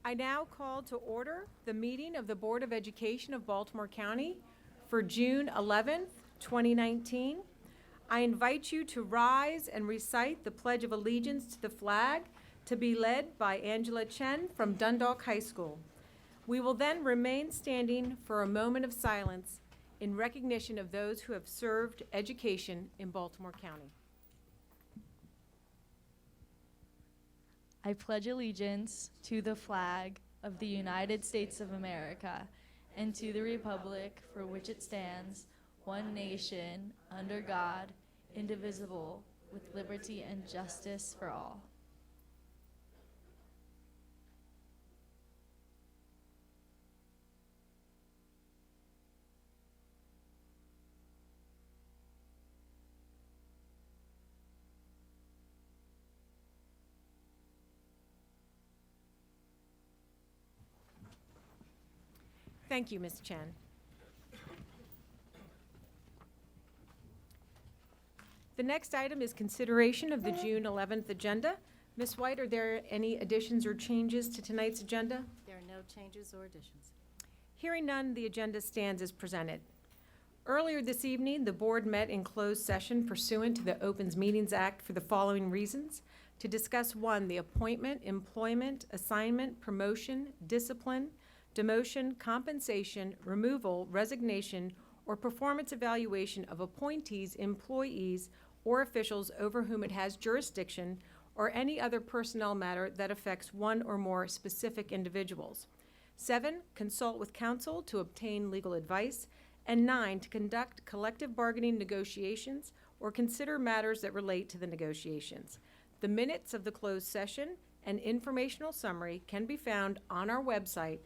I now call to order the meeting of the Board of Education of Baltimore County for June 11th, 2019. I invite you to rise and recite the Pledge of Allegiance to the flag, to be led by Angela Chen from Dundalk High School. We will then remain standing for a moment of silence in recognition of those who have served education in Baltimore County. I pledge allegiance to the flag of the United States of America and to the republic for which it stands, one nation, under God, indivisible, with liberty and justice for all. Thank you, Ms. Chen. The next item is consideration of the June 11th agenda. Ms. White, are there any additions or changes to tonight's agenda? There are no changes or additions. Hearing none, the agenda stands as presented. Earlier this evening, the board met in closed session pursuant to the Opens Meetings Act for the following reasons: to discuss 1, the appointment, employment, assignment, promotion, discipline, demotion, compensation, removal, resignation, or performance evaluation of appointees, employees, or officials over whom it has jurisdiction, or any other personnel matter that affects one or more specific individuals. 7, consult with counsel to obtain legal advice. And 9, to conduct collective bargaining negotiations or consider matters that relate to the negotiations. The minutes of the closed session and informational summary can be found on our website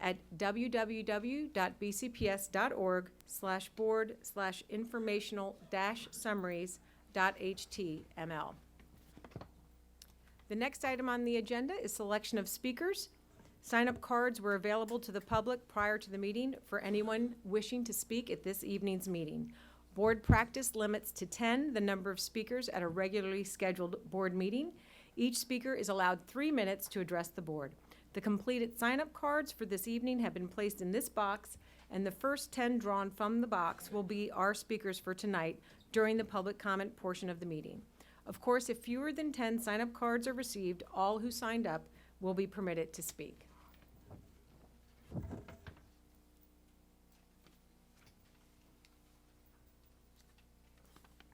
at www.bcps.org/board/informational-summaries.html. The next item on the agenda is selection of speakers. Sign-up cards were available to the public prior to the meeting for anyone wishing to speak at this evening's meeting. Board practice limits to 10 the number of speakers at a regularly scheduled board meeting. Each speaker is allowed 3 minutes to address the board. The completed sign-up cards for this evening have been placed in this box, and the first 10 drawn from the box will be our speakers for tonight during the public comment portion of the meeting. Of course, if fewer than 10 sign-up cards are received, all who signed up will be permitted to speak.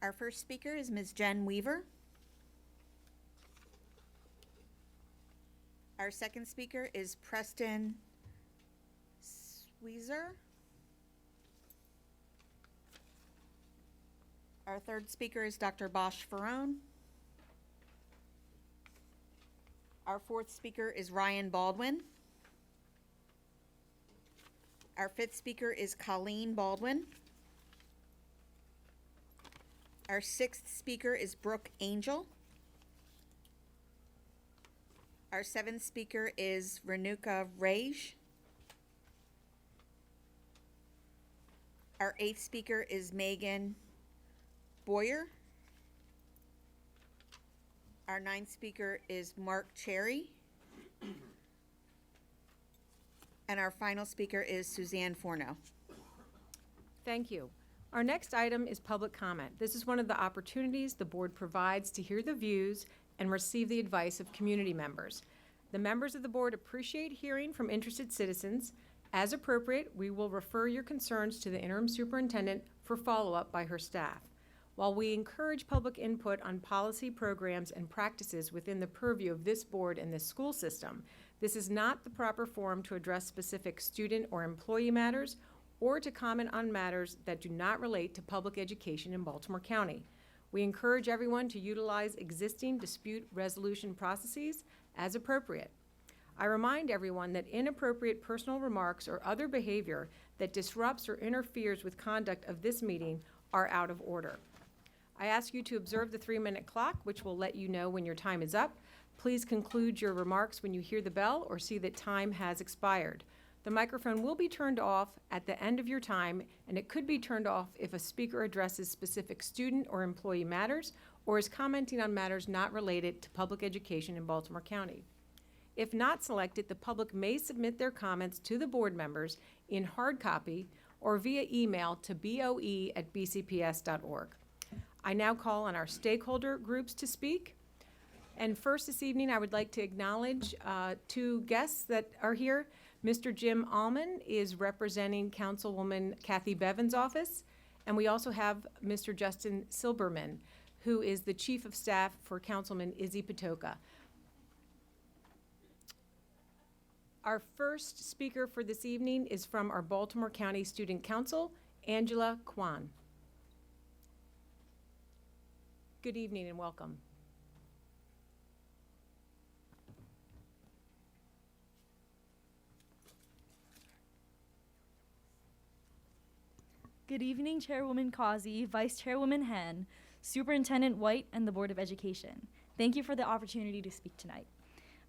Our first speaker is Ms. Jen Weaver. Our second speaker is Preston Sweezer. Our third speaker is Dr. Bosch Ferrone. Our fourth speaker is Ryan Baldwin. Our fifth speaker is Colleen Baldwin. Our sixth speaker is Brooke Angel. Our seventh speaker is Renuka Reggae. Our eighth speaker is Megan Boyer. Our ninth speaker is Mark Cherry. And our final speaker is Suzanne Forno. Thank you. Our next item is public comment. This is one of the opportunities the board provides to hear the views and receive the advice of community members. The members of the board appreciate hearing from interested citizens. As appropriate, we will refer your concerns to the interim superintendent for follow-up by her staff. While we encourage public input on policy, programs, and practices within the purview of this board and this school system, this is not the proper forum to address specific student or employee matters or to comment on matters that do not relate to public education in Baltimore County. We encourage everyone to utilize existing dispute resolution processes as appropriate. I remind everyone that inappropriate personal remarks or other behavior that disrupts or interferes with conduct of this meeting are out of order. I ask you to observe the 3-minute clock, which will let you know when your time is up. Please conclude your remarks when you hear the bell or see that time has expired. The microphone will be turned off at the end of your time, and it could be turned off if a speaker addresses specific student or employee matters or is commenting on matters not related to public education in Baltimore County. If not selected, the public may submit their comments to the board members in hard copy or via email to boe@bcps.org. I now call on our stakeholder groups to speak. And first this evening, I would like to acknowledge two guests that are here. Mr. Jim Allman is representing Councilwoman Kathy Bevan's office, and we also have Mr. Justin Silberman, who is the Chief of Staff for Councilman Izzy Patoka. Our first speaker for this evening is from our Baltimore County Student Council, Angela Kwan. Good evening and welcome. Good evening, Chairwoman Causey, Vice Chairwoman Hen, Superintendent White, and the Board of Education. Thank you for the opportunity to speak tonight.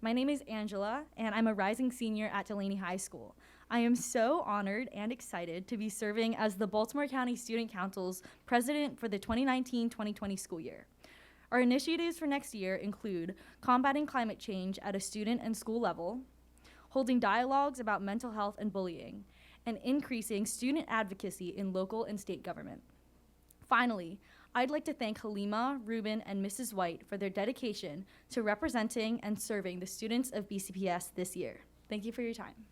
My name is Angela, and I'm a rising senior at Delaney High School. I am so honored and excited to be serving as the Baltimore County Student Council's president for the 2019-2020 school year. Our initiatives for next year include combating climate change at a student and school level, holding dialogues about mental health and bullying, and increasing student advocacy in local and state government. Finally, I'd like to thank Halima, Ruben, and Mrs. White for their dedication to representing and serving the students of BCPS this year. Thank you for your time.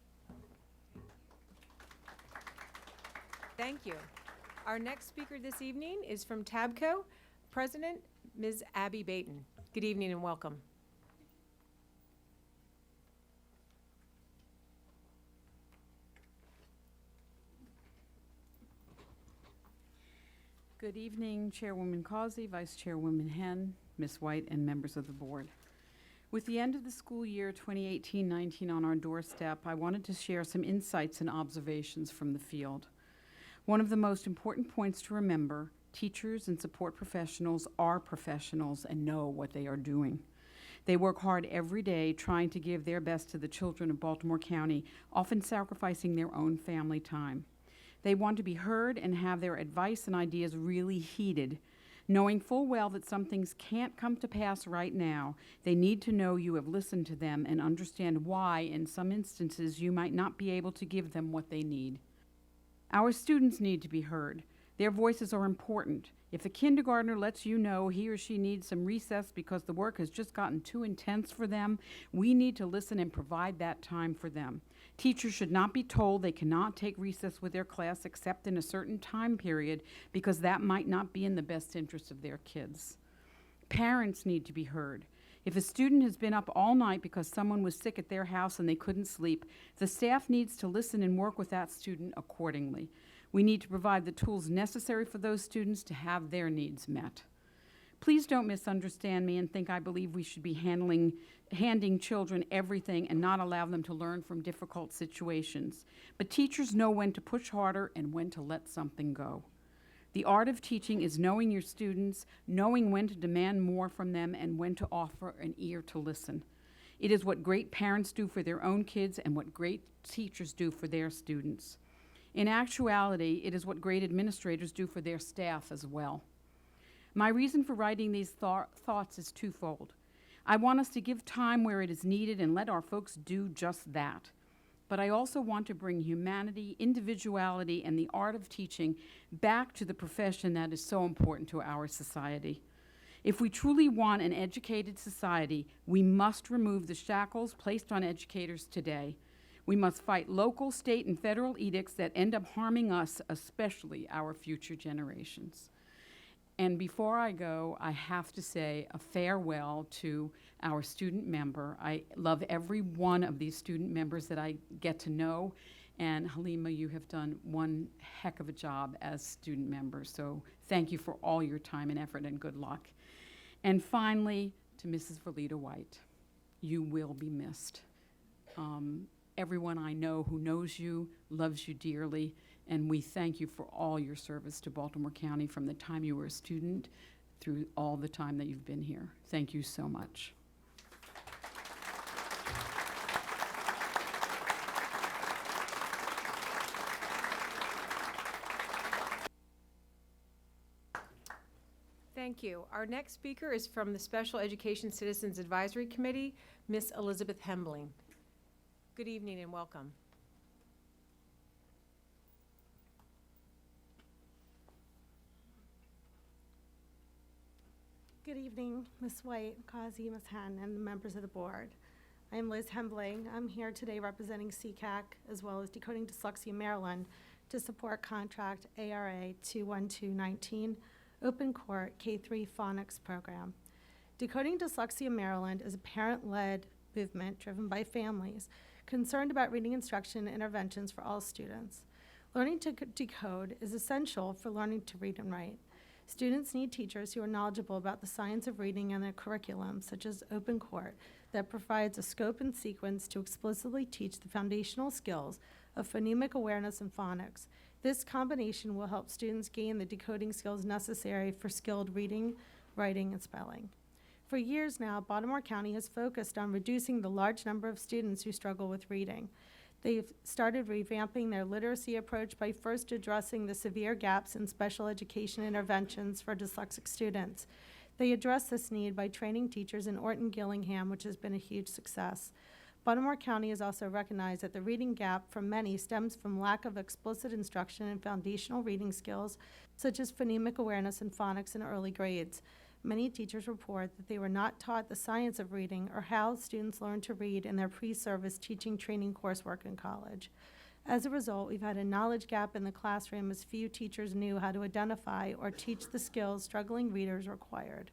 Thank you. Our next speaker this evening is from TABCO, President Ms. Abby Baton. Good evening and welcome. Good evening, Chairwoman Causey, Vice Chairwoman Hen, Ms. White, and members of the board. With the end of the school year 2018-19 on our doorstep, I wanted to share some insights and observations from the field. One of the most important points to remember, teachers and support professionals are professionals and know what they are doing. They work hard every day trying to give their best to the children of Baltimore County, often sacrificing their own family time. They want to be heard and have their advice and ideas really heeded. Knowing full well that some things can't come to pass right now, they need to know you have listened to them and understand why, in some instances, you might not be able to give them what they need. Our students need to be heard. Their voices are important. If a kindergartner lets you know he or she needs some recess because the work has just gotten too intense for them, we need to listen and provide that time for them. Teachers should not be told they cannot take recess with their class except in a certain time period because that might not be in the best interest of their kids. Parents need to be heard. If a student has been up all night because someone was sick at their house and they couldn't sleep, the staff needs to listen and work with that student accordingly. We need to provide the tools necessary for those students to have their needs met. Please don't misunderstand me and think I believe we should be handing children everything and not allow them to learn from difficult situations. But teachers know when to push harder and when to let something go. The art of teaching is knowing your students, knowing when to demand more from them, and when to offer an ear to listen. It is what great parents do for their own kids and what great teachers do for their students. In actuality, it is what great administrators do for their staff as well. My reason for writing these thoughts is twofold. I want us to give time where it is needed and let our folks do just that. But I also want to bring humanity, individuality, and the art of teaching back to the profession that is so important to our society. If we truly want an educated society, we must remove the shackles placed on educators today. We must fight local, state, and federal edicts that end up harming us, especially our future generations. And before I go, I have to say a farewell to our student member. I love every one of these student members that I get to know. And Halima, you have done one heck of a job as student members. So thank you for all your time and effort, and good luck. And finally, to Mrs. Verlita White, you will be missed. Everyone I know who knows you loves you dearly, and we thank you for all your service to Baltimore County from the time you were a student through all the time that you've been here. Thank you so much. Thank Thank you. Our next speaker is from the Special Education Citizens Advisory Committee, Ms. Elizabeth Hembling. Good evening and welcome. Good evening, Ms. White, Kazi, Ms. Hen, and the members of the board. I am Liz Hembling. I'm here today representing CCAC as well as Decoding Dyslexia Maryland to support contract ARA 21219 Open Court K-3 Phonics program. Decoding Dyslexia Maryland is a parent-led movement driven by families concerned about reading instruction interventions for all students. Learning to decode is essential for learning to read and write. Students need teachers who are knowledgeable about the science of reading and their curriculum, such as Open Court, that provides a scope and sequence to explicitly teach the foundational skills of phonemic awareness and phonics. This combination will help students gain the decoding skills necessary for skilled reading, writing, and spelling. For years now, Baltimore County has focused on reducing the large number of students who struggle with reading. They've started revamping their literacy approach by first addressing the severe gaps in special education interventions for dyslexic students. They address this need by training teachers in Orton-Gillingham, which has been a huge success. Baltimore County has also recognized that the reading gap for many stems from lack of explicit instruction in foundational reading skills, such as phonemic awareness and phonics in early grades. Many teachers report that they were not taught the science of reading or how students learn to read in their pre-service teaching training coursework in college. As a result, we've had a knowledge gap in the classroom as few teachers knew how to identify or teach the skills struggling readers required.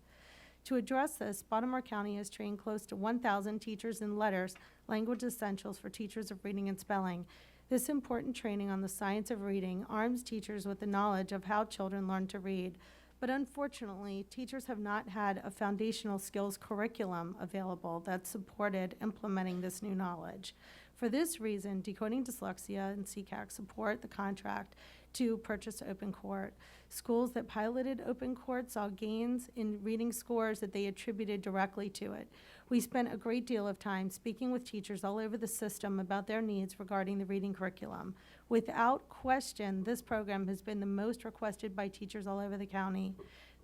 To address this, Baltimore County has trained close to 1,000 teachers in letters, language essentials for teachers of reading and spelling. This important training on the science of reading arms teachers with the knowledge of how children learn to read. But unfortunately, teachers have not had a foundational skills curriculum available that supported implementing this new knowledge. For this reason, Decoding Dyslexia and CCAC support the contract to purchase Open Court. Schools that piloted Open Court saw gains in reading scores that they attributed directly to it. We spent a great deal of time speaking with teachers all over the system about their needs regarding the reading curriculum. Without question, this program has been the most requested by teachers all over the county.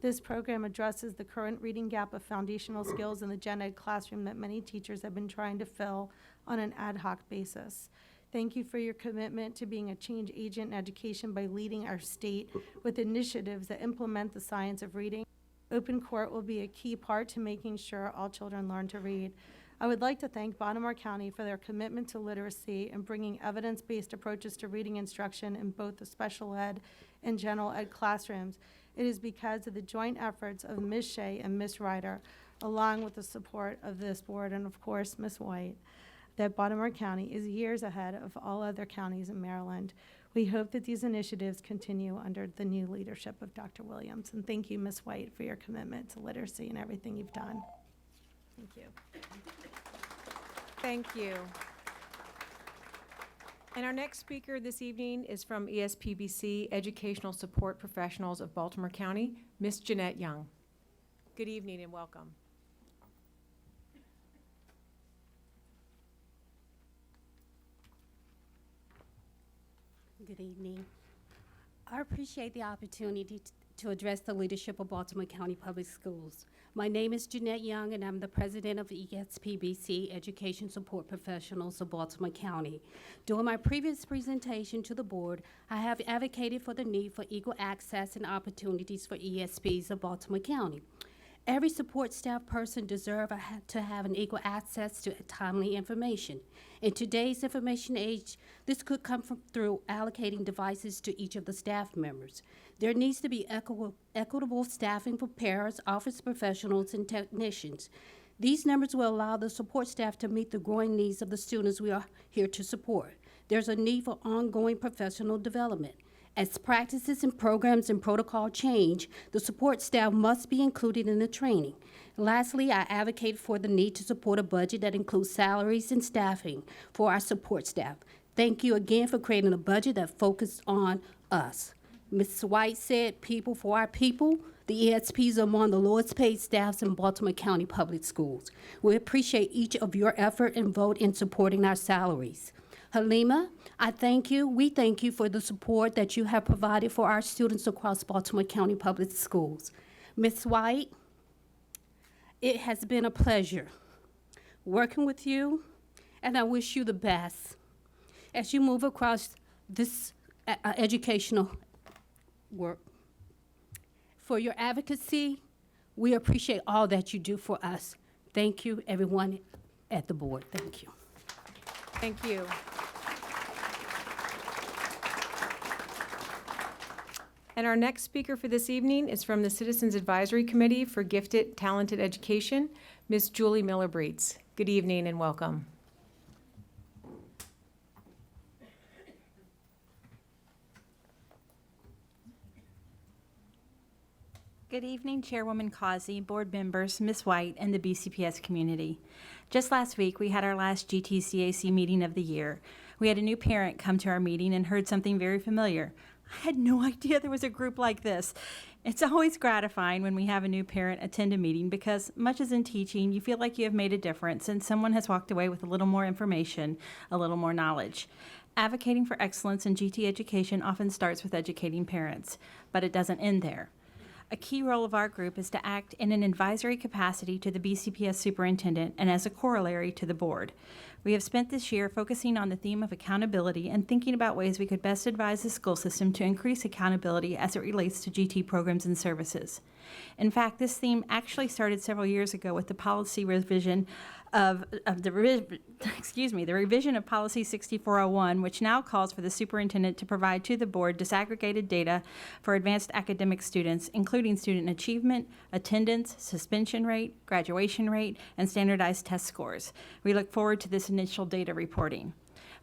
This program addresses the current reading gap of foundational skills in the gen ed classroom that many teachers have been trying to fill on an ad hoc basis. Thank you for your commitment to being a change agent in education by leading our state with initiatives that implement the science of reading. Open Court will be a key part to making sure all children learn to read. I would like to thank Baltimore County for their commitment to literacy and bringing evidence-based approaches to reading instruction in both the special ed and general ed classrooms. It is because of the joint efforts of Ms. Shea and Ms. Ryder, along with the support of this board and, of course, Ms. White, that Baltimore County is years ahead of all other counties in Maryland. We hope that these initiatives continue under the new leadership of Dr. Williams. And thank you, Ms. White, for your commitment to literacy and everything you've done. Thank you. Thank you. And our next speaker this evening is from ESPBC Educational Support Professionals of Baltimore County, Ms. Jeanette Young. Good evening and welcome. Good evening. I appreciate the opportunity to address the leadership of Baltimore County Public Schools. My name is Jeanette Young, and I'm the president of ESPBC Education Support Professionals of Baltimore County. During my previous presentation to the board, I have advocated for the need for equal access and opportunities for ESPs of Baltimore County. Every support staff person deserves to have an equal access to timely information. In today's information age, this could come through allocating devices to each of the staff members. There needs to be equitable staffing for paras, office professionals, and technicians. These numbers will allow the support staff to meet the growing needs of the students we are here to support. There's a need for ongoing professional development. As practices and programs and protocol change, the support staff must be included in the training. Lastly, I advocate for the need to support a budget that includes salaries and staffing for our support staff. Thank you again for creating a budget that focuses on us. Ms. White said, people for our people. The ESPs are among the lowest paid staffs in Baltimore County Public Schools. We appreciate each of your effort and vote in supporting our salaries. Halima, I thank you. We thank you for the support that you have provided for our students across Baltimore County Public Schools. Ms. White, it has been a pleasure working with you, and I wish you the best as you move across this educational work. For your advocacy, we appreciate all that you do for us. Thank you, everyone at the board. Thank you. Thank you. And our next speaker for this evening is from the Citizens Advisory Committee for Gifted, Talented Education, Ms. Julie Miller-Breitz. Good evening and welcome. Good evening, Chairwoman Causey, board members, Ms. White, and the BCPS community. Just last week, we had our last GTCAC meeting of the year. We had a new parent come to our meeting and heard something very familiar. I had no idea there was a group like this. It's always gratifying when we have a new parent attend a meeting because, much as in teaching, you feel like you have made a difference and someone has walked away with a little more information, a little more knowledge. Advocating for excellence in GT education often starts with educating parents, but it doesn't end there. A key role of our group is to act in an advisory capacity to the BCPS superintendent and as a corollary to the board. We have spent this year focusing on the theme of accountability and thinking about ways we could best advise the school system to increase accountability as it relates to GT programs and services. In fact, this theme actually started several years ago with the policy revision the revision of Policy 6401, which now calls for the superintendent to provide to the board disaggregated data for advanced academic students, including student achievement, attendance, suspension rate, graduation rate, and standardized test scores. We look forward to this initial data reporting.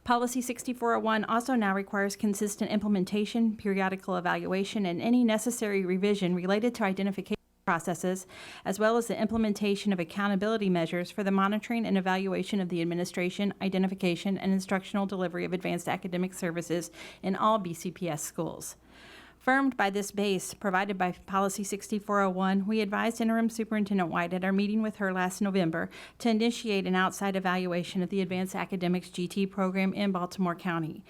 Policy 6401 also now requires consistent implementation, periodical evaluation, and any necessary revision related to identification processes, as well as the implementation of accountability measures for the monitoring and evaluation of the administration, identification, and instructional delivery of advanced academic services in all BCPS schools. Affirmed by this base provided by Policy 6401, we advised Interim Superintendent White at our meeting with her last November to initiate an outside evaluation of the Advanced Academics GT program in Baltimore County.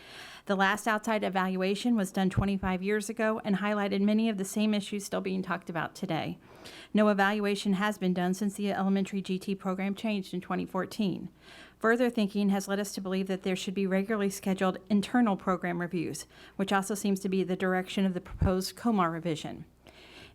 The last outside evaluation was done 25 years ago and highlighted many of the same issues still being talked about today. No evaluation has been done since the elementary GT program changed in 2014. Further thinking has led us to believe that there should be regularly scheduled internal program reviews, which also seems to be the direction of the proposed COMAR revision.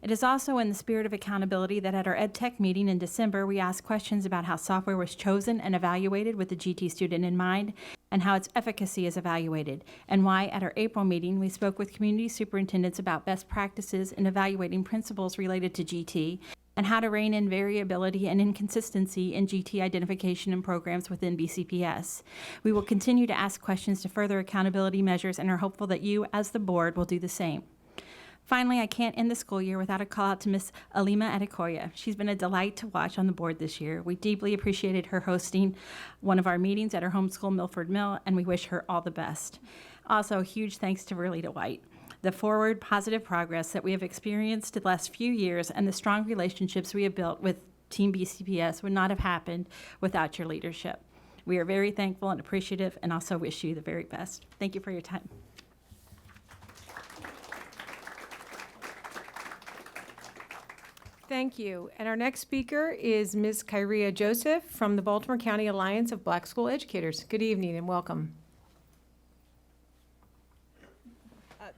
It is also in the spirit of accountability that at our EdTech meeting in December, we asked questions about how software was chosen and evaluated with the GT student in mind, and how its efficacy is evaluated, and why at our April meeting, we spoke with community superintendents about best practices in evaluating principles related to GT, and how to rein in variability and inconsistency in GT identification and programs within BCPS. We will continue to ask questions to further accountability measures and are hopeful that you, as the board, will do the same. Finally, I can't end the school year without a call out to Ms. Alima Adekoya. She's been a delight to watch on the board this year. We deeply appreciated her hosting one of our meetings at her home school, Milford Mill, and we wish her all the best. Also, huge thanks to Verlita White. The forward positive progress that we have experienced the last few years and the strong relationships we have built with Team BCPS would not have happened without your leadership. We are very thankful and appreciative and also wish you the very best. Thank you for your time. Thank you. And our next speaker is Ms. Correa Joseph from the Baltimore County Alliance of Black School Educators. Good evening and welcome.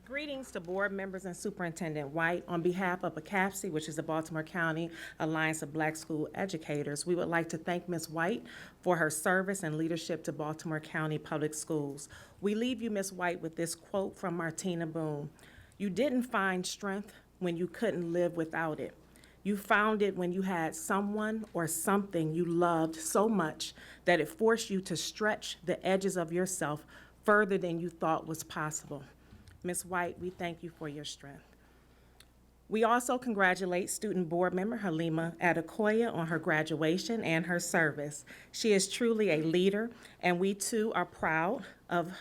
Greetings to board members and Superintendent White. On behalf of BCPS-TV, which is the Baltimore County Alliance of Black School Educators, we would like to thank Ms. White for her service and leadership to Baltimore County Public Schools. We leave you, Ms. White, with this quote from Martina Boone. "You didn't find strength when you couldn't live without it. You found it when you had someone or something you loved so much that it forced you to stretch the edges of yourself further than you thought was possible." Ms. White, we thank you for your strength. We also congratulate student board member Halima Adekoya on her graduation and her service. She is truly a leader, and we too are proud of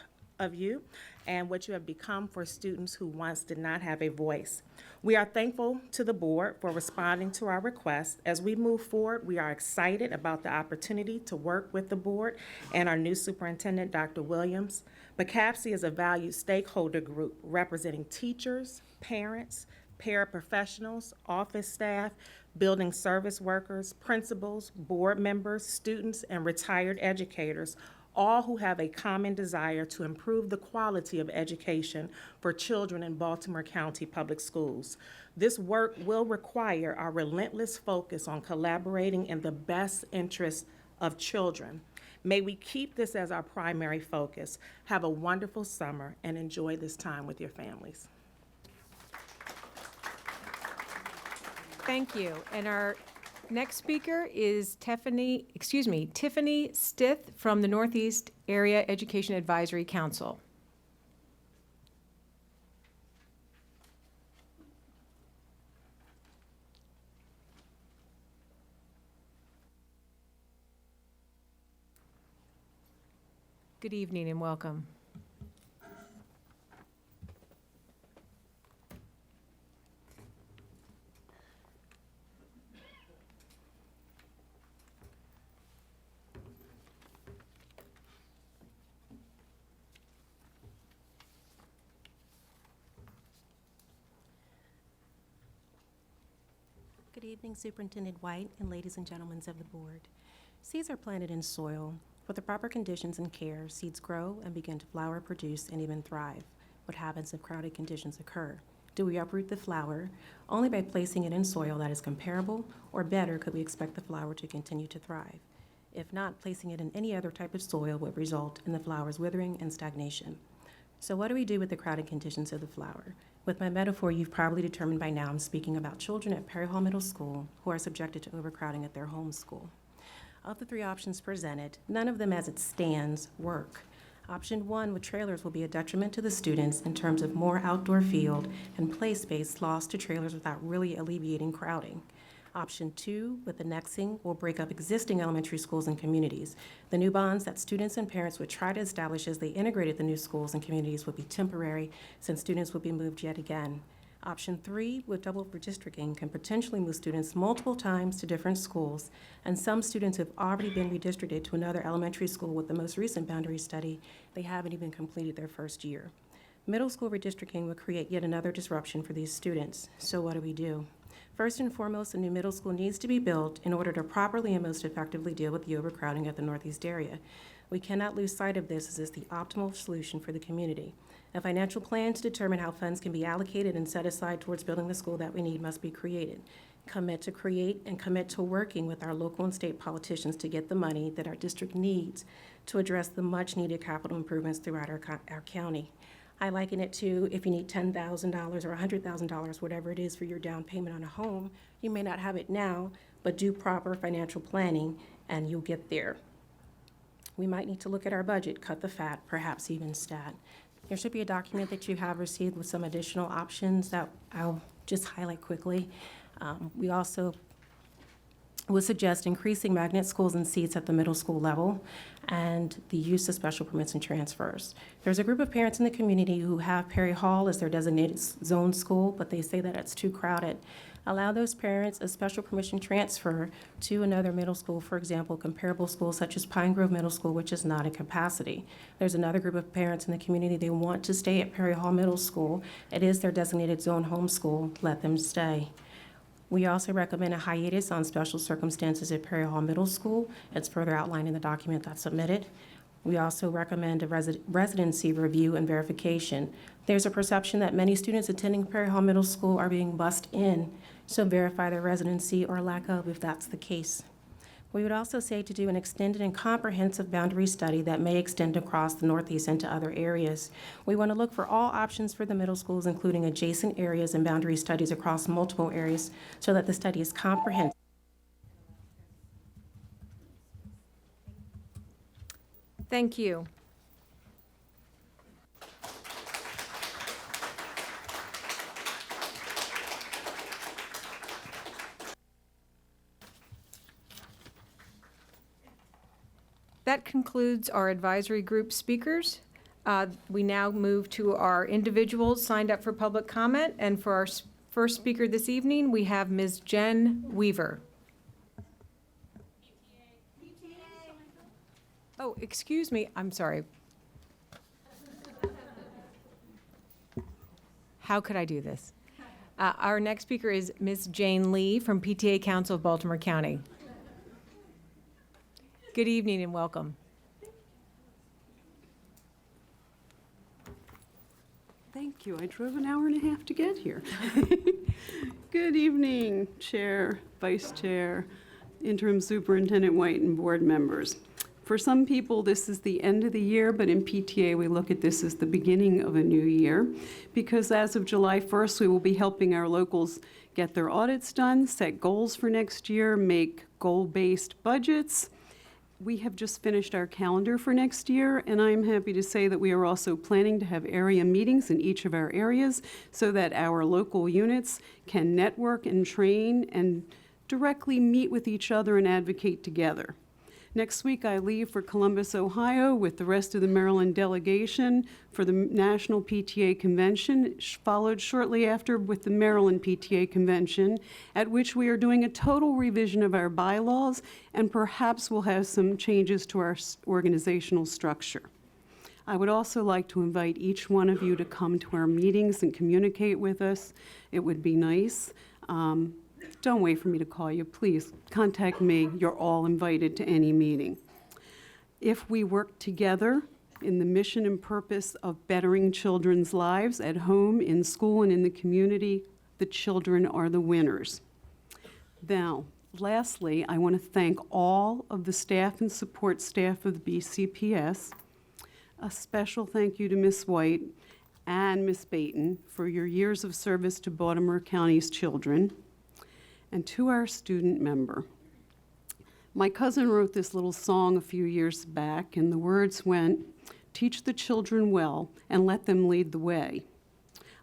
you and what you have become for students who once did not have a voice. We are thankful to the board for responding to our request. As we move forward, we are excited about the opportunity to work with the board and our new superintendent, Dr. Williams. BCPS-TV is a valued stakeholder group representing teachers, parents, paraprofessionals, office staff, building service workers, principals, board members, students, and retired educators, all who have a common desire to improve the quality of education for children in Baltimore County Public Schools. This work will require our relentless focus on collaborating in the best interest of children. May we keep this as our primary focus. Have a wonderful summer and enjoy this time with your families. Thank you. And our next speaker is Tiffany Stith from the Northeast Area Education Advisory Council. Good evening and welcome. Good evening, Superintendent White and ladies and gentlemen of the board. Seeds are planted in soil. With the proper conditions and care, seeds grow and begin to flower, produce, and even thrive. What happens if crowded conditions occur? Do we uproot the flower? Only by placing it in soil that is comparable, or better, could we expect the flower to continue to thrive. If not, placing it in any other type of soil would result in the flowers withering and stagnation. So what do we do with the crowded conditions of the flower? With my metaphor, you've probably determined by now I'm speaking about children at Perry Hall Middle School who are subjected to overcrowding at their home school. Of the three options presented, none of them as it stands work. Option 1 with trailers will be a detriment to the students in terms of more outdoor field and play space lost to trailers without really alleviating crowding. Option 2 with annexing will break up existing elementary schools and communities. The new bonds that students and parents would try to establish as they integrated the new schools and communities would be temporary, since students would be moved yet again. Option 3 with double redistricting can potentially move students multiple times to different schools, and some students have already been redistricted to another elementary school with the most recent boundary study. They haven't even completed their first year. Middle school redistricting would create yet another disruption for these students. So what do we do? First and foremost, a new middle school needs to be built in order to properly and most effectively deal with the overcrowding at the Northeast area. We cannot lose sight of this as is the optimal solution for the community. A financial plan to determine how funds can be allocated and set aside towards building the school that we need must be created. Commit to create and commit to working with our local and state politicians to get the money that our district needs to address the much-needed capital improvements throughout our county. I liken it to if you need $10,000 or $100,000, whatever it is for your down payment on a home, you may not have it now, but do proper financial planning and you'll get there. We might need to look at our budget, cut the fat, perhaps even stat. There should be a document that you have received with some additional options that I'll just highlight quickly. We also would suggest increasing magnet schools and seats at the middle school level and the use of special permits and transfers. There's a group of parents in the community who have Perry Hall as their designated zone school, but they say that it's too crowded. Allow those parents a special permission transfer to another middle school, for example, comparable schools such as Pine Grove Middle School, which is not in capacity. There's another group of parents in the community, they want to stay at Perry Hall Middle School. It is their designated zone homeschool, let them stay. We also recommend a hiatus on special circumstances at Perry Hall Middle School. It's further outlined in the document that's submitted. We also recommend a residency review and verification. There's a perception that many students attending Perry Hall Middle School are being bused in, so verify their residency or lack of if that's the case. We would also say to do an extended and comprehensive boundary study that may extend across the Northeast into other areas. We want to look for all options for the middle schools, including adjacent areas and boundary studies across multiple areas, so that the study is comprehensive. Thank you. That concludes our advisory group speakers. We now move to our individuals signed up for public comment. And for our first speaker this evening, we have Ms. Jen Weaver. Oh, excuse me, I'm sorry. How could I do this? Our next speaker is Ms. Jane Lee from PTA Council of Baltimore County. Good evening and welcome. Thank you. I drove an hour and a half to get here. Good evening, Chair, Vice Chair, Interim Superintendent White, and board members. For some people, this is the end of the year, but in PTA, we look at this as the beginning of a new year, because as of July 1st, we will be helping our locals get their audits done, set goals for next year, make goal-based budgets. We have just finished our calendar for next year, and I'm happy to say that we are also planning to have area meetings in each of our areas so that our local units can network and train and directly meet with each other and advocate together. Next week, I leave for Columbus, Ohio, with the rest of the Maryland delegation for the National PTA Convention, followed shortly after with the Maryland PTA Convention, at which we are doing a total revision of our bylaws, and perhaps we'll have some changes to our organizational structure. I would also like to invite each one of you to come to our meetings and communicate with us. It would be nice. Don't wait for me to call you. Please contact me. You're all invited to any meeting. If we work together in the mission and purpose of bettering children's lives at home, in school, and in the community, the children are the winners. Now, lastly, I want to thank all of the staff and support staff of the BCPS. A special thank you to Ms. White and Ms. Baton for your years of service to Baltimore County's children. And to our student member. My cousin wrote this little song a few years back, and the words went, "Teach the children well and let them lead the way."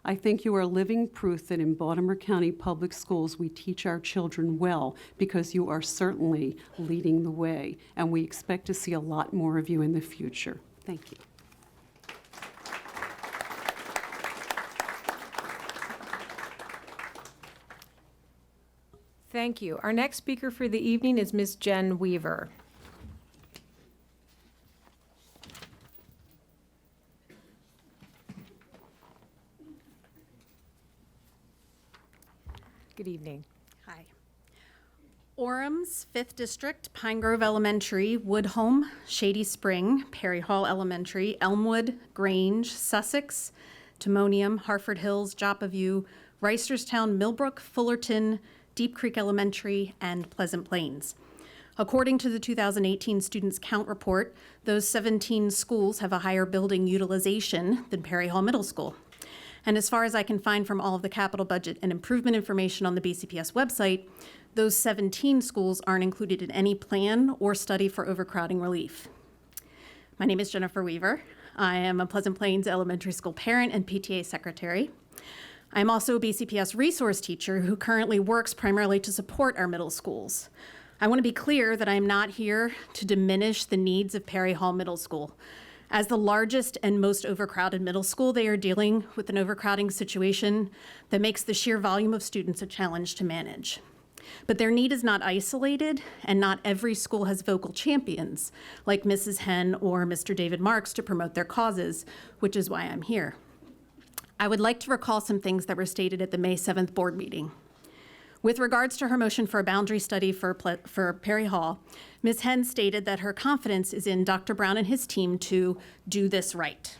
I think you are living proof that in Baltimore County Public Schools we teach our children well, because you are certainly leading the way, and we expect to see a lot more of you in the future. Thank you. Thank you. Our next speaker for the evening is Ms. Jen Weaver. Good evening. Hi. Orem's 5th District, Pine Grove Elementary, Woodholm, Shady Spring, Perry Hall Elementary, Elmwood, Grange, Sussex, Timonium, Hartford Hills, Joppa View, Reisterstown, Millbrook, Fullerton, Deep Creek Elementary, and Pleasant Plains. According to the 2018 Students Count Report, those 17 schools have a higher building utilization than Perry Hall Middle School. And as far as I can find from all of the capital budget and improvement information on the BCPS website, those 17 schools aren't included in any plan or study for overcrowding relief. My name is Jennifer Weaver. I am a Pleasant Plains Elementary School parent and PTA secretary. I'm also a BCPS resource teacher who currently works primarily to support our middle schools. I want to be clear that I'm not here to diminish the needs of Perry Hall Middle School. As the largest and most overcrowded middle school, they are dealing with an overcrowding situation that makes the sheer volume of students a challenge to manage. But their need is not isolated, and not every school has vocal champions like Mrs. Henn or Mr. David Marks to promote their causes, which is why I'm here. I would like to recall some things that were stated at the May 7th board meeting. With regards to her motion for a boundary study for Perry Hall, Ms. Henn stated that her confidence is in Dr. Brown and his team to do this right.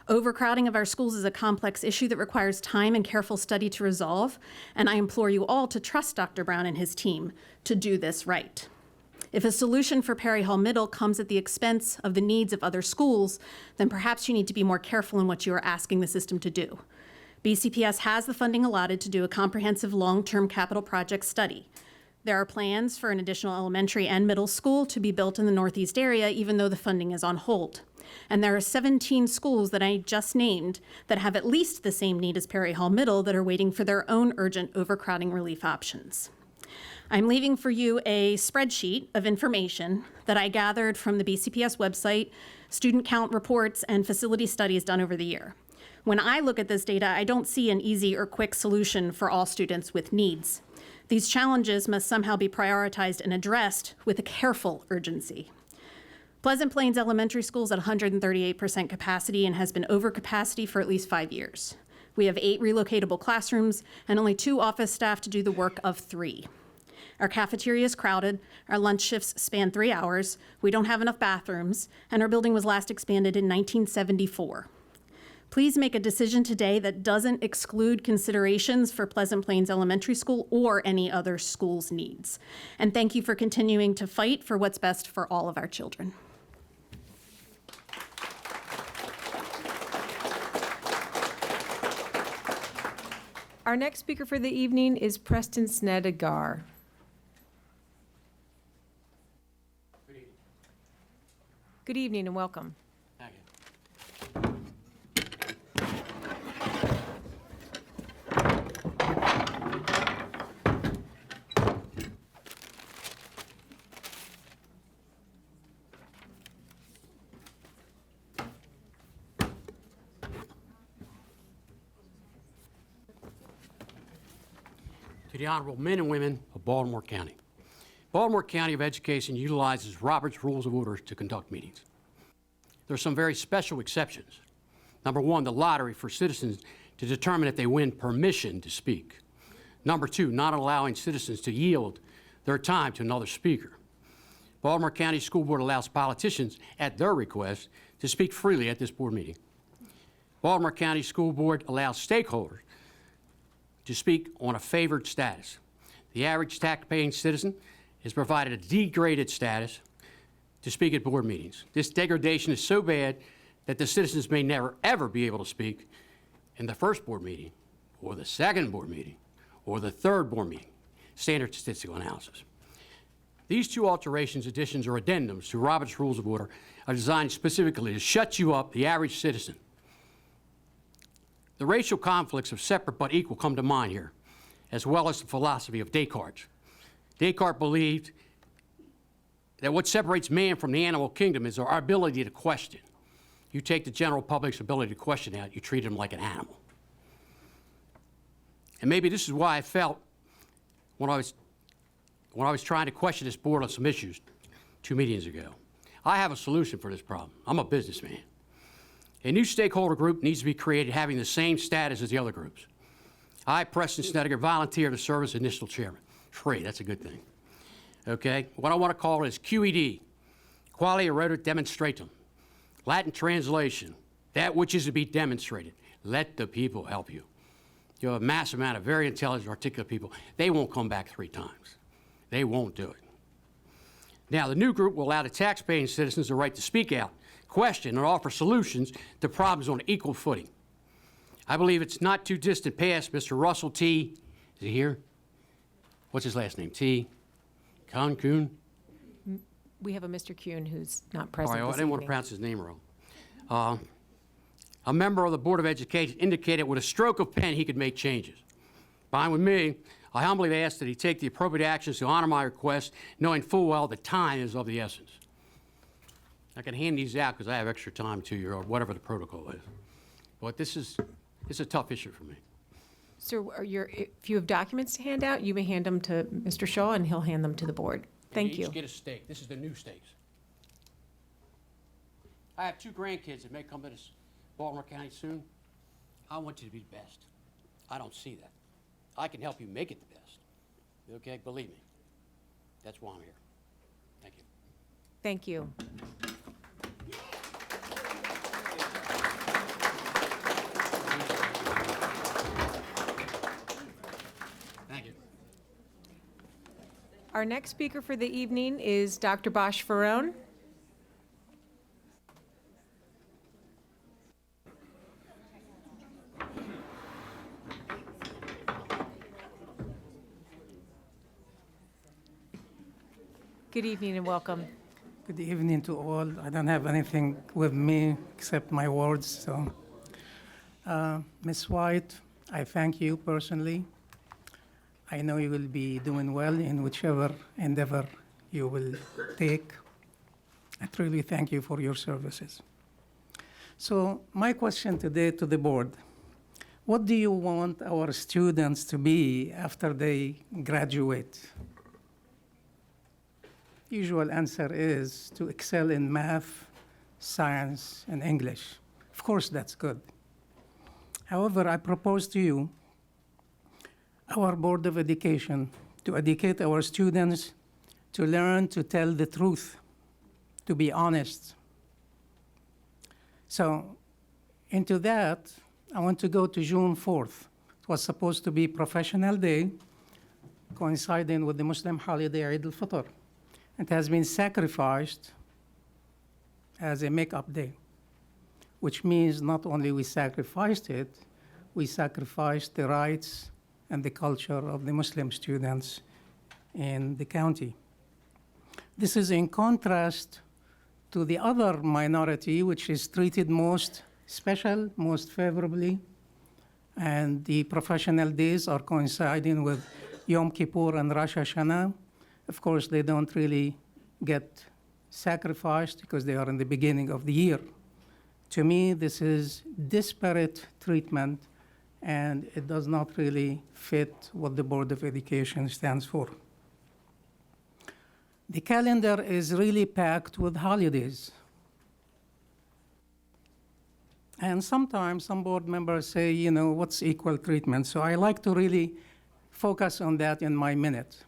Overcrowding of our schools is a complex issue that requires time and careful study to resolve, and I implore you all to trust Dr. Brown and his team to do this right. If a solution for Perry Hall Middle comes at the expense of the needs of other schools, then perhaps you need to be more careful in what you are asking the system to do. BCPS has the funding allotted to do a comprehensive long-term capital project study. There are plans for an additional elementary and middle school to be built in the Northeast area, even though the funding is on hold. And there are 17 schools that I just named that have at least the same need as Perry Hall Middle that are waiting for their own urgent overcrowding relief options. I'm leaving for you a spreadsheet of information that I gathered from the BCPS website, student count reports, and facility studies done over the year. When I look at this data, I don't see an easy or quick solution for all students with needs. These challenges must somehow be prioritized and addressed with a careful urgency. Pleasant Plains Elementary School is at 138% capacity and has been over capacity for at least 5 years. We have 8 relocatable classrooms and only 2 office staff to do the work of 3. Our cafeteria is crowded, our lunch shifts span 3 hours, we don't have enough bathrooms, and our building was last expanded in 1974. Please make a decision today that doesn't exclude considerations for Pleasant Plains Elementary School or any other school's needs. And thank you for continuing to fight for what's best for all of our children. Our next speaker for the evening is Preston Snedegar. Good evening and welcome. Thank you. To the honorable men and women of Baltimore County. Baltimore County of Education utilizes Robert's Rules of Order to conduct meetings. There are some very special exceptions. Number 1, the lottery for citizens to determine if they win permission to speak. Number 2, not allowing citizens to yield their time to another speaker. Baltimore County School Board allows politicians, at their request, to speak freely at this board meeting. Baltimore County School Board allows stakeholders to speak on a favored status. The average tax-paying citizen is provided a degraded status to speak at board meetings. This degradation is so bad that the citizens may never, ever be able to speak in the first board meeting, or the second board meeting, or the third board meeting. Standard statistical analysis. These 2 alterations, additions, or addendums to Robert's Rules of Order are designed specifically to shut you up, the average citizen. The racial conflicts of separate but equal come to mind here, as well as the philosophy of Descartes. Descartes believed that what separates man from the animal kingdom is our ability to question. You take the general public's ability to question out, you treat them like an animal. And maybe this is why I felt when I was trying to question this board on some issues 2 meetings ago. I have a solution for this problem. I'm a businessman. A new stakeholder group needs to be created having the same status as the other groups. I, Preston Snedegar, volunteer to serve as initial chairman. Free, that's a good thing. Okay, what I want to call it is QED, Qualia Rota Demonstratum. Latin translation, that which is to be demonstrated. Let the people help you. You have a massive amount of very intelligent, articulate people. They won't come back 3 times. They won't do it. Now, the new group will allow the tax-paying citizens the right to speak out, question, and offer solutions to problems on equal footing. I believe it's not too distant past Mr. Russell T. Is he here? What's his last name? T. Kuhn? We have a Mr. Kuhn who's not All present right, I this didn't want to evening. pronounce his name wrong. A member of the Board of Education indicated with a stroke of pen he could make changes. Fine with me. I humbly ask that he take the appropriate actions to honor my request, knowing full well the time is of the essence. I can hand these out because I have extra time to you, or whatever the protocol is. But it's a tough issue for me. Sir, if you have documents to hand out, you may hand them to Mr. Shaw and he'll hand them to the board. Thank you. Each get a stake. This is the new stakes. I have 2 grandkids that may come to this Baltimore County soon. I want you to be the best. I don't see that. I can help you make it the best. Okay, believe me. That's why I'm here. Thank you. Thank you. Thank you. Our next speaker for the evening is Dr. Bosch Farone. Good evening and welcome. Good evening to all. I don't have anything with me except my words. So, Ms. White, I thank you personally. I know you will be doing well in whichever endeavor you will take. I truly thank you for your services. So my question today to the board, what do you want our students to be after they graduate? Usual answer is to excel in math, science, and English. Of course, that's good. However, I propose to you, our Board of Education, to educate our students to learn to tell the truth, to be honest. So into that, I want to go to June 4th. It was supposed to be Professional Day, coinciding with the Muslim holiday Eid al-Fitr. It has been sacrificed as a make-up day, which means not only we sacrificed it, we sacrificed the rights and the culture of the Muslim students in the county. This is in contrast to the other minority, which is treated most special, most favorably, and the professional days are coinciding with Yom Kippur and Rosh Hashanah. Of course, they don't really get sacrificed because they are in the beginning of the year. To me, this is disparate treatment, and it does not really fit what the Board of Education stands for. The calendar is really packed with holidays. And sometimes some board members say, you know, what's equal treatment? So I like to really focus on that in my minute.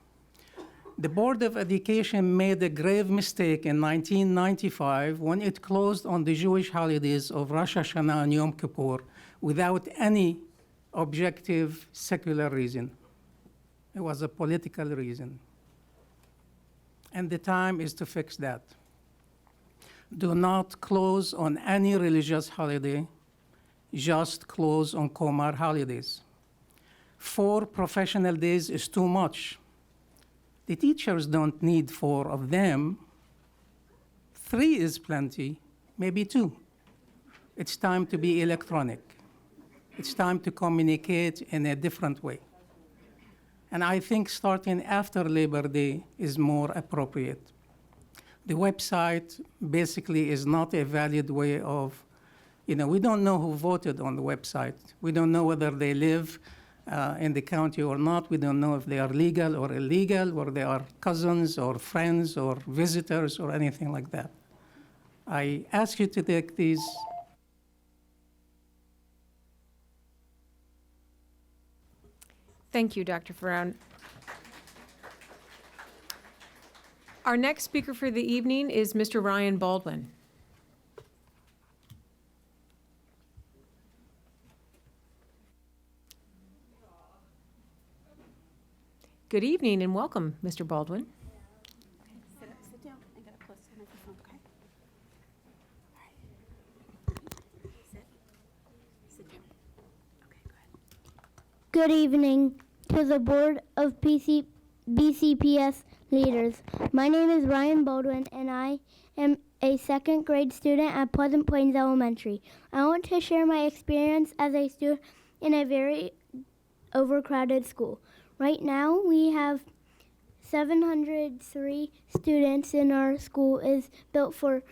The Board of Education made a grave mistake in 1995 when it closed on the Jewish holidays of Rosh Hashanah and Yom Kippur without any objective secular reason. It was a political reason. And the time is to fix that. Do not close on any religious holiday, just close on Comar holidays. 4 professional days is too much. The teachers don't need 4 of them. 3 is plenty, maybe 2. It's time to be electronic. It's time to communicate in a different way. And I think starting after Labor Day is more appropriate. The website basically is not a valid way of, you know, we don't know who voted on the website. We don't know whether they live in the county or not. We don't know if they are legal or illegal, or they are cousins or friends or visitors or anything like that. I ask you to take these. Thank you, Dr. Ferran. Our next speaker for the evening is Mr. Ryan Baldwin. Good evening and welcome, Mr. Baldwin. Sit down and get up close to the microphone, okay? Sit down. Okay, go ahead. Good evening to the Board of BCPS leaders. My name is Ryan Baldwin, and I am a second grade student at Pleasant Plains Elementary. I want to share my experience as a student in a very overcrowded school. Right now, we have 703 students, and our school is built for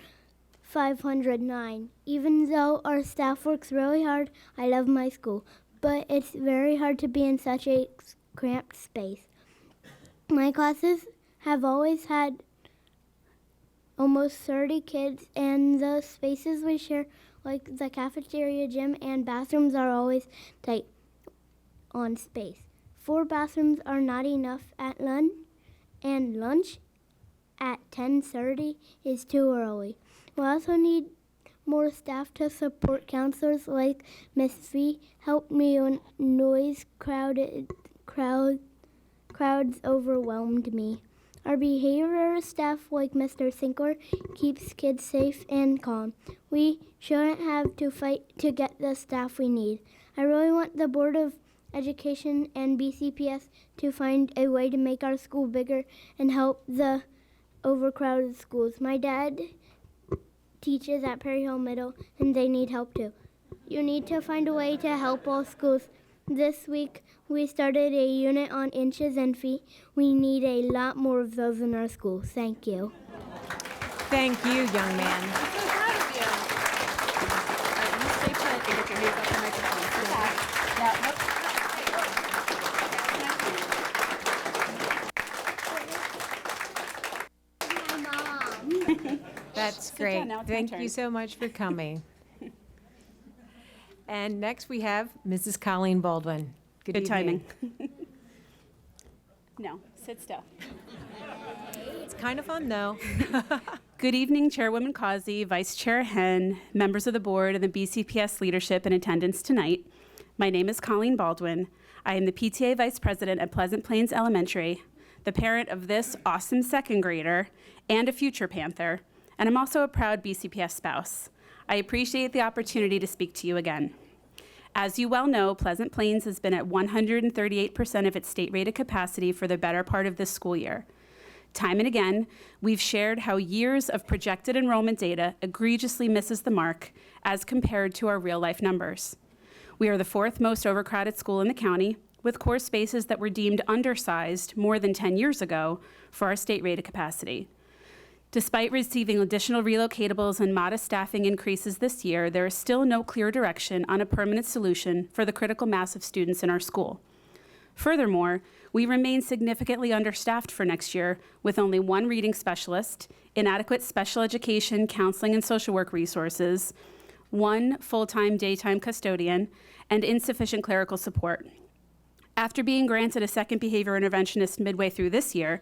509. Even though our staff works really hard, I love my school, but it's very hard to be in such a cramped space. My classes have always had almost 30 kids, and the spaces we share, like the cafeteria, gym, and bathrooms, are always tight on space. 4 bathrooms are not enough at lunch, and lunch at 10:30 is too early. We also need more staff to support counselors like Miss V. Help me when crowds overwhelmed me. Our behavior staff like Mr. Sinkler keeps kids safe and calm. We shouldn't have to fight to get the staff we need. I really want the Board of Education and BCPS to find a way to make our school bigger and help the overcrowded schools. My dad teaches at Perry Hill Middle, and they need help too. You need to find a way to help all schools. This week, we started a unit on inches and feet. We need a lot more of those in our school. Thank you. Thank you, young man. I'm so proud of you. All right, you stay put and get your hands off the microphone. Yeah, look. That's Sit great. down now, it's my Thank turn. you so much for coming. And next we have Mrs. Colleen Baldwin. Good Good evening. timing. No, sit still. It's kind of fun, though. Good evening, Chairwoman Causey, Vice Chair Hen, members of the board, and the BCPS leadership in attendance tonight. My name is Colleen Baldwin. I am the PTA Vice President at Pleasant Plains Elementary, the parent of this awesome second grader, and a future Panther, and I'm also a proud BCPS spouse. I appreciate the opportunity to speak to you again. As you well know, Pleasant Plains has been at 138% of its state-rated capacity for the better part of this school year. Time and again, we've shared how years of projected enrollment data egregiously misses the mark as compared to our real-life numbers. We are the fourth most overcrowded school in the county, with core spaces that were deemed undersized more than 10 years ago for our state-rated capacity. Despite receiving additional relocatables and modest staffing increases this year, there is still no clear direction on a permanent solution for the critical mass of students in our school. Furthermore, we remain significantly understaffed for next year with only one reading specialist, inadequate special education, counseling, and social work resources, one full-time daytime custodian, and insufficient clerical support. After being granted a second behavior interventionist midway through this year,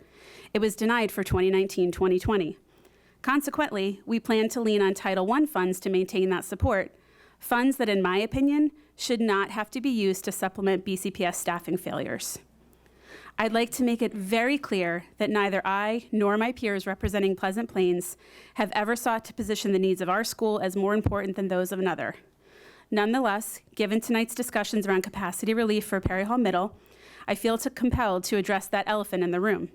it was denied for 2019-2020. Consequently, we plan to lean on Title I funds to maintain that support, funds that, in my opinion, should not have to be used to supplement BCPS staffing failures. I'd like to make it very clear that neither I nor my peers representing Pleasant Plains have ever sought to position the needs of our school as more important than those of another. Nonetheless, given tonight's discussions around capacity relief for Perry Hall Middle, I feel compelled to address that elephant in the room.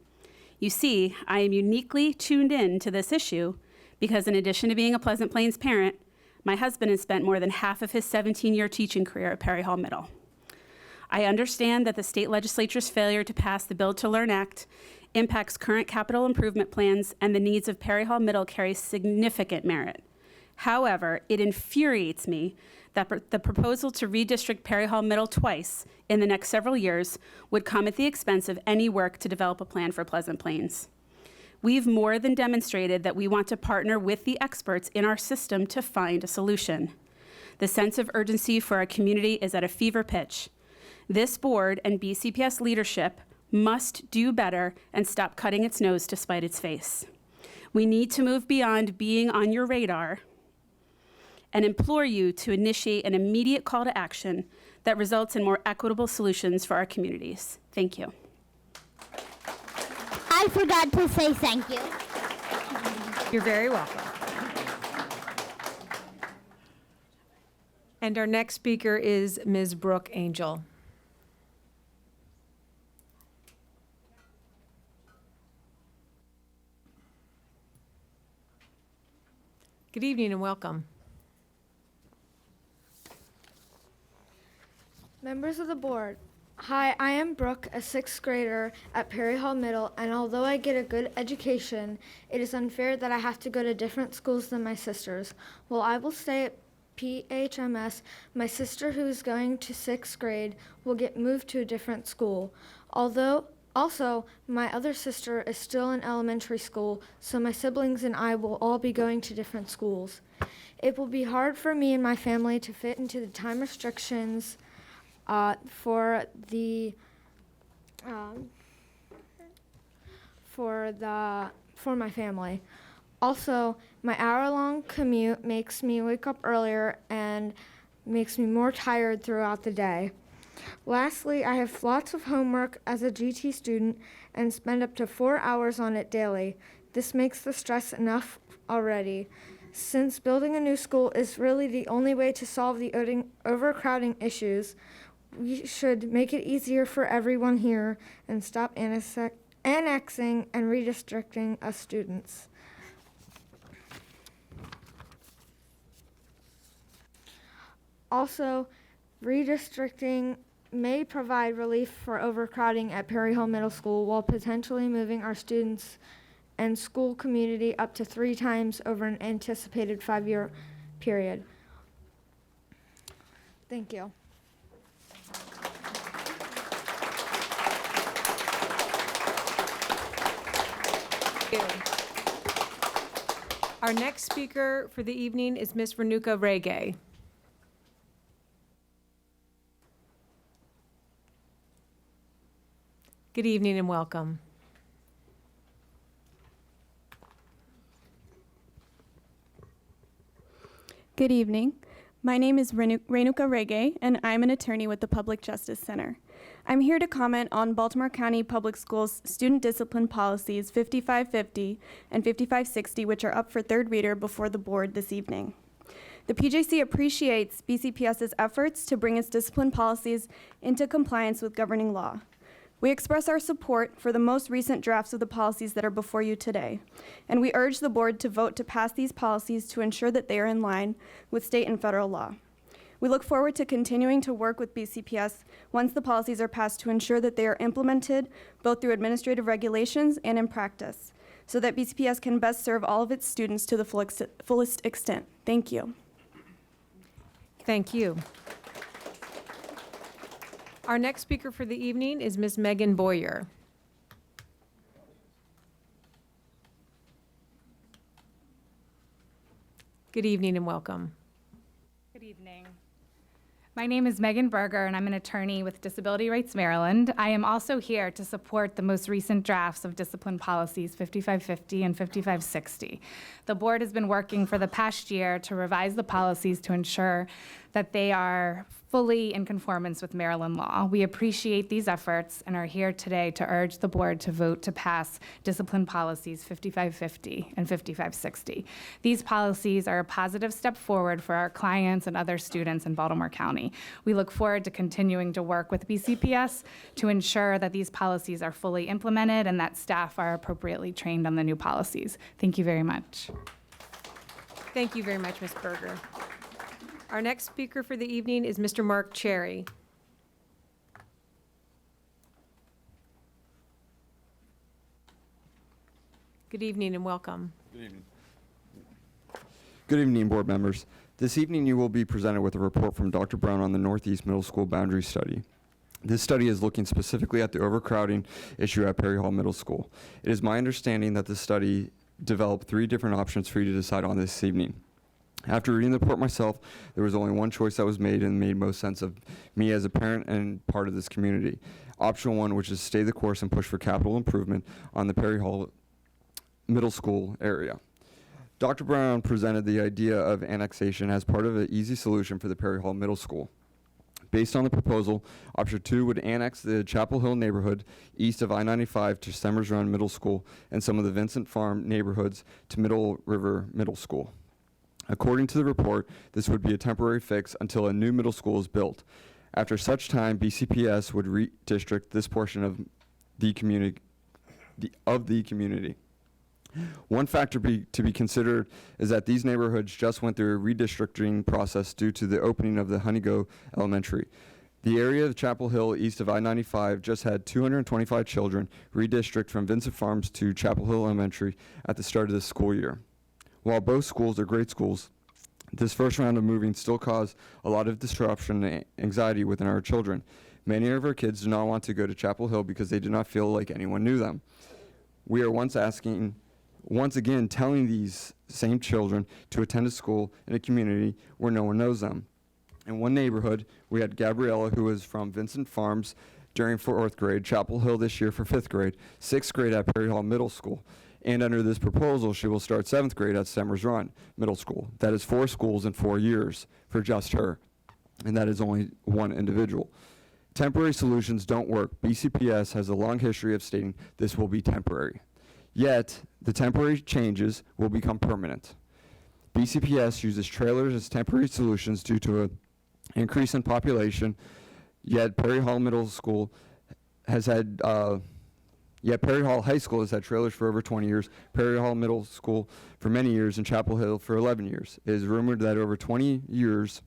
You see, I am uniquely tuned in to this issue because in addition to being a Pleasant Plains parent, my husband has spent more than half of his 17-year teaching career at Perry Hall Middle. I understand that the state legislature's failure to pass the Build to Learn Act impacts current capital improvement plans, and the needs of Perry Hall Middle carry significant merit. However, it infuriates me that the proposal to redistrict Perry Hall Middle twice in the next several years would come at the expense of any work to develop a plan for Pleasant Plains. We've more than demonstrated that we want to partner with the experts in our system to find a solution. The sense of urgency for our community is at a fever pitch. This board and BCPS leadership must do better and stop cutting its nose to spite its face. We need to move beyond being on your radar and implore you to initiate an immediate call to action that results in more equitable solutions for our communities. Thank you. I forgot to say thank you. You're very welcome. And our next speaker is Ms. Brooke Angel. Good evening and welcome. Members of the board, hi, I am Brooke, a sixth grader at Perry Hall Middle, and although I get a good education, it is unfair that I have to go to different schools than my sisters. While I will stay at PHMS, my sister, who is going to sixth grade, will get moved to a different school. Also, my other sister is still in elementary school, so my siblings and I will all be going to different schools. It will be hard for me and my family to fit into the time restrictions for my family. Also, my hour-long commute makes me wake up earlier and makes me more tired throughout the day. Lastly, I have lots of homework as a GT student and spend up to 4 hours on it daily. This makes the stress enough already. Since building a new school is really the only way to solve the overcrowding issues, we should make it easier for everyone here and stop annexing and redistricting us students. Also, redistricting may provide relief for overcrowding at Perry Hall Middle School while potentially moving our students and school community up to 3 times over an anticipated 5-year period. Thank you. Our next speaker for the evening is Ms. Renuka Reggae. Good evening and welcome. Good evening. My name is Renuka Reggae, and I'm an attorney with the Public Justice Center. I'm here to comment on Baltimore County Public Schools Student Discipline Policies 5550 and 5560, which are up for third reader before the board this evening. The PJC appreciates BCPS's efforts to bring its discipline policies into compliance with governing law. We express our support for the most recent drafts of the policies that are before you today, and we urge the board to vote to pass these policies to ensure that they are in line with state and federal law. We look forward to continuing to work with BCPS once the policies are passed to ensure that they are implemented both through administrative regulations and in practice, so that BCPS can best serve all of its students to the fullest extent. Thank you. Thank you. Our next speaker for the evening is Ms. Megan Boyer. Good evening and welcome. Good evening. My name is Megan Berger, and I'm an attorney with Disability Rights Maryland. I am also here to support the most recent drafts of discipline policies 5550 and 5560. The board has been working for the past year to revise the policies to ensure that they are fully in conformance with Maryland law. We appreciate these efforts and are here today to urge the board to vote to pass discipline policies 5550 and 5560. These policies are a positive step forward for our clients and other students in Baltimore County. We look forward to continuing to work with BCPS to ensure that these policies are fully implemented and that staff are appropriately trained on the new policies. Thank you very much. Thank you very much, Ms. Berger. Our next speaker for the evening is Mr. Mark Cherry. Good evening and welcome. Good evening. Good evening, board members. This evening you will be presented with a report from Dr. Brown on the Northeast Middle School Boundary Study. This study is looking specifically at the overcrowding issue at Perry Hall Middle School. It is my understanding that the study developed 3 different options for you to decide on this evening. After reading the report myself, there was only one choice that was made and made most sense of me as a parent and part of this community. Option 1, which is stay the course and push for capital improvement on the Perry Hall Middle School area. Dr. Brown presented the idea of annexation as part of an easy solution for the Perry Hall Middle School. Based on the proposal, option 2 would annex the Chapel Hill neighborhood east of I-95 to Summers Run Middle School and some of the Vincent Farm neighborhoods to Middle River Middle School. According to the report, this would be a temporary fix until a new middle school is built. After such time, BCPS would redistrict this portion of the community. One factor to be considered is that these neighborhoods just went through a redistricting process due to the opening of the Honeygo Elementary. The area of Chapel Hill east of I-95 just had 225 children redistrict from Vincent Farms to Chapel Hill Elementary at the start of the school year. While both schools are great schools, this first round of moving still caused a lot of disruption and anxiety within our children. Many of our kids do not want to go to Chapel Hill because they do not feel like anyone knew them. We are once again telling these same children to attend a school in a community where no one knows them. In one neighborhood, we had Gabriella, who was from Vincent Farms during 4th grade, Chapel Hill this year for 5th grade, 6th grade at Perry Hall Middle School. And under this proposal, she will start 7th grade at Summers Run Middle School. That is 4 schools in 4 years for just her. And that is only one individual. Temporary solutions don't work. BCPS has a long history of stating this will be temporary. Yet, the temporary changes will become permanent. BCPS uses trailers as temporary solutions due to an increase in population, yet Perry Hall Middle School has had Perry Hall High School has had trailers for over 20 years, Perry Hall Middle School for many years, and Chapel Hill for 11 years. It is rumored that over 20 years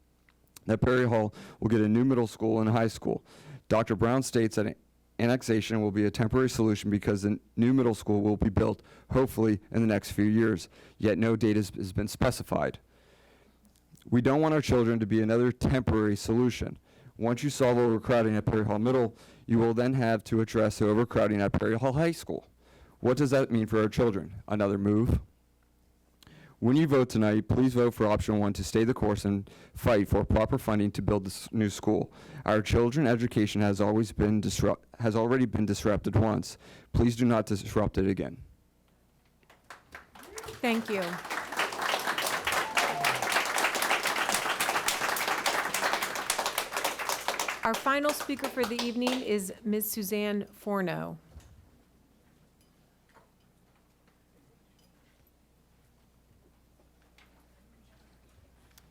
that Perry Hall will get a new middle school and a high school. Dr. Brown states that annexation will be a temporary solution because the new middle school will be built, hopefully, in the next few years, yet no date has been specified. We don't want our children to be another temporary solution. Once you solve overcrowding at Perry Hall Middle, you will then have to address the overcrowding at Perry Hall High School. What does that mean for our children? Another move? When you vote tonight, please vote for option 1 to stay the course and fight for proper funding to build this new school. Our children's education has already been disrupted once. Please do not disrupt it again. Thank you. Our final speaker for the evening is Ms. Suzanne Forno.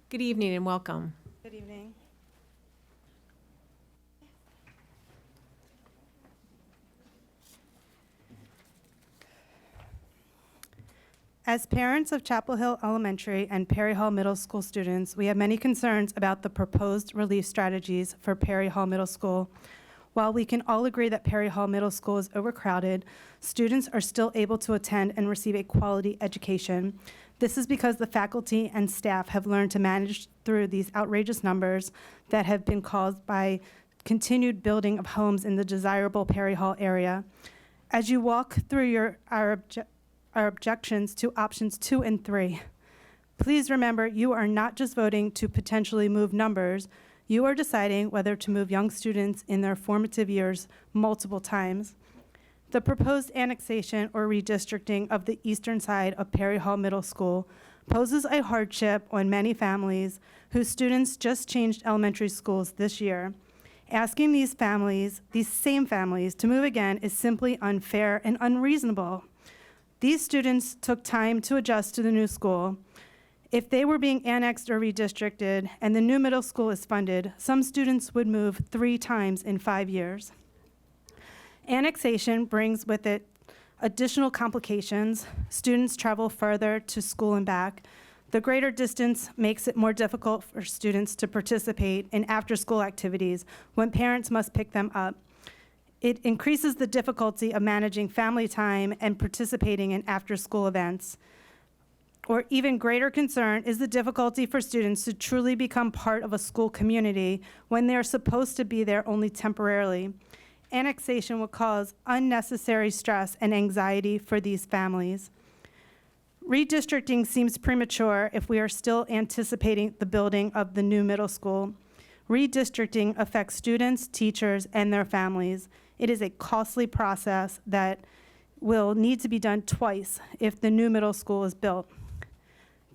Good evening and welcome. Good evening. As parents of Chapel Hill Elementary and Perry Hall Middle School students, we have many concerns about the proposed relief strategies for Perry Hall Middle School. While we can all agree that Perry Hall Middle School is overcrowded, students are still able to attend and receive a quality education. This is because the faculty and staff have learned to manage through these outrageous numbers that have been caused by continued building of homes in the desirable Perry Hall area. As you walk through our objections to options 2 and 3, please remember you are not just voting to potentially move numbers, you are deciding whether to move young students in their formative years multiple times. The proposed annexation or redistricting of the eastern side of Perry Hall Middle School poses a hardship on many families whose students just changed elementary schools this year. Asking these same families, to move again is simply unfair and unreasonable. These students took time to adjust to the new school. If they were being annexed or redistricted and the new middle school is funded, some students would move 3 times in 5 years. Annexation brings with it additional complications. Students travel further to school and back. The greater distance makes it more difficult for students to participate in after-school activities when parents must pick them up. It increases the difficulty of managing family time and participating in after-school events. Or even greater concern is the difficulty for students to truly become part of a school community when they're supposed to be there only temporarily. Annexation will cause unnecessary stress and anxiety for these families. Redistricting seems premature if we are still anticipating the building of the new middle school. Redistricting affects students, teachers, and their families. It is a costly process that will need to be done twice if the new middle school is built.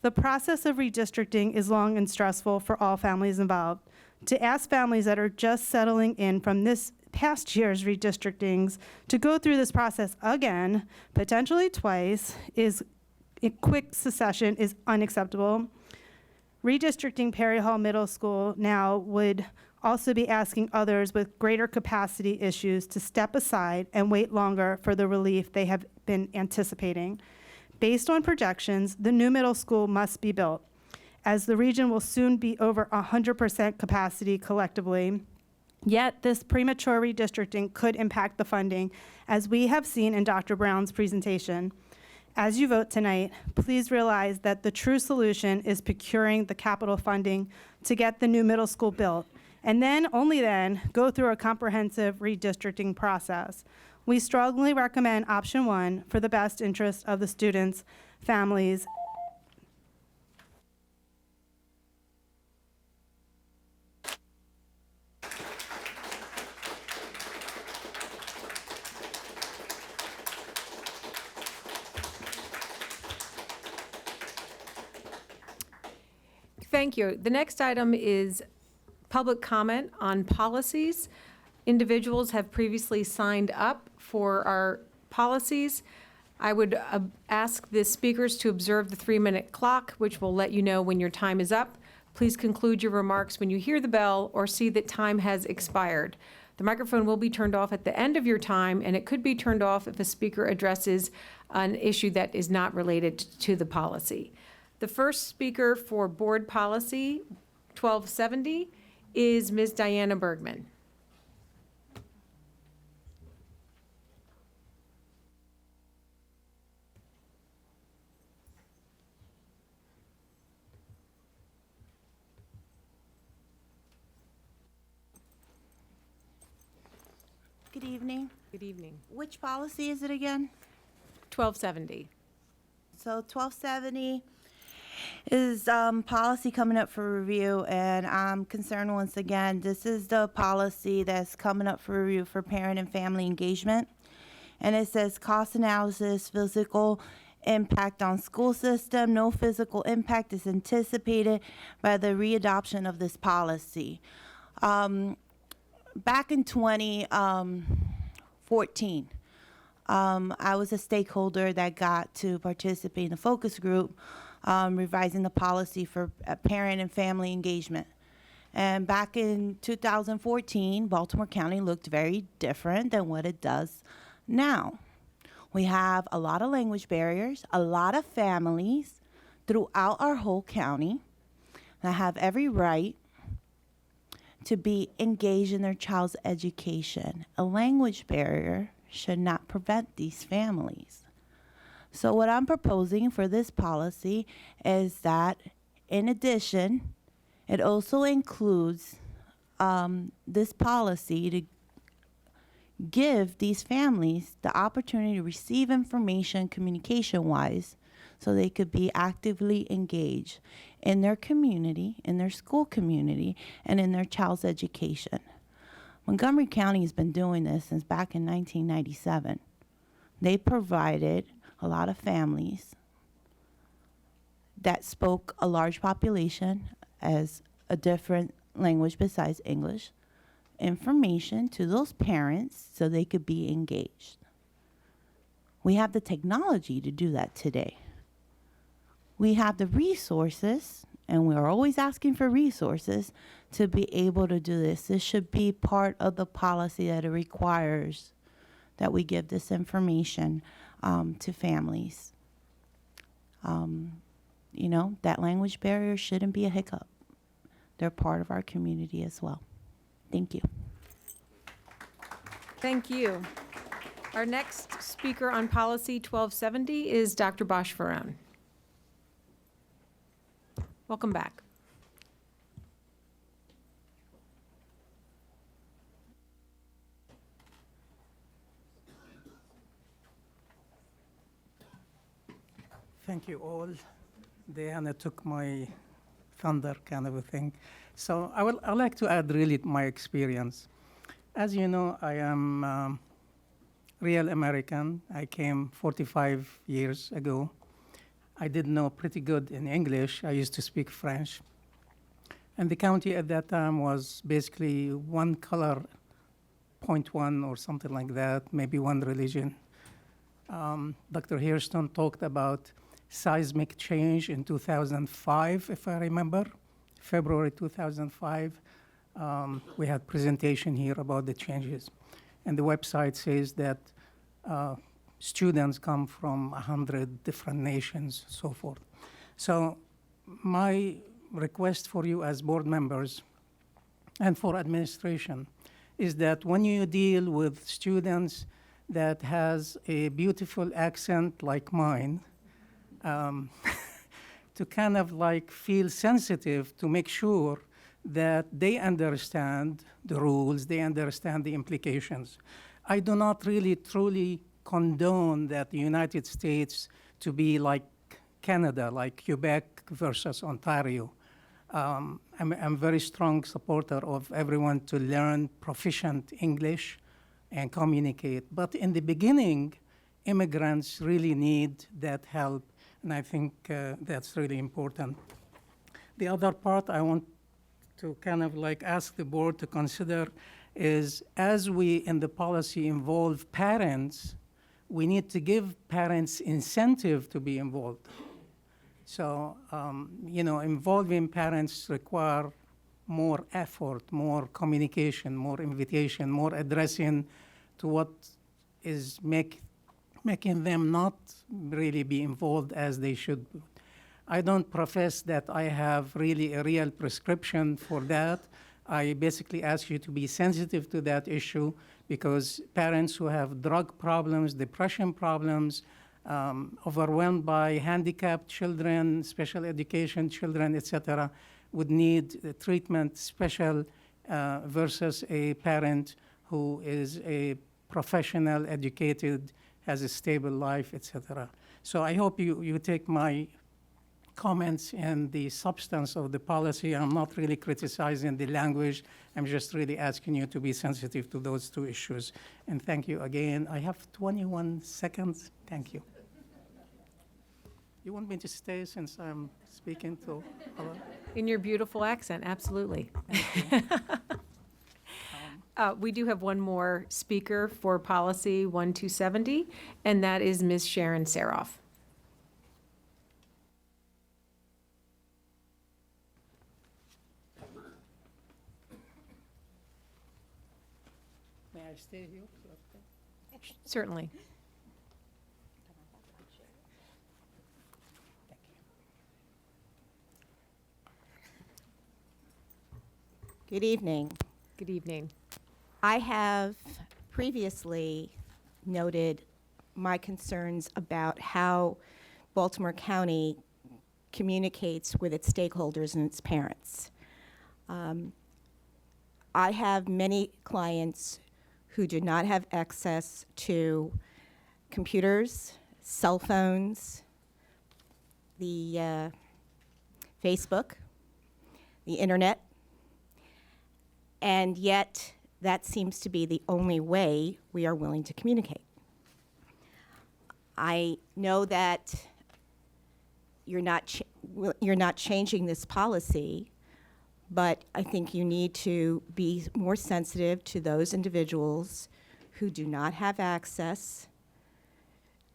The process of redistricting is long and stressful for all families involved. To ask families that are just settling in from this past year's redistrictings to go through this process again, potentially twice, in quick succession is unacceptable. Redistricting Perry Hall Middle School now would also be asking others with greater capacity issues to step aside and wait longer for the relief they have been anticipating. Based on projections, the new middle school must be built, as the region will soon be over 100% capacity collectively. Yet this premature redistricting could impact the funding, as we have seen in Dr. Brown's presentation. As you vote tonight, please realize that the true solution is procuring the capital funding to get the new middle school built, and then, only then, go through a comprehensive redistricting process. We strongly recommend option 1 for the best interest of the students, families. Thank you. The next item is public comment on policies. Individuals have previously signed up for our policies. I would ask the speakers to observe the 3-minute clock, which will let you know when your time is up. Please conclude your remarks when you hear the bell or see that time has expired. The microphone will be turned off at the end of your time, and it could be turned off if a speaker addresses an issue that is not related to the policy. The first speaker for Board Policy 1270 is Ms. Diana Bergman. Good evening. Good evening. Which policy is it again? 1270. So 1270 is policy coming up for review, and I'm concerned once again. This is the policy that's coming up for review for parent and family engagement. And it says cost analysis, physical impact on school system. No physical impact is anticipated by the readoption of this policy. Back in 2014, I was a stakeholder that got to participate in a focus group revising the policy for parent and family engagement. And back in 2014, Baltimore County looked very different than what it does now. We have a lot of language barriers, a lot of families throughout our whole county that have every right to be engaged in their child's education. A language barrier should not prevent these families. So what I'm proposing for this policy is that, in addition, it also includes this policy to give these families the opportunity to receive information communication-wise so they could be actively engaged in their community, in their school community, and in their child's education. Montgomery County has been doing this since back in 1997. They provided a lot of families that spoke a large population as a different language besides English information to those parents so they could be engaged. We have the technology to do that today. We have the resources, and we're always asking for resources to be able to do this. This should be part of the policy that it requires that we give this information to families. You know, that language barrier shouldn't be a hiccup. They're part of our community as well. Thank you. Thank you. Our next speaker on Policy 1270 is Dr. Bosch. Welcome back. Thank you all. Diana took my thunder kind of a thing. So I'd like to add really my experience. As you know, I am real American. I came 45 years ago. I did know pretty good in English. I used to speak French. And the county at that time was basically one color, 0.1 or something like that, maybe one religion. Dr. Hairston talked about seismic change in 2005, if I remember, February 2005. We had presentation here about the changes. And the website says that students come from 100 different nations, so forth. So my request for you as board members and for administration is that when you deal with students that has a beautiful accent like mine, to kind of like feel sensitive to make sure that they understand the rules, they understand the implications. I do not really truly condone that the United States to be like Canada, like Quebec versus Ontario. I'm a very strong supporter of everyone to learn proficient English and communicate. But in the beginning, immigrants really need that help, and I think that's really important. The other part I want to kind of like ask the board to consider is, as we in the policy involve parents, we need to give parents incentive to be involved. So, you know, involving parents require more effort, more communication, more invitation, more addressing to what is making them not really be involved as they should be. I don't profess that I have really a real prescription for that. I basically ask you to be sensitive to that issue, because parents who have drug problems, depression problems, overwhelmed by handicapped children, special education children, etc., would need treatment special versus a parent who is a professional, educated, has a stable life, etc. So I hope you take my comments in the substance of the policy. I'm not really criticizing the language. I'm just really asking you to be sensitive to those two issues. And thank you again. I have 21 seconds. Thank you. You want me to stay since I'm speaking to hello? In your beautiful accent, absolutely. We do have one more speaker for policy 1270, and that is Ms. Sharon Saroff. May I stay here? Certainly. Good evening. Good evening. I have previously noted my concerns about how Baltimore County communicates with its stakeholders and its parents. I have many clients who do not have access to computers, cell phones, the Facebook, the internet, and yet that seems to be the only way we are willing to communicate. I know that you're not changing this policy, but I think you need to be more sensitive to those individuals who do not have access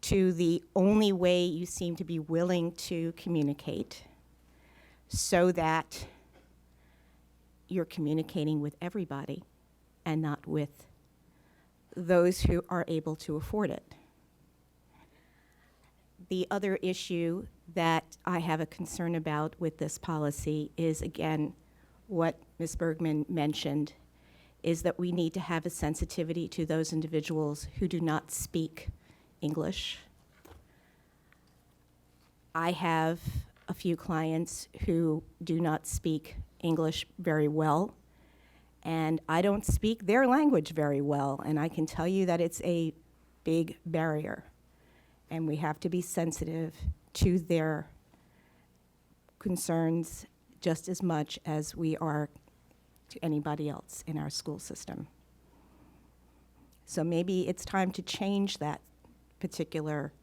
to the only way you seem to be willing to communicate, so that you're communicating with everybody and not with those who are able to afford it. The other issue that I have a concern about with this policy is, again, what Ms. Bergman mentioned, is that we need to have a sensitivity to those individuals who do not speak English. I have a few clients who do not speak English very well, and I don't speak their language very well, and I can tell you that it's a big barrier, and we have to be sensitive to their concerns just as much as we are to anybody else in our school system. So maybe it's time to change that particular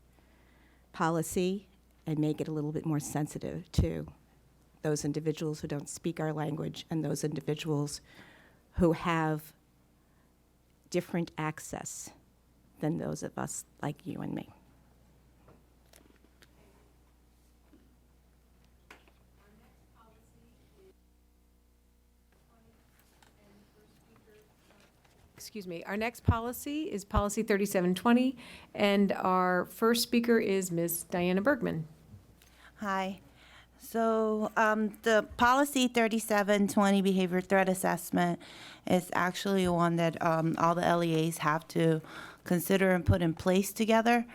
policy and make it a little bit more sensitive to those individuals who don't speak our language and those individuals who have different access than those of us like you and me. Excuse me. Our next policy is policy 3720, and our first speaker is Ms. Diana Bergman. Hi. So the policy 3720 behavior threat assessment is actually one that all the LEAs have to consider and put in place together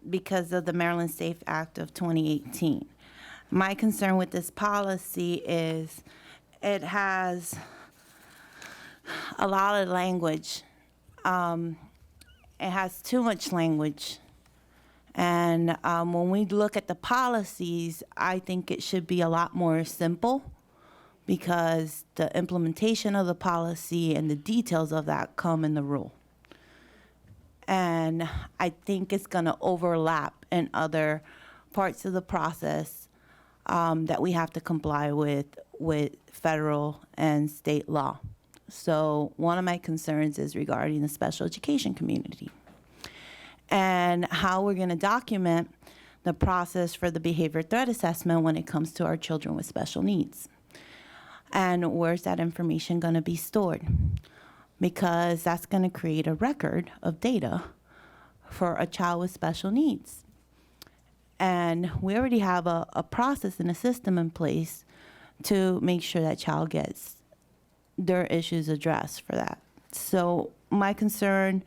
because of the Maryland Safe Act of 2018. My concern with this policy is it has a lot of language. It has too much language. And when we look at the policies, I think it should be a lot more simple, because the implementation of the policy and the details of that come in the rule. And I think it's going to overlap in other parts of the process that we have to comply with federal and state law. So one of my concerns is regarding the special education community and how we're going to document the process for the behavior threat assessment when it comes to our children with special needs. And where's that information going to be stored? Because that's going to create a record of data for a child with special needs. And we already have a process and a system in place to make sure that child gets their issues addressed for that. So my concern,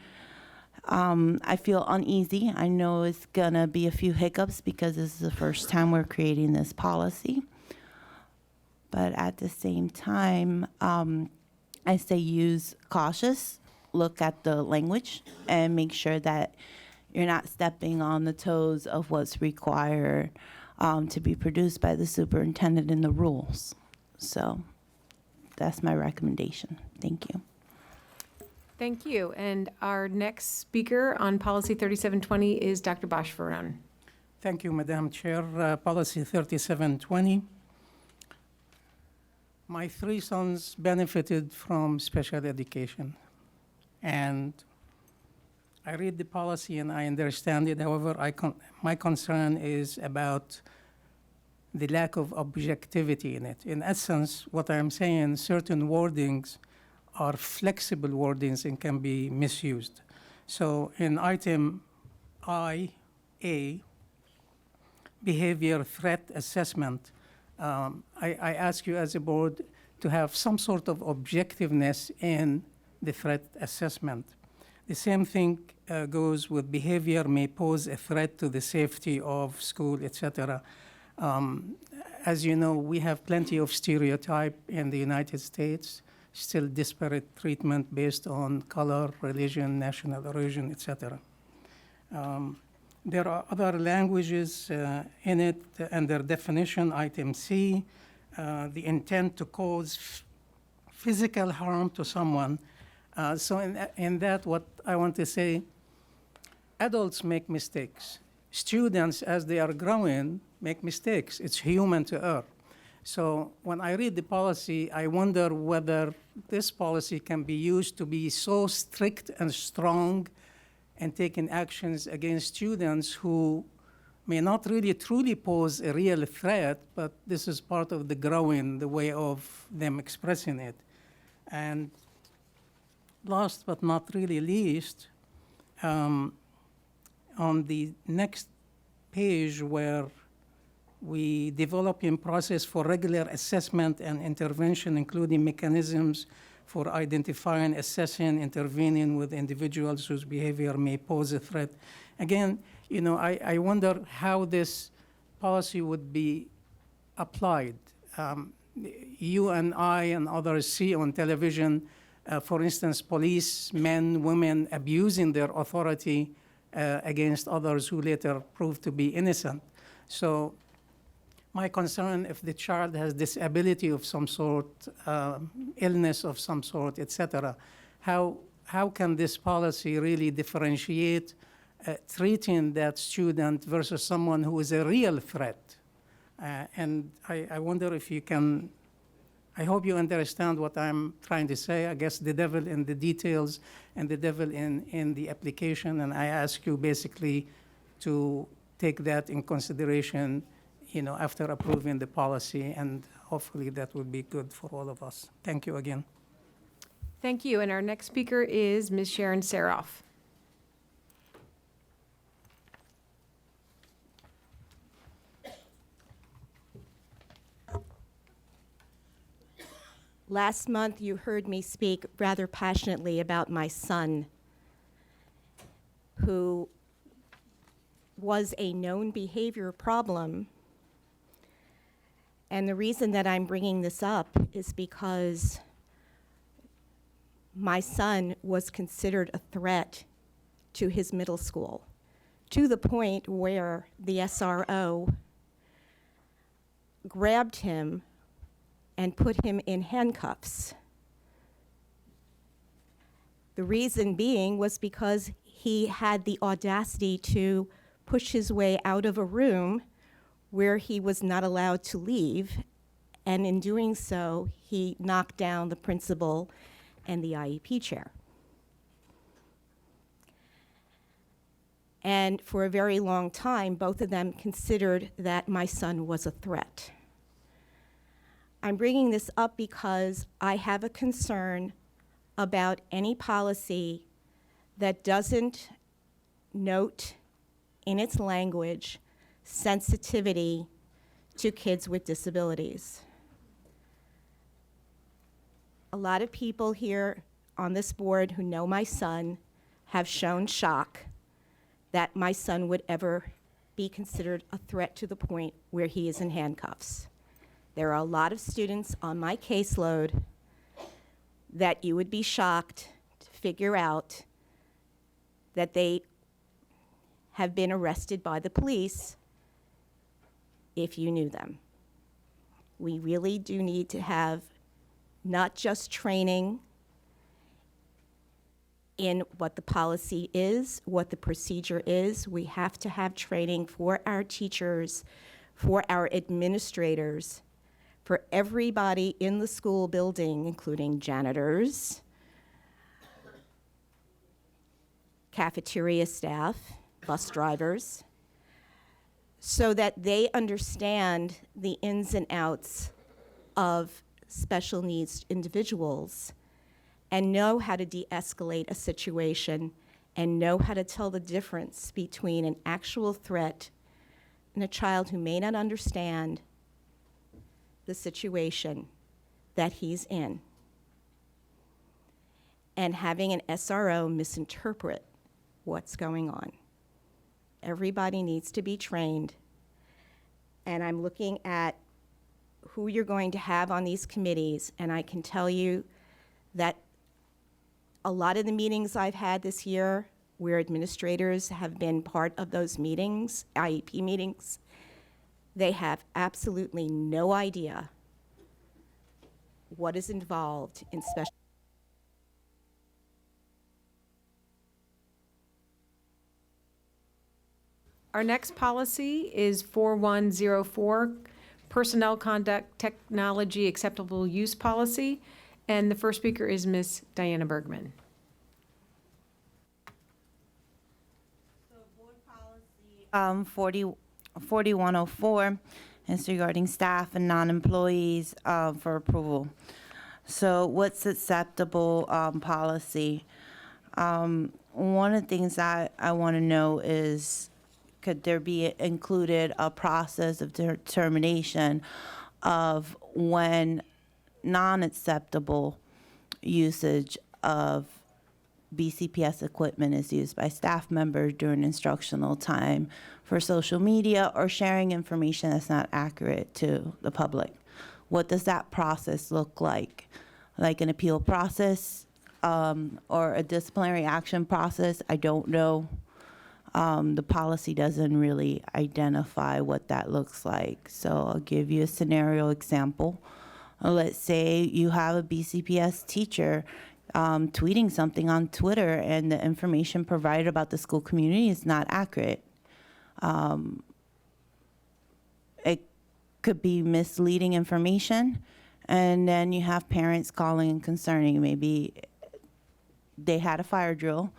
I feel uneasy. I know it's gonna be a few hiccups because this is the first time we're creating this policy. But at the same time, I say use cautious, look at the language and make sure that you're not stepping on the toes of what's required to be produced by the superintendent in the rules. So that's my recommendation. Thank you. Thank you. And our next speaker on Policy 3720 is Dr. Bosch. Thank you, Madam Chair. Policy 3720. My 3 sons benefited from special education, and I read the policy and I understand it. However, my concern is about the lack of objectivity in it. In essence, what I'm saying, certain wordings are flexible wordings and can be misused. So in item IA, behavior threat assessment, I ask you as a board to have some sort of objectiveness in the threat assessment. The same thing goes with behavior may pose a threat to the safety of school, etc. As you know, we have plenty of stereotype in the United States, still disparate treatment based on color, religion, national origin, etc. There are other languages in it, and their definition, item C, the intent to cause physical harm to someone. So in that, what I want to say, adults make mistakes. Students, as they are growing, make mistakes. It's human to err. So when I read the policy, I wonder whether this policy can be used to be so strict and strong and taking actions against students who may not really truly pose a real threat, but this is part of the growing, the way of them expressing it. And last but not really least, on the next page where we develop a process for regular assessment and intervention, including mechanisms for identifying, assessing, intervening with individuals whose behavior may pose a threat. Again, you know, I wonder how this policy would be applied. You and I and others see on television, for instance, policemen, women abusing their authority against others who later prove to be innocent. So my concern, if the child has disability of some sort, illness of some sort, etc., how can this policy really differentiate treating that student versus someone who is a real threat? And I wonder if you can, I hope you understand what I'm trying to say. I guess the devil in the details and the devil in the application, and I ask you basically to take that in consideration, you know, after approving the policy, and hopefully that would be good for all of us. Thank you again. Thank you. And our next speaker is Ms. Sharon Saroff. Last month, you heard me speak rather passionately about my son, who was a known behavior problem. And the reason that I'm bringing this up is because my son was considered a threat to his middle school, to the point where the SRO grabbed him and put him in handcuffs. The reason being was because he had the audacity to push his way out of a room where he was not allowed to leave, and in doing so, he knocked down the principal and the IEP chair. And for a very long time, both of them considered that my son was a threat. I'm bringing this up because I have a concern about any policy that doesn't note in its language sensitivity to kids with disabilities. A lot of people here on this board who know my son have shown shock that my son would ever be considered a threat to the point where he is in handcuffs. There are a lot of students on my caseload that you would be shocked to figure out that they have been arrested by the police if you knew them. We really do need to have not just training in what the policy is, what the procedure is. We have to have training for our teachers, for our administrators, for everybody in the school building, including janitors, cafeteria staff, bus drivers, so that they understand the ins and outs of special needs individuals and know how to de-escalate a situation and know how to tell the difference between an actual threat and a child who may not understand the situation that he's in, and having an SRO misinterpret what's going on. Everybody needs to be trained, and I'm looking at who you're going to have on these committees, and I can tell you that a lot of the meetings I've had this year where administrators have been part of those meetings, IEP meetings, they have absolutely no idea what is involved in special. Our next policy is 4104, Personnel Conduct Technology Acceptable Use Policy. And the first speaker is Ms. Diana Bergman. So 4104 is regarding staff and non-employees for approval. So what's acceptable policy? One of the things that I want to know is, could there be included a process of determination of when non-acceptable usage of BCPS equipment is used by staff members during instructional time for social media or sharing information that's not accurate to the public? What does that process look like? Like an appeal process or a disciplinary action process? I don't know. The policy doesn't really identify what that looks like. So I'll give you a scenario example. Let's say you have a BCPS teacher tweeting something on Twitter and the information provided about the school community is not accurate. It could be misleading information, and then you have parents calling and concerning. Maybe they had a fire drill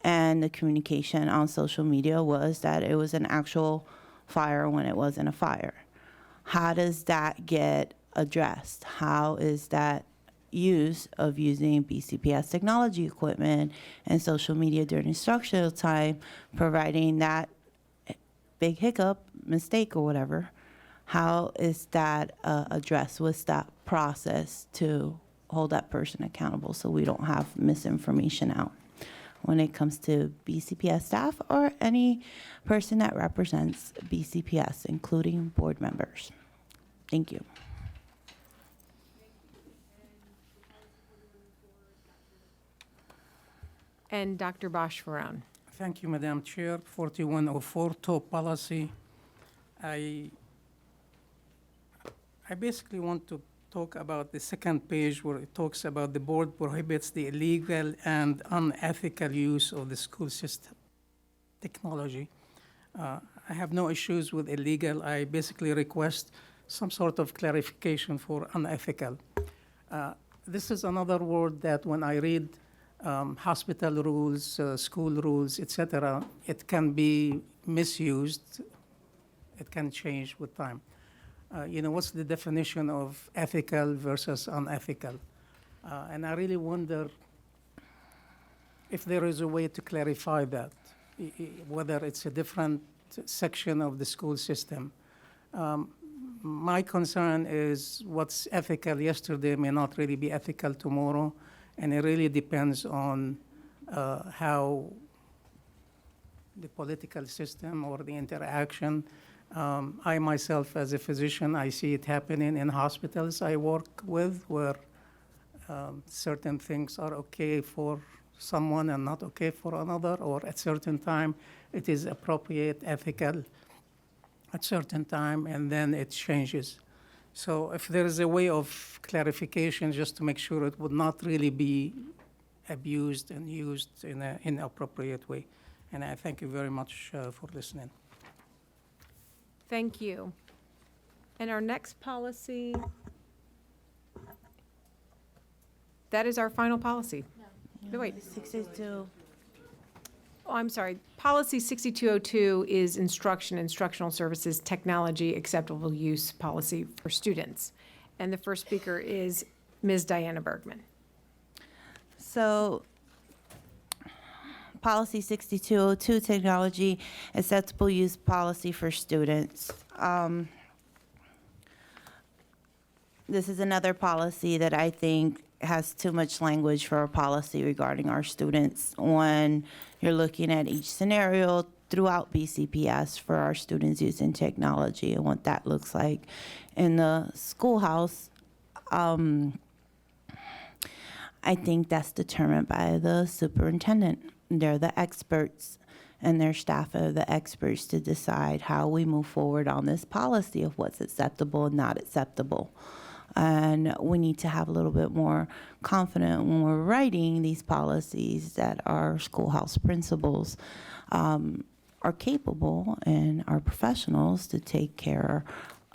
and the communication on social media was that it was an actual fire when it wasn't a fire. How does that get addressed? How is that use of using BCPS technology equipment and social media during instructional time, providing that big hiccup, mistake, or whatever? How is that addressed? What's that process to hold that person accountable so we don't have misinformation out when it comes to BCPS staff or any person that represents BCPS, including board members? Thank you. And Dr. Bosch Ferran. Thank you, Madam Chair. 4104, top policy. I basically want to talk about the second page where it talks about the board prohibits the illegal and unethical use of the school system technology. I have no issues with illegal. I basically request some sort of clarification for unethical. This is another word that when I read hospital rules, school rules, etc., it can be misused. It can change with time. What's the definition of ethical versus unethical? And I really wonder if there is a way to clarify that, whether it's a different section of the school system. My concern is what's ethical yesterday may not really be ethical tomorrow, and it really depends on how the political system or the interaction. I myself, as a physician, I see it happening in hospitals I work with where certain things are okay for someone and not okay for another, or at certain time it is appropriate, ethical at certain time, and then it changes. So if there is a way of clarification, just to make sure it would not really be abused and used in an inappropriate way. And I thank you very much for listening. Thank you. And our next policy, that is our final policy. No, wait. 62. Oh, I'm sorry. Policy 6202 is instructional services, technology, acceptable use policy for students. And the first speaker is Ms. Diana Bergman. So, policy 6202, technology, acceptable use policy for students. This is another policy that I think has too much language for a policy regarding our students when you're looking at each scenario throughout BCPS for our students using technology and what that looks like in the schoolhouse. I think that's determined by the superintendent. They're the experts, and their staff are the experts to decide how we move forward on this policy of what's acceptable and not acceptable. And we need to have a little bit more confidence when we're writing these policies that our schoolhouse principals are capable and are professionals to take care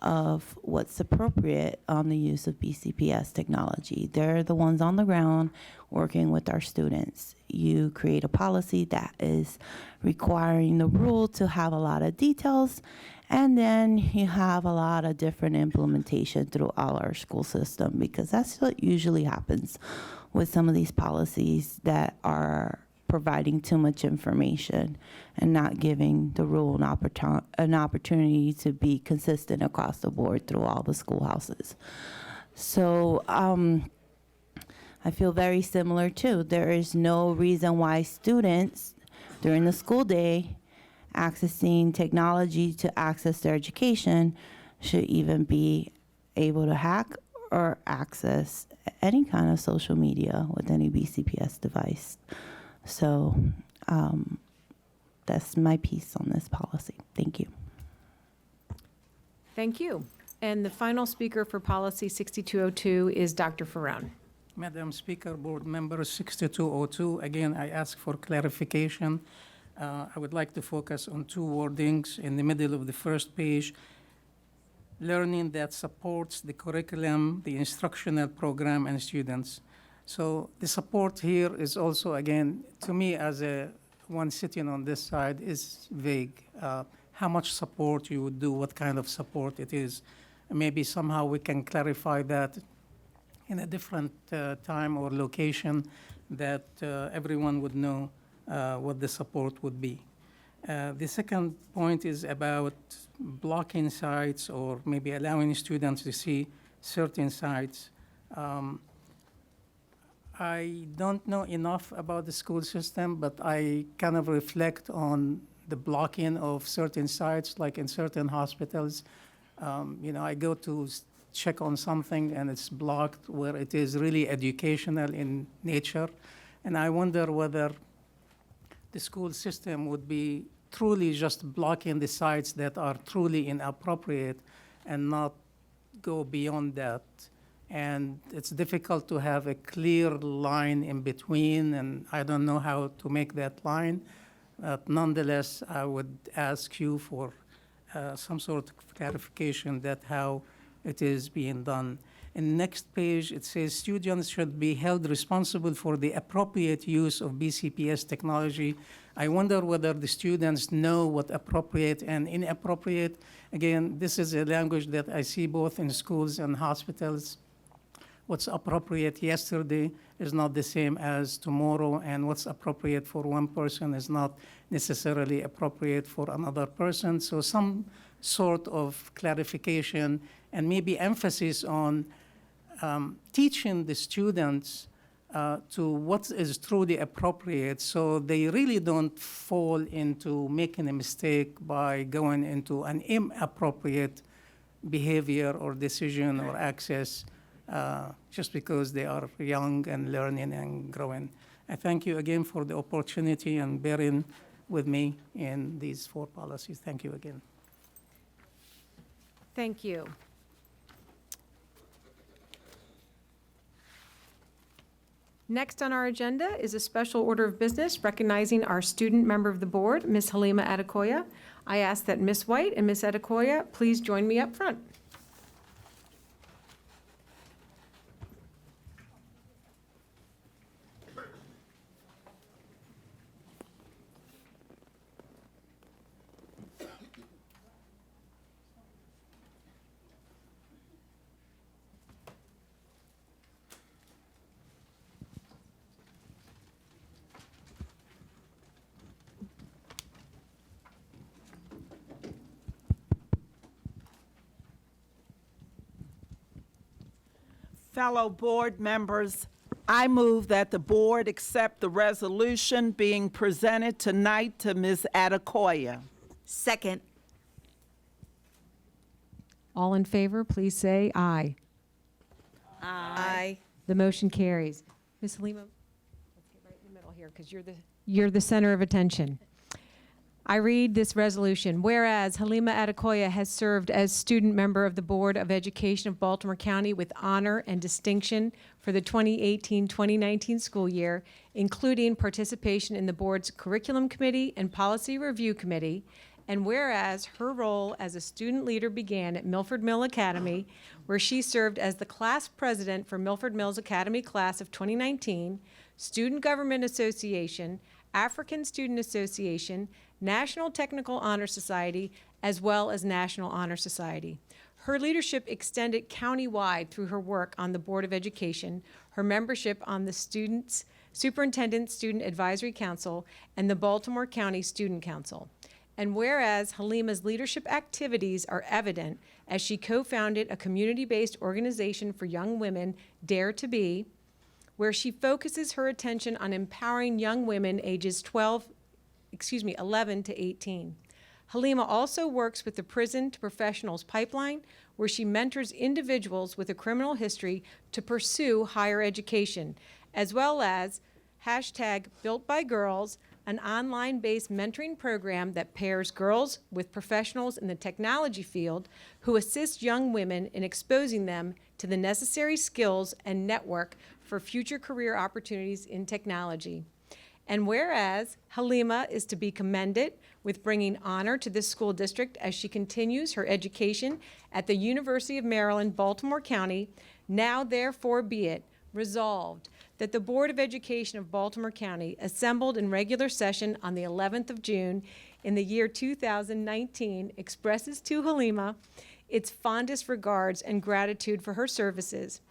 of what's appropriate on the use of BCPS technology. They're the ones on the ground working with our students. You create a policy that is requiring the rule to have a lot of details, and then you have a lot of different implementation throughout our school system, because that's what usually happens with some of these policies that are providing too much information and not giving the rule an opportunity to be consistent across the board through all the schoolhouses. So I feel very similar too. There is no reason why students during the school day accessing technology to access their education should even be able to hack or access any kind of social media with any BCPS device. So that's my piece on this policy. Thank you. Thank you. And the final speaker for policy 6202 is Dr. Ferrone. Madam Speaker, Board Member 6202, again, I ask for clarification. I would like to focus on two wordings in the middle of the first page. Learning that supports the curriculum, the instructional program, and students. So the support here is also, again, to me as one sitting on this side, is vague. How much support you would do, what kind of support it is. Maybe somehow we can clarify that in a different time or location that everyone would know what the support would be. The second point is about blocking sites or maybe allowing students to see certain sites. I don't know enough about the school system, but I kind of reflect on the blocking of certain sites, like in certain hospitals. I go to check on something and it's blocked where it is really educational in nature. And I wonder whether the school system would be truly just blocking the sites that are truly inappropriate and not go beyond that. And it's difficult to have a clear line in between, and I don't know how to make that line. But nonetheless, I would ask you for some sort of clarification that how it is being done. In the next page, it says students should be held responsible for the appropriate use of BCPS technology. I wonder whether the students know what appropriate and inappropriate. Again, this is a language that I see both in schools and hospitals. What's appropriate yesterday is not the same as tomorrow, and what's appropriate for one person is not necessarily appropriate for another person. So some sort of clarification and maybe emphasis on teaching the students to what is truly appropriate, so they really don't fall into making a mistake by going into an inappropriate behavior or decision or access just because they are young and learning and growing. I thank you again for the opportunity and bearing with me in these four policies. Thank you again. Thank you. Next on our agenda is a special order of business recognizing our student member of the board, Ms. Halima Adekoya. I ask that Ms. White and Ms. Adekoya please join me up front. Fellow board members, I move that the board accept the resolution being presented tonight to Ms. Adekoya. Second. All in favor, please say aye. Aye. The motion carries. Ms. Halima, let's get right in the middle here because you're the center of attention. I read this resolution. Whereas Halima Adekoya has served as student member of the Board of Education of Baltimore County with honor and distinction for the 2018-2019 school year, including participation in the board's Curriculum Committee and Policy Review Committee, and whereas her role as a student leader began at Milford Mill Academy, where she served as the class president for Milford Mills Academy class of 2019, Student Government Association, African Student Association, National Technical Honor Society, as well as National Honor Society. Her leadership extended countywide through her work on the Board of Education, her membership on the Superintendent Student Advisory Council, and the Baltimore County Student Council. And whereas Halima's leadership activities are evident as she co-founded a community-based organization for young women, Dare to Be, where she focuses her attention on empowering young women ages 11 to 18. Halima also works with the Prison to Professionals Pipeline, where she mentors individuals with a criminal history to pursue higher education, as well as #BuiltByGirls, an online-based mentoring program that pairs girls with professionals in the technology field who assist young women in exposing them to the necessary skills and network for future career opportunities in technology. And whereas Halima is to be commended with bringing honor to this school district as she continues her education at the University of Maryland, Baltimore County, now therefore be it resolved that the Board of Education of Baltimore County, assembled in regular session on the 11th of June in the year 2019, expresses to Halima its fondest regards and gratitude for her services.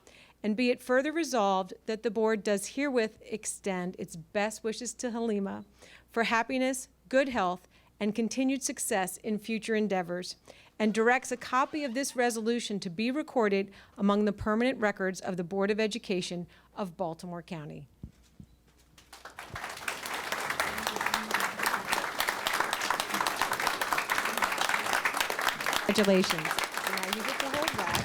And be it further resolved that the board does herewith extend its best wishes to Halima for happiness, good health, and continued success in future endeavors, and directs a copy of this resolution to be recorded among the permanent records of the Board of Education of Baltimore County. Congratulations. Now you get to hold that.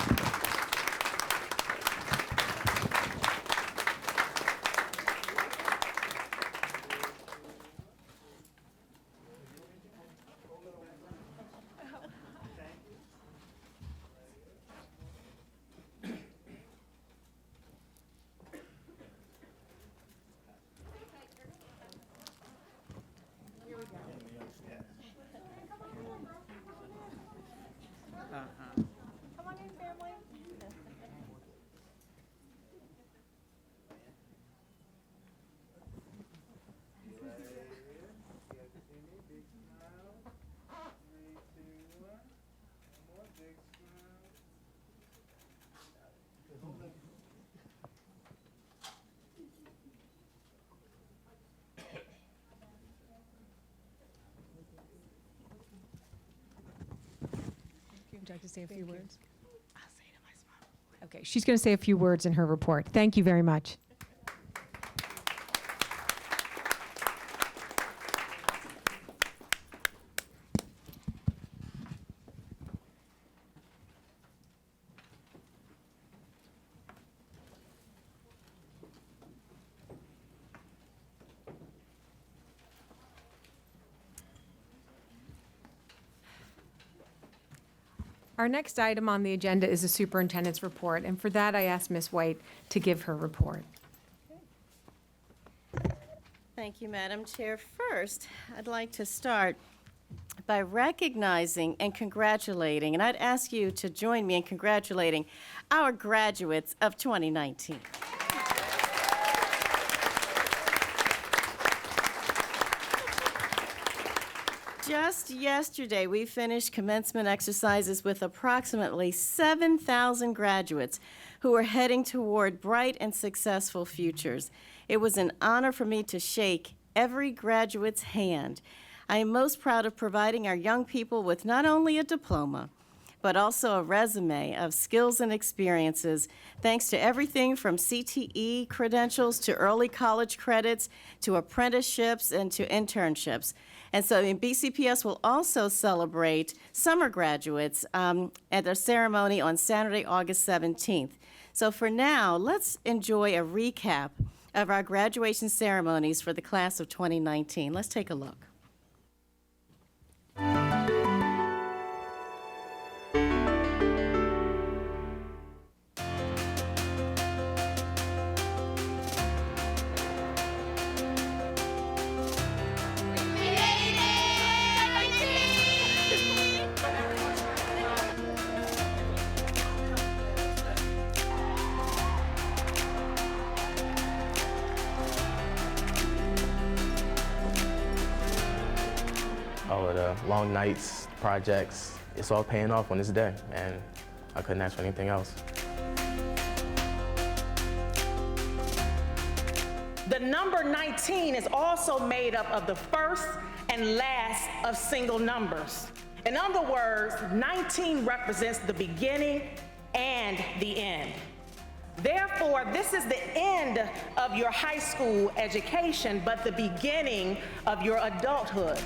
Come on in, family. Would you like to say a few words? I'll say it in my small. Okay, she's going to say a few words in her report. Thank you very much. Our next item on the agenda is the superintendent's report, and for that, I ask Ms. White to give her report. Thank you, Madam Chair. First, I'd like to start by recognizing and congratulating, and I'd ask you to join me in congratulating our graduates of 2019. Just yesterday, we finished commencement exercises with approximately 7,000 graduates who are heading toward bright and successful futures. It was an honor for me to shake every graduate's hand. I am most proud of providing our young people with not only a diploma, but also a resume of skills and experiences, thanks to everything from CTE credentials to early college credits to apprenticeships and to internships. And so BCPS will also celebrate summer graduates at their ceremony on Saturday, August 17th. So for now, let's enjoy a recap of our graduation ceremonies for the class of 2019. Let's take a look. All of the long nights, projects, it's all paying off on this day, and I couldn't ask for anything else. The number 19 is also made up of the first and last of single numbers. In other words, 19 represents the beginning and the end. Therefore, this is the end of your high school education, but the beginning of your adulthood.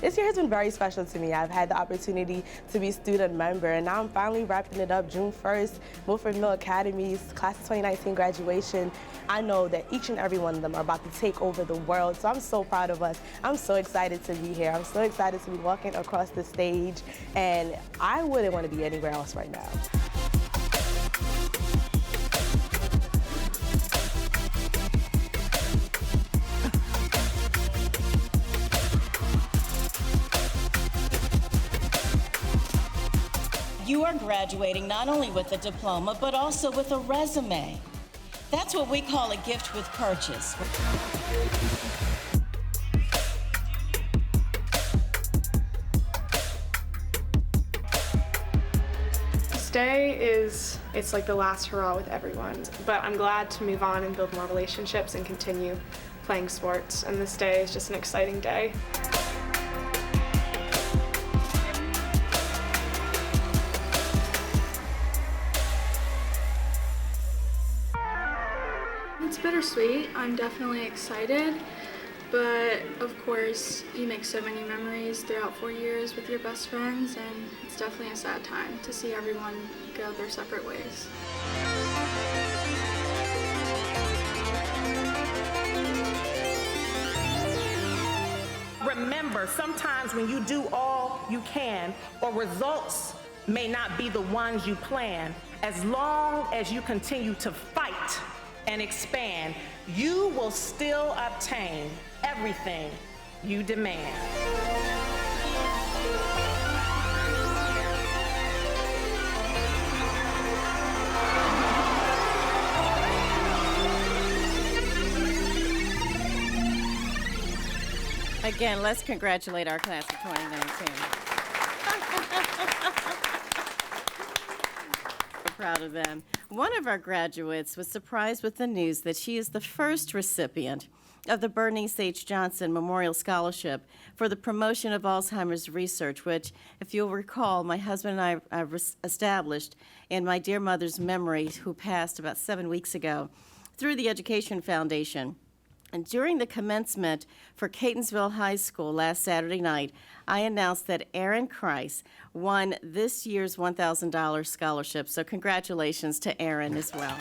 This year has been very special to me. I've had the opportunity to be a student member, and now I'm finally wrapping it up June 1st, Milford Mill Academy's class of 2019 graduation. I know that each and every one of them are about to take over the world, so I'm so proud of us. I'm so excited to be here. I'm so excited to be walking across the stage, and I wouldn't want to be anywhere else right now. You are graduating not only with a diploma, but also with a resume. That's what we call a gift with purchase. Stay it's like the last hurrah with everyone, but I'm glad to move on and build more relationships and continue playing sports, and this day is just an exciting day. It's bittersweet. I'm definitely excited, but of course you make so many memories throughout 4 years with your best friends, and it's definitely a sad time to see everyone go their separate ways. Remember, sometimes when you do all you can, or results may not be the ones you plan, as long as you continue to fight and expand, you will still obtain everything you demand. Again, let's congratulate our class of 2019. We're proud of them. One of our graduates was surprised with the news that she is the first recipient of the Bernice H. Johnson Memorial Scholarship for the promotion of Alzheimer's research, which, if you'll recall, my husband and I established in my dear mother's memory, who passed about 7 weeks ago, through the Education Foundation. And during the commencement for Catonsville High School last Saturday night, I announced that Aaron Kreis won this year's $1,000 scholarship. So congratulations to Aaron as well.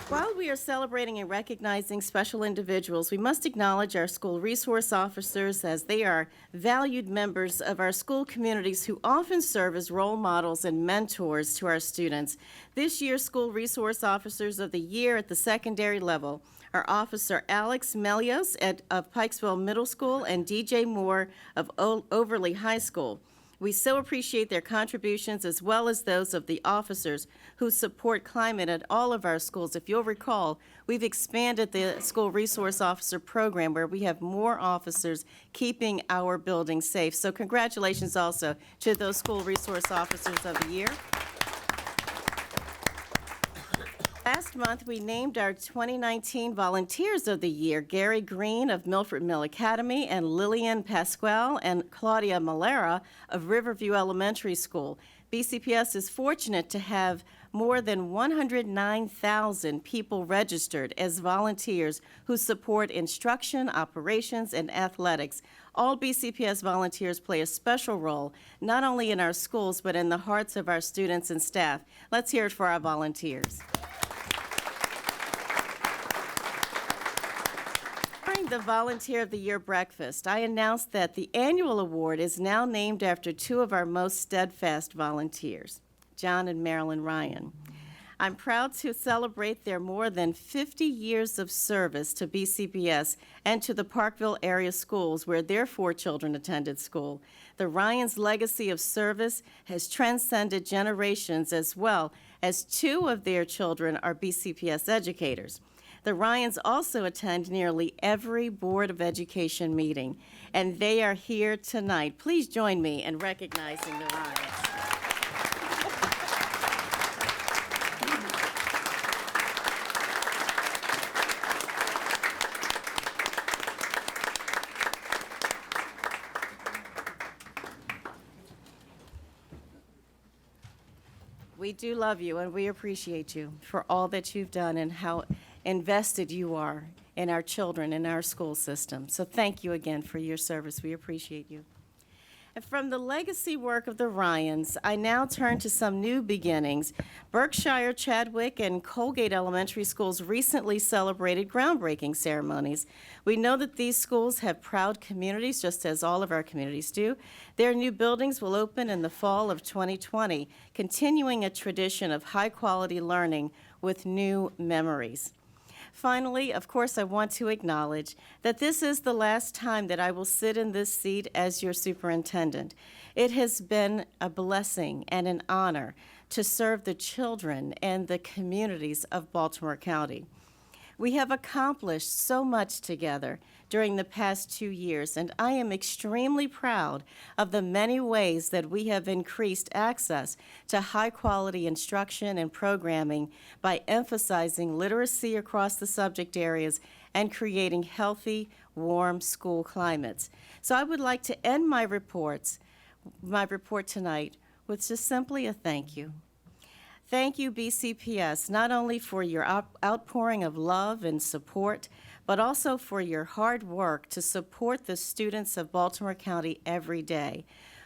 While we are celebrating and recognizing special individuals, we must acknowledge our school resource officers as they are valued members of our school communities who often serve as role models and mentors to our students. This year's School Resource Officers of the Year at the secondary level are Officer Alex Melios of Pikesville Middle School and DJ Moore of Overly High School. We so appreciate their contributions as well as those of the officers who support climate at all of our schools. If you'll recall, we've expanded the School Resource Officer program where we have more officers keeping our buildings safe. So congratulations also to those School Resource Officers of the Year. Last month, we named our 2019 Volunteers of the Year, Gary Green of Milford Mill Academy and Lillian Pasquale and Claudia Malera of Riverview Elementary School. BCPS is fortunate to have more than 109,000 people registered as volunteers who support instruction, operations, and athletics. All BCPS volunteers play a special role, not only in our schools, but in the hearts of our students and staff. Let's hear it for our volunteers. During the Volunteer of the Year breakfast, I announced that the annual award is now named after two of our most steadfast volunteers, John and Marilyn Ryan. I'm proud to celebrate their more than 50 years of service to BCPS and to the Parkville area schools where their 4 children attended school. The Ryans' legacy of service has transcended generations as well as 2 of their children are BCPS educators. The Ryans also attend nearly every Board of Education meeting, and they are here tonight. Please join me in recognizing the Ryans. We do love you, and we appreciate you for all that you've done and how invested you are in our children and our school system. So thank you again for your service. We appreciate you. And from the legacy work of the Ryans, I now turn to some new beginnings. Berkshire, Chadwick, and Colgate Elementary Schools recently celebrated groundbreaking ceremonies. We know that these schools have proud communities, just as all of our communities do. Their new buildings will open in the fall of 2020, continuing a tradition of high-quality learning with new memories. Finally, of course, I want to acknowledge that this is the last time that I will sit in this seat as your superintendent. It has been a blessing and an honor to serve the children and the communities of Baltimore County. We have accomplished so much together during the past 2 years, and I am extremely proud of the many ways that we have increased access to high-quality instruction and programming by emphasizing literacy across the subject areas and creating healthy, warm school climates. So I would like to end my report tonight with just simply a thank you. Thank you, BCPS, not only for your outpouring of love and support, but also for your hard work to support the students of Baltimore County every day.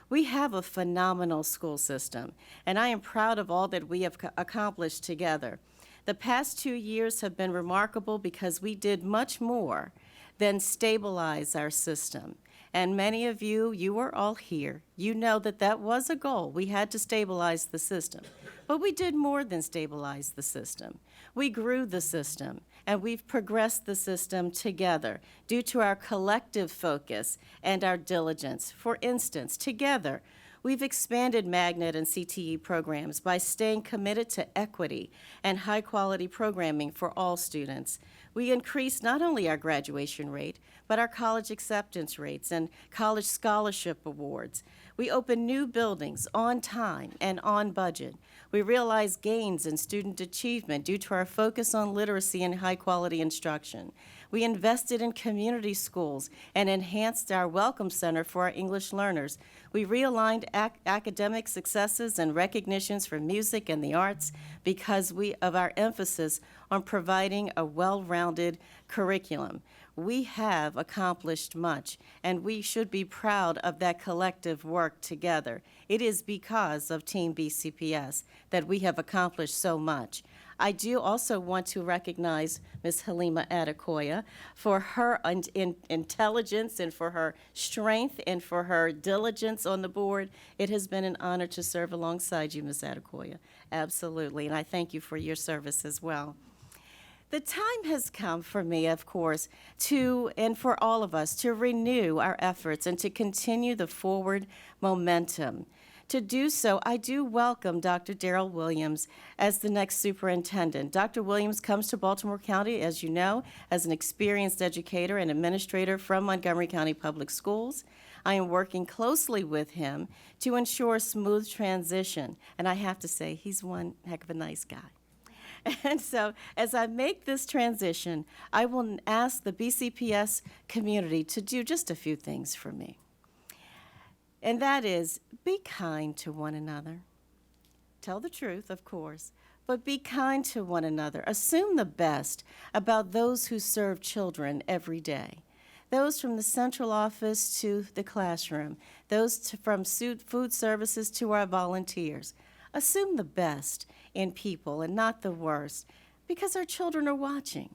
We have a phenomenal school system, and I am proud of all that we have accomplished together. The past 2 years have been remarkable because we did much more than stabilize our system. And many of you are all here. You know that that was a goal. We had to stabilize the system. But we did more than stabilize the system. We grew the system, and we've progressed the system together due to our collective focus and our diligence. For instance, together, we've expanded magnet and CTE programs by staying committed to equity and high-quality programming for all students. We increased not only our graduation rate, but our college acceptance rates and college scholarship awards. We opened new buildings on time and on budget. We realized gains in student achievement due to our focus on literacy and high-quality instruction. We invested in community schools and enhanced our Welcome Center for our English learners. We realigned academic successes and recognitions for music and the arts because of our emphasis on providing a well-rounded curriculum. We have accomplished much, and we should be proud of that collective work together. It is because of Team BCPS that we have accomplished so much. I do also want to recognize Ms. Halima Adekoya for her intelligence and for her strength and for her diligence on the board. It has been an honor to serve alongside you, Ms. Adekoya. Absolutely, and I thank you for your service as well. The time has come for me, of course, and for all of us to renew our efforts and to continue the forward momentum. To do so, I do welcome Dr. Darrell Williams as the next superintendent. Dr. Williams comes to Baltimore County, as you know, as an experienced educator and administrator from Montgomery County Public Schools. I am working closely with him to ensure a smooth transition, and I have to say, he's one heck of a nice guy. And so, as I make this transition, I will ask the BCPS community to do just a few things for me. And that is, be kind to one another. Tell the truth, of course, but be kind to one another. Assume the best about those who serve children every day. Those from the central office to the classroom, those from food services to our volunteers. Assume the best in people and not the worst, because our children are watching.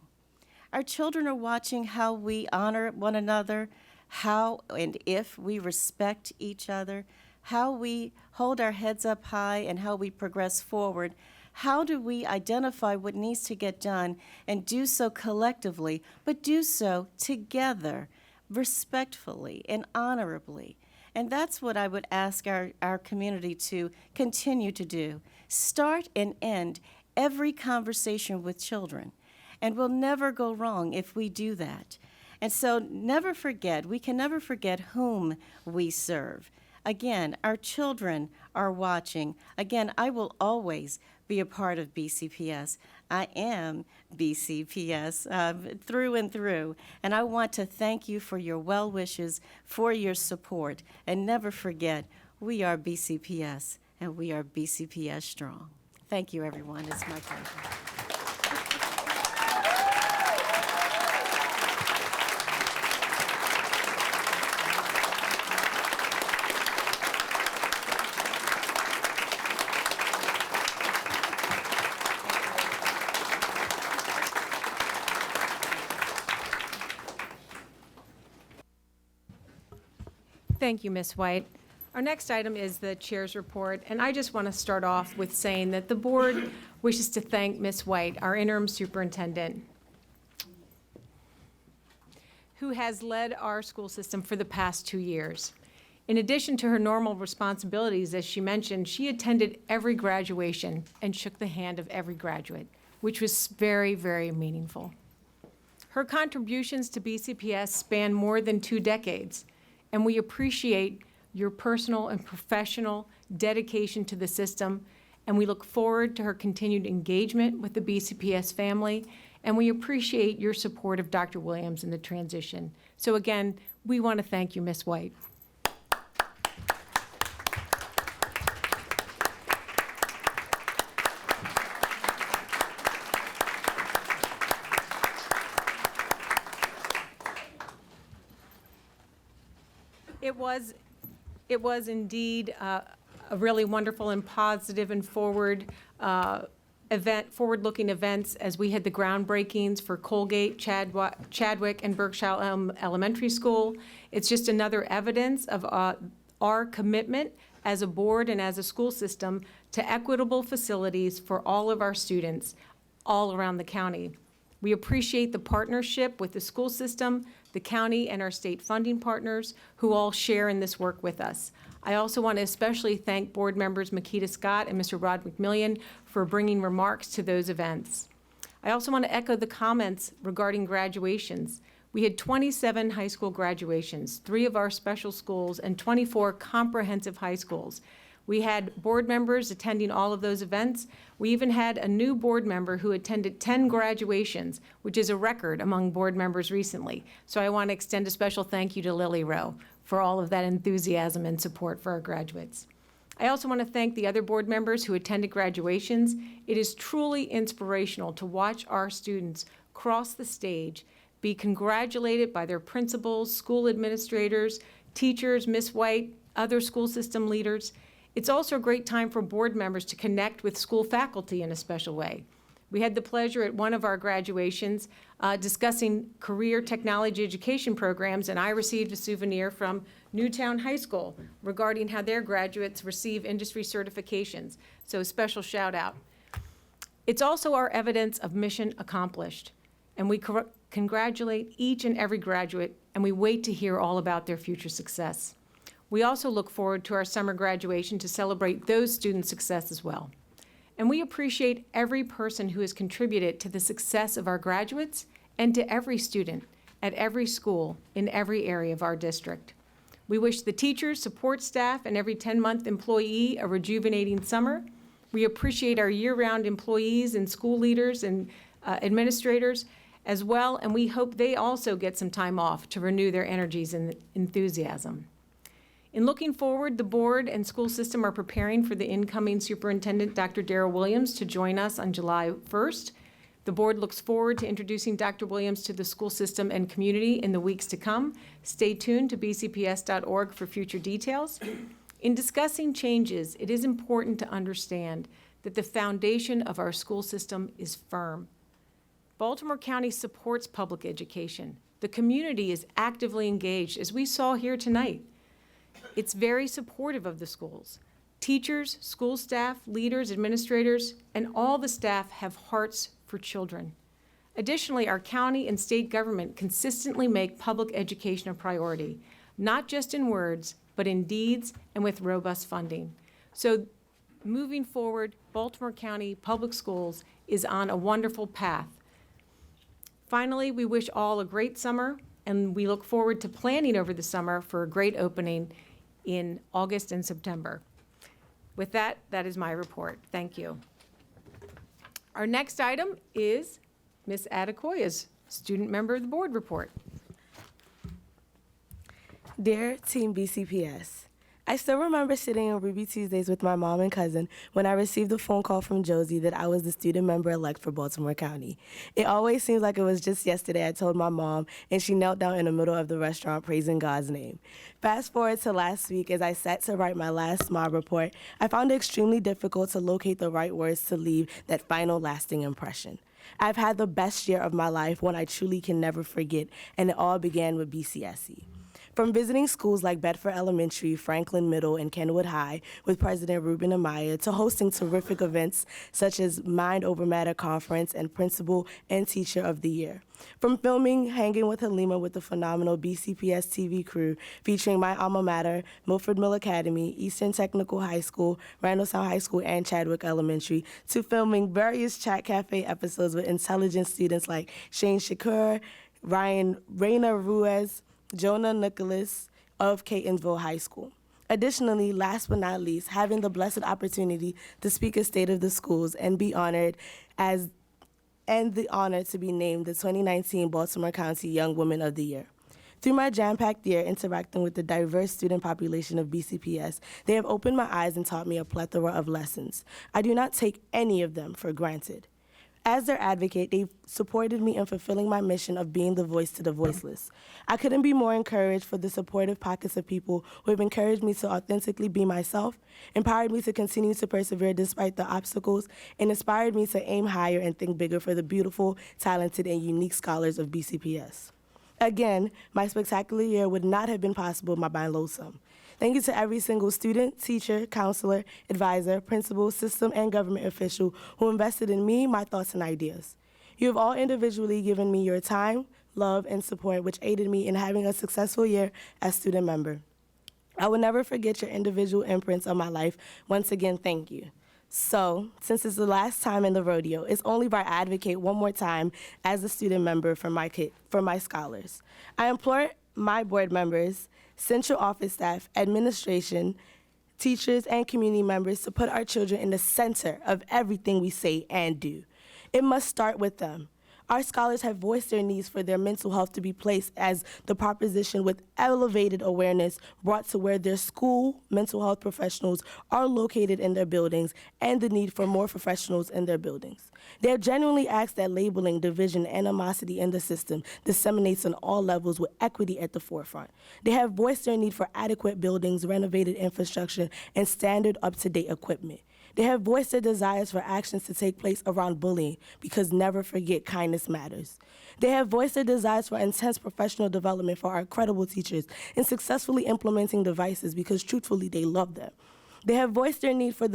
Our children are watching how we honor one another, how and if we respect each other, how we hold our heads up high and how we progress forward. How do we identify what needs to get done and do so collectively, but do so together, respectfully and honorably? And that's what I would ask our community to continue to do. Start and end every conversation with children. And we'll never go wrong if we do that. And so never forget, we can never forget whom we serve. Again, our children are watching. Again, I will always be a part of BCPS. I am BCPS through and through. And I want to thank you for your well wishes, for your support. And never forget, we are BCPS and we are BCPS strong. Thank you, everyone. It's my pleasure. Thank you, Ms. White. Our next item is the chair's report, and I just want to start off with saying that the board wishes to thank Ms. White, our interim superintendent, who has led our school system for the past 2 years. In addition to her normal responsibilities, as she mentioned, she attended every graduation and shook the hand of every graduate, which was very, very meaningful. Her contributions to BCPS span more than 2 decades, and we appreciate your personal and professional dedication to the system, and we look forward to her continued engagement with the BCPS family, and we appreciate your support of Dr. Williams in the transition. So again, we want to thank you, Ms. White. It was indeed a really wonderful and positive and forward-looking events as we had the groundbreakings for Colgate, Chadwick, and Berkshire Elementary School. It's just another evidence of our commitment as a board and as a school system to equitable facilities for all of our students all around the county. We appreciate the partnership with the school system, the county, and our state funding partners who all share in this work with us. I also want to especially thank board members Makita Scott and Mr. Rod McMillian for bringing remarks to those events. I also want to echo the comments regarding graduations. We had 27 high school graduations, 3 of our special schools, and 24 comprehensive high schools. We had board members attending all of those events. We even had a new board member who attended 10 graduations, which is a record among board members recently. So I want to extend a special thank you to Lily Rowe for all of that enthusiasm and support for our graduates. I also want to thank the other board members who attended graduations. It is truly inspirational to watch our students cross the stage, be congratulated by their principals, school administrators, teachers, Ms. White, other school system leaders. It's also a great time for board members to connect with school faculty in a special way. We had the pleasure at one of our graduations discussing career technology education programs, and I received a souvenir from Newtown High School regarding how their graduates receive industry certifications. So a special shout out. It's also our evidence of mission accomplished, and we congratulate each and every graduate, and we wait to hear all about their future success. We also look forward to our summer graduation to celebrate those students' success as well. And we appreciate every person who has contributed to the success of our graduates and to every student at every school in every area of our district. We wish the teachers, support staff, and every 10-month employee a rejuvenating summer. We appreciate our year-round employees and school leaders and administrators as well, and we hope they also get some time off to renew their energies and enthusiasm. In looking forward, the board and school system are preparing for the incoming superintendent, Dr. Darrell Williams, to join us on July 1st. The board looks forward to introducing Dr. Williams to the school system and community in the weeks to come. Stay tuned to bcps.org for future details. In discussing changes, it is important to understand that the foundation of our school system is firm. Baltimore County supports public education. The community is actively engaged, as we saw here tonight. It's very supportive of the schools. Teachers, school staff, leaders, administrators, and all the staff have hearts for children. Additionally, our county and state government consistently make public education a priority, not just in words, but in deeds and with robust funding. So moving forward, Baltimore County Public Schools is on a wonderful path. Finally, we wish all a great summer, and we look forward to planning over the summer for a great opening in August and September. With that, that is my report. Thank you. Our next item is Ms. Adekoya's student member of the board report. Dear Team BCPS, I still remember sitting on Ruby Tuesdays with my mom and cousin when I received a phone call from Josie that I was the student member-elect for Baltimore County. It always seems like it was just yesterday I told my mom, and she knelt down in the middle of the restaurant praising God's name. Fast forward to last week, as I sat to write my last SMART report, I found it extremely difficult to locate the right words to leave that final lasting impression. I've had the best year of my life, one I truly can never forget, and it all began with BCSE. From visiting schools like Bedford Elementary, Franklin Middle, and Kenwood High with President Ruben Amaya, to hosting terrific events such as Mind Over Matter Conference and Principal and Teacher of the Year. From filming Hanging with Halima with the phenomenal BCPS-TV crew featuring my alma mater, Milford Mill Academy, Eastern Technical High School, Randallstown High School, and Chadwick Elementary, to filming various Chat Cafe episodes with intelligent students like Shane Shakur, Raina Ruiz, Jonah Nicholas of Catonsville High School. Additionally, last but not least, having the blessed opportunity to speak at State of the Schools and be honored and the honor to be named the 2019 Baltimore County Young Woman of the Year. Through my jam-packed year interacting with the diverse student population of BCPS, they have opened my eyes and taught me a plethora of lessons. I do not take any of them for granted. As their advocate, they've supported me in fulfilling my mission of being the voice to the voiceless. I couldn't be more encouraged for the supportive pockets of people who have encouraged me to authentically be myself, empowered me to continue to persevere despite the obstacles, and inspired me to aim higher and think bigger for the beautiful, talented, and unique scholars of BCPS. Again, my spectacular year would not have been possible by my low sum. Thank you to every single student, teacher, counselor, advisor, principal, system, and government official who invested in me, my thoughts, and ideas. You have all individually given me your time, love, and support, which aided me in having a successful year as student member. I will never forget your individual imprints on my life. Once again, thank you. So, since it's the last time in the rodeo, it's only by I advocate one more time as a student member for my scholars. I implore my board members, central office staff, administration, teachers, and community members to put our children in the center of everything we say and do. It must start with them. Our scholars have voiced their needs for their mental health to be placed as the proposition with elevated awareness brought to where their school mental health professionals are located in their buildings and the need for more professionals in their buildings. They have genuinely asked that labeling, division, and animosity in the system disseminates on all levels with equity at the forefront. They have voiced their need for adequate buildings, renovated infrastructure, and standard up-to-date equipment. They have voiced their desires for actions to take place around bullying because never forget kindness matters. They have voiced their desires for intense professional development for our incredible teachers and successfully implementing devices because truthfully they love them. They have voiced their need for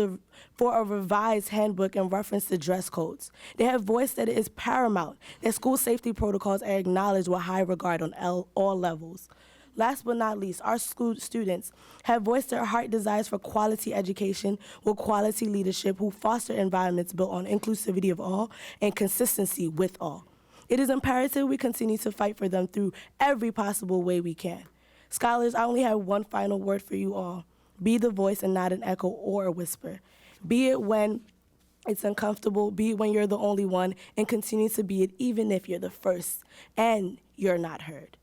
a revised handbook in reference to dress codes. They have voiced that it is paramount that school safety protocols are acknowledged with high regard on all levels. Last but not least, our school students have voiced their heart desires for quality education with quality leadership who foster environments built on inclusivity of all and consistency with all. It is imperative we continue to fight for them through every possible way we can. Scholars, I only have one final word for you all. Be the voice and not an echo or a whisper. Be it when it's uncomfortable, be it when you're the only one, and continue to be it even if you're the first and you're not heard.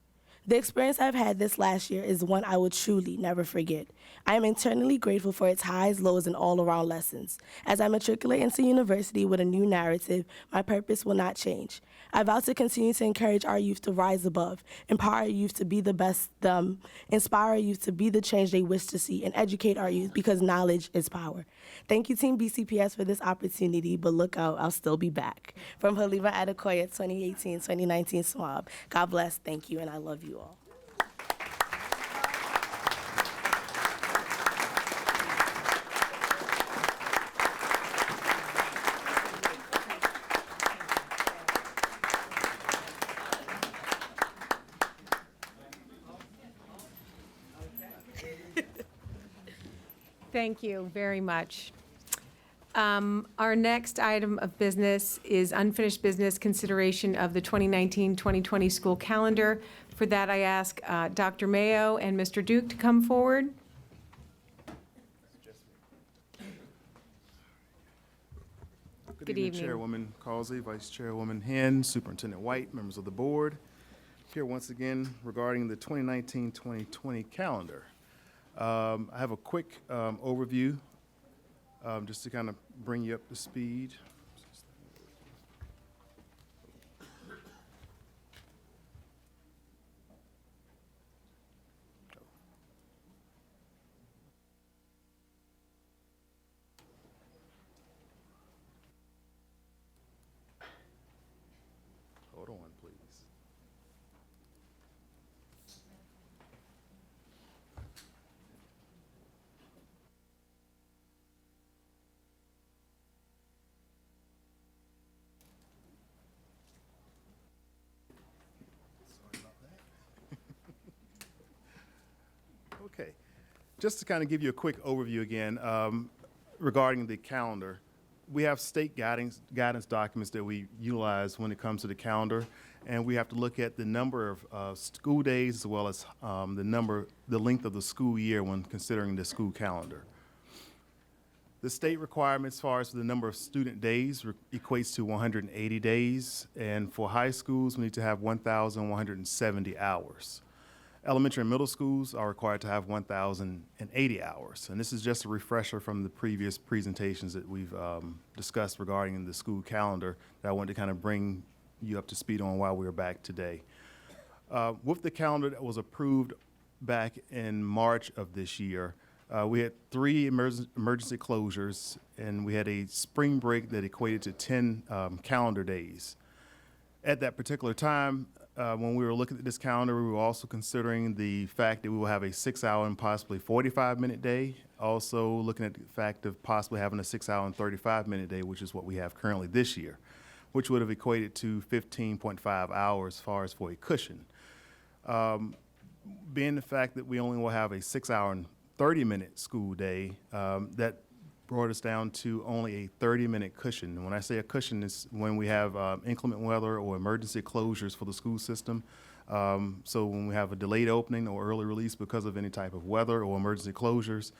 The experience I've had this last year is one I will truly never forget. I am eternally grateful for its highs, lows, and all-around lessons. As I matriculate into university with a new narrative, my purpose will not change. I vow to continue to encourage our youth to rise above, empower our youth to be the best them, inspire our youth to be the change they wish to see, and educate our youth because knowledge is power. Thank you, Team BCPS, for this opportunity, but look out, I'll still be back. From Halima Adekoya, 2018-2019 SWAB. God bless, thank you, and I love you all. Thank you very much. Our next item of business is unfinished business consideration of the 2019-2020 school calendar. For that, I ask Dr. Mayo and Mr. Duke to come forward. Good evening. Chairwoman Causey, Vice Chairwoman Henn, Superintendent White, members of the board. Here once again regarding the 2019-2020 calendar. I have a quick overview just to kind of bring you up to speed. Hold on, please. Okay, just to kind of give you a quick overview again regarding the calendar. We have state guidance documents that we utilize when it comes to the calendar, and we have to look at the number of school days as well as the length of the school year when considering the school calendar. The state requirement as far as the number of student days equates to 180 days, and for high schools, we need to have 1,170 hours. Elementary and middle schools are required to have 1,080 hours. And this is just a refresher from the previous presentations that we've discussed regarding the school calendar that I wanted to kind of bring you up to speed on while we were back today. With the calendar that was approved back in March of this year, we had 3 emergency closures, and we had a spring break that equated to 10 calendar days. At that particular time, when we were looking at this calendar, we were also considering the fact that we will have a 6-hour and possibly 45-minute day. Also looking at the fact of possibly having a 6-hour and 35-minute day, which is what we have currently this year, which would have equated to 15.5 hours as far as for a cushion. Being the fact that we only will have a 6-hour and 30-minute school day, that brought us down to only a 30-minute cushion. And when I say a cushion, it's when we have inclement weather or emergency closures for the school system. So when we have a delayed opening or early release because of any type of weather or emergency closures,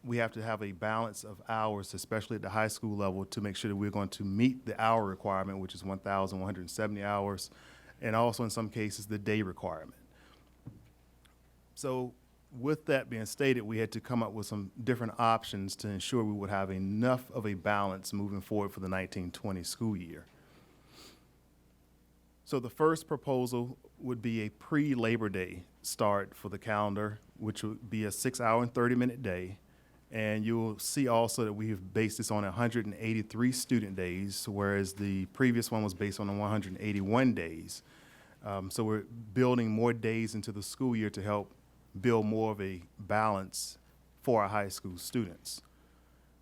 we have to have a balance of hours, especially at the high school level, to make sure that we're going to meet the hour requirement, which is 1,170 hours, and also in some cases the day requirement. So with that being stated, we had to come up with some different options to ensure we would have enough of a balance moving forward for the 1920 school year. So the first proposal would be a pre-Labor Day start for the calendar, which would be a 6-hour and 30-minute day. And you'll see also that we have based this on 183 student days, whereas the previous one was based on 181 days. So we're building more days into the school year to help build more of a balance for our high school students.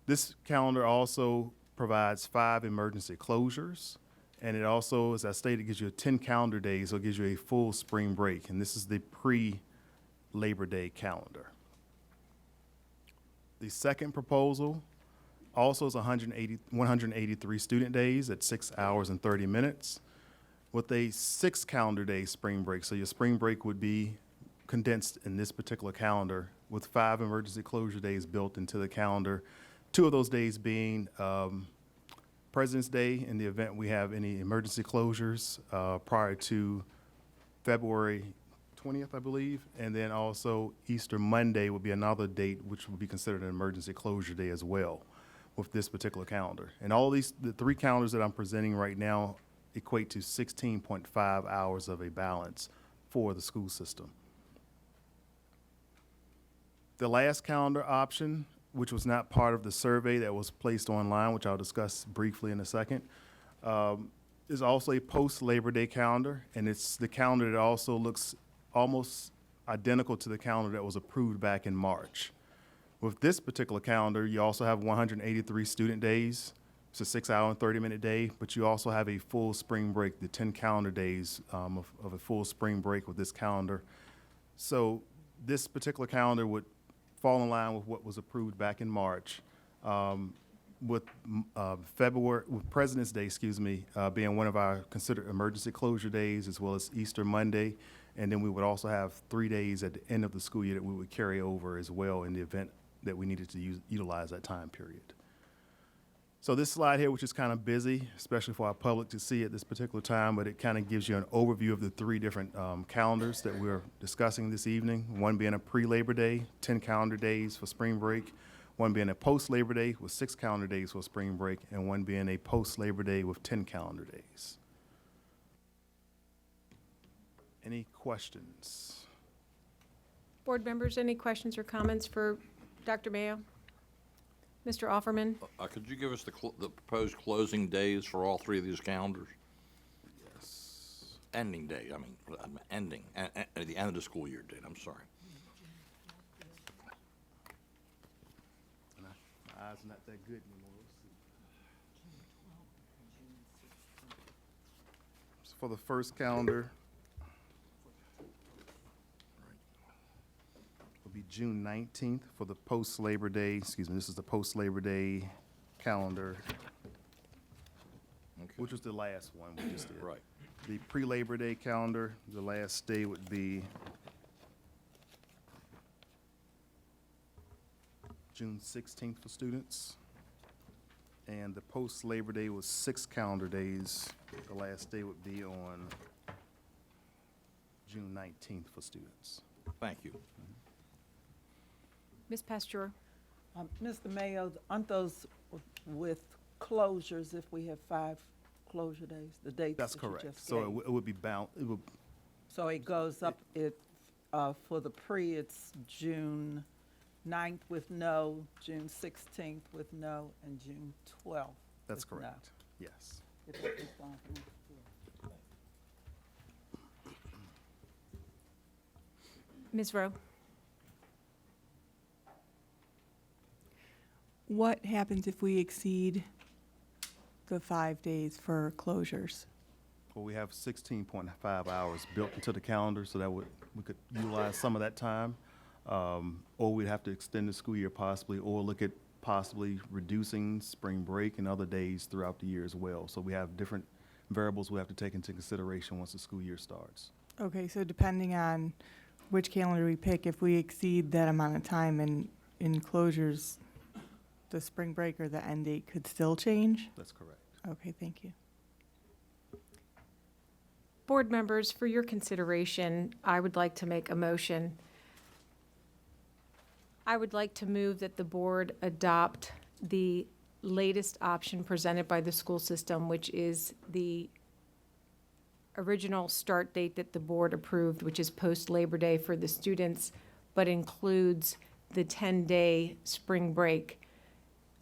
This calendar also provides 5 emergency closures, and it also, as I stated, gives you 10 calendar days, so it gives you a full spring break, and this is the pre-Labor Day calendar. The second proposal also is 183 student days at 6 hours and 30 minutes with a 6 calendar day spring break. So your spring break would be condensed in this particular calendar with 5 emergency closure days built into the calendar. 2 of those days being President's Day in the event we have any emergency closures prior to February 20th, I believe, and then also Easter Monday would be another date which would be considered an emergency closure day as well with this particular calendar. And all these, the 3 calendars that I'm presenting right now equate to 16.5 hours of a balance for the school system. The last calendar option, which was not part of the survey that was placed online, which I'll discuss briefly in a second, is also a post-Labor Day calendar, and it's the calendar that also looks almost identical to the calendar that was approved back in March. With this particular calendar, you also have 183 student days. It's a 6 hour and 30-minute day, but you also have a full spring break, the 10 calendar days of a full spring break with this calendar. So this particular calendar would fall in line with what was approved back in March, with President's Day, being one of our considered emergency closure days, as well as Easter Monday. And then we would also have 3 days at the end of the school year that we would carry over as well in the event that we needed to utilize that time period. So this slide here, which is kind of busy, especially for our public to see at this particular time, but it kind of gives you an overview of the 3 different calendars that we're discussing this evening. One being a pre-Labor Day, 10 calendar days for spring break. One being a post-Labor Day with 6 calendar days for spring break, and one being a post-Labor Day with 10 calendar days. Any questions? Board members, any questions or comments for Dr. Mayo? Mr. Offerman? Could you give us the proposed closing days for all 3 of these calendars? Yes. Ending day, I mean, ending, at the end of the school year date, I'm sorry. My eyes are not that good anymore. So for the first calendar, will be June 19th for the post-Labor Day, this is the post-Labor Day calendar, which was the last one we just did. Right. The pre-Labor Day calendar, the last day would be June 16th for students. And the post-Labor Day was 6 calendar days. The last day would be on June 19th for students. Thank you. Ms. Pasteur? Mr. Mayo, aren't those with closures if we have 5 closure days, the dates That's that you correct. just So gave? it would be bound, So it goes up, for the pre, it's June 9th with no, June 16th with no, and June 12th. that's with no. correct, yes. If that is fine for me. Ms. Rowe? What happens if we exceed the 5 days for closures? Well, we have 16.5 hours built into the calendar, so that we could utilize some of that time. Or we'd have to extend the school year possibly, or look at possibly reducing spring break and other days throughout the year as well. So we have different variables we have to take into consideration once the school year starts. Okay, so depending on which calendar we pick, if we exceed that amount of time in closures, the spring break or the end date could still change? That's correct. Okay, thank you. Board members, for your consideration, I would like to make a motion. I would like to move that the board adopt the latest option presented by the school system, which is the original start date that the board approved, which is post-Labor Day for the students, but includes the 10-day spring break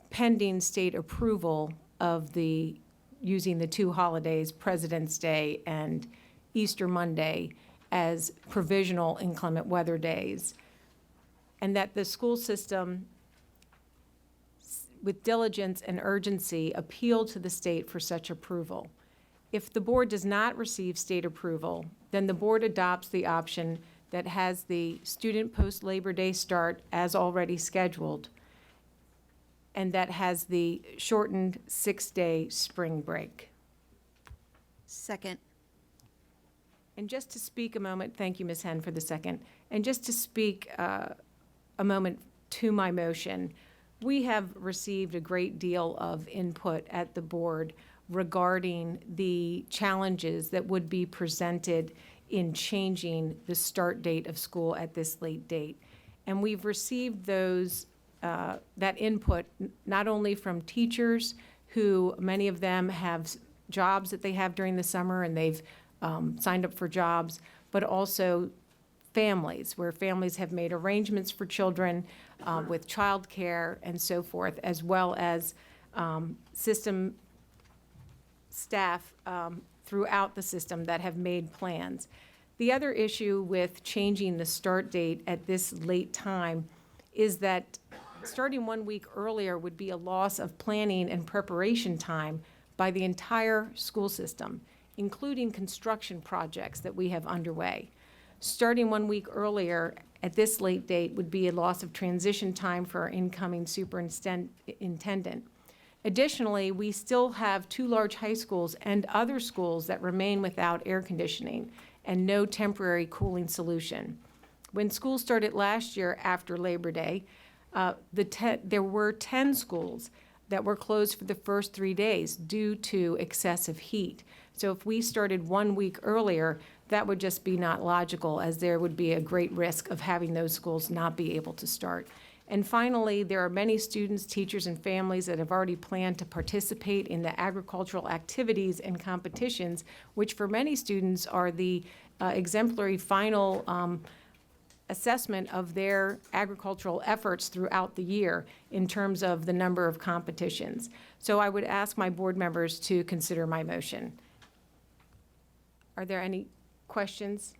pending state approval of using the two holidays, President's Day and Easter Monday, as provisional inclement weather days, and that the school system, with diligence and urgency, appeal to the state for such approval. If the board does not receive state approval, then the board adopts the option that has the student post-Labor Day start as already scheduled, and that has the shortened 6-day spring break. Second. And just to speak a moment, thank you, Ms. Henn, for the second. And just to speak a moment to my motion, we have received a great deal of input at the board regarding the challenges that would be presented in changing the start date of school at this late date. And we've received that input not only from teachers, who many of them have jobs that they have during the summer and they've signed up for jobs, but also families, where families have made arrangements for children with childcare and so forth, as well as system staff throughout the system that have made plans. The other issue with changing the start date at this late time is that starting 1 week earlier would be a loss of planning and preparation time by the entire school system, including construction projects that we have underway. Starting 1 week earlier at this late date would be a loss of transition time for our incoming superintendent. Additionally, we still have 2 large high schools and other schools that remain without air conditioning and no temporary cooling solution. When school started last year after Labor Day, there were 10 schools that were closed for the first 3 days due to excessive heat. So if we started 1 week earlier, that would just be not logical, as there would be a great risk of having those schools not be able to start. And finally, there are many students, teachers, and families that have already planned to participate in the agricultural activities and competitions, which for many students are the exemplary final assessment of their agricultural efforts throughout the year in terms of the number of competitions. So I would ask my board members to consider my motion. Are there any questions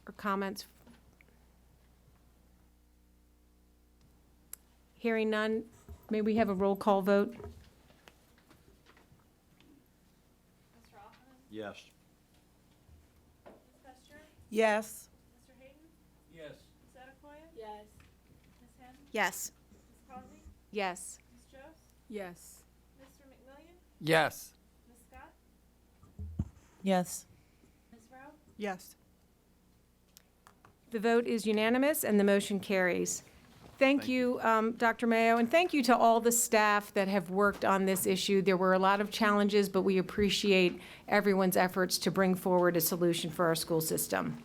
or comments? Hearing none, may we have a roll call vote? Yes. Yes. Yes. Yes. Yes. Yes. Yes. Yes. Yes. The vote is unanimous and the motion carries. Thank you, Dr. Mayo, and thank you to all the staff that have worked on this issue. There were a lot of challenges, but we appreciate everyone's efforts to bring forward a solution for our school system.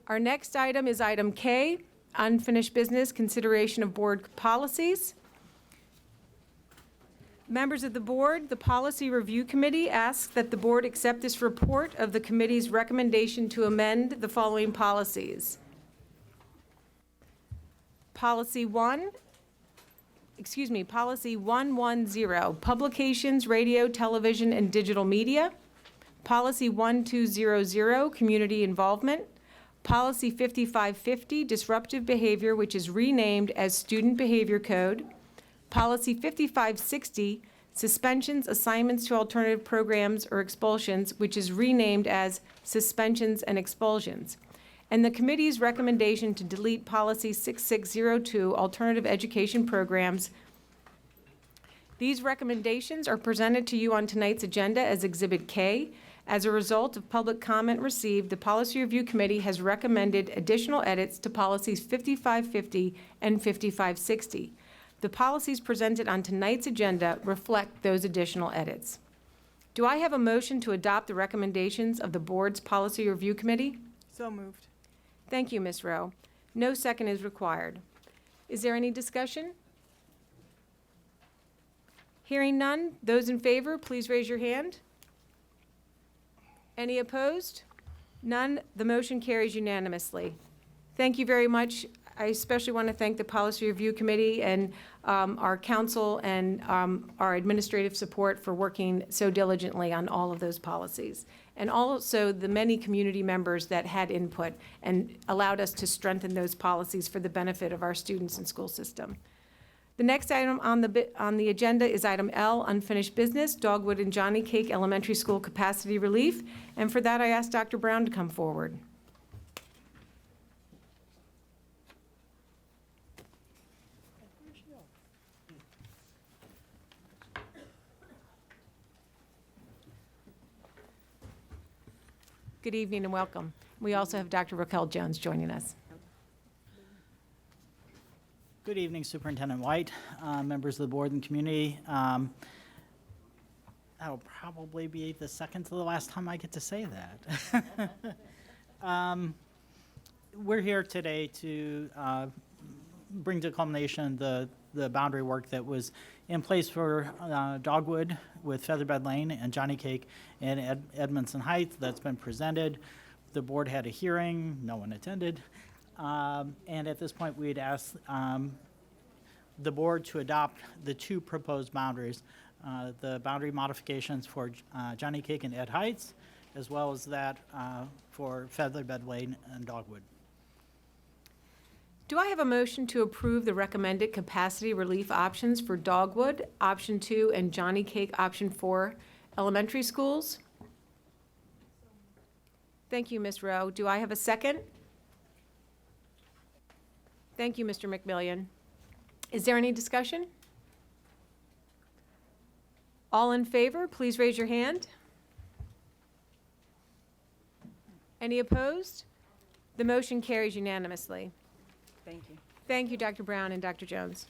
Our next item is item K, unfinished business, consideration of board policies. Members of the board, the Policy Review Committee asks that the board accept this report of the committee's recommendation to amend the following policies. Policy 110, publications, radio, television, and digital media. Policy 1200, community involvement. Policy 5550, disruptive behavior, which is renamed as Student Behavior Code. Policy 5560, suspensions, assignments to alternative programs or expulsions, which is renamed as suspensions and expulsions. And the committee's recommendation to delete policy 6602, alternative education programs. These recommendations are presented to you on tonight's agenda as Exhibit K. As a result of public comment received, the Policy Review Committee has recommended additional edits to policies 5550 and 5560. The policies presented on tonight's agenda reflect those additional edits. Do I have a motion to adopt the recommendations of the board's Policy Review Committee? So moved. Thank you, Ms. Rowe. No second is required. Is there any discussion? Hearing none, those in favor, please raise your hand. Any opposed? None. The motion carries unanimously. Thank you very much. I especially want to thank the Policy Review Committee and our council and our administrative support for working so diligently on all of those policies. And also the many community members that had input and allowed us to strengthen those policies for the benefit of our students and school system. The next item on the agenda is item L, unfinished business, Dogwood and Johnny Cake Elementary School capacity relief. And for that, I asked Dr. Brown to come forward. Good evening and welcome. We also have Dr. Raquel Jones joining us. Good evening, Superintendent White, members of the board and community. That'll probably be the second to the last time I get to say that. We're here today to bring to culmination the boundary work that was in place for Dogwood with Featherbed Lane and Johnny Cake in Edmondson Heights. That's been presented. The board had a hearing, no one attended. And at this point, we'd ask the board to adopt the two proposed boundaries, the boundary modifications for Johnny Cake and Ed Heights, as well as that for Featherbed Lane and Dogwood. Do I have a motion to approve the recommended capacity relief options for Dogwood, Option 2, and Johnny Cake, Option 4, elementary schools? Thank you, Ms. Rowe. Do I have a second? Thank you, Mr. McMillian. Is there any discussion? All in favor, please raise your hand. Any opposed? The motion carries unanimously. Thank you. Thank you, Dr. Brown and Dr. Jones.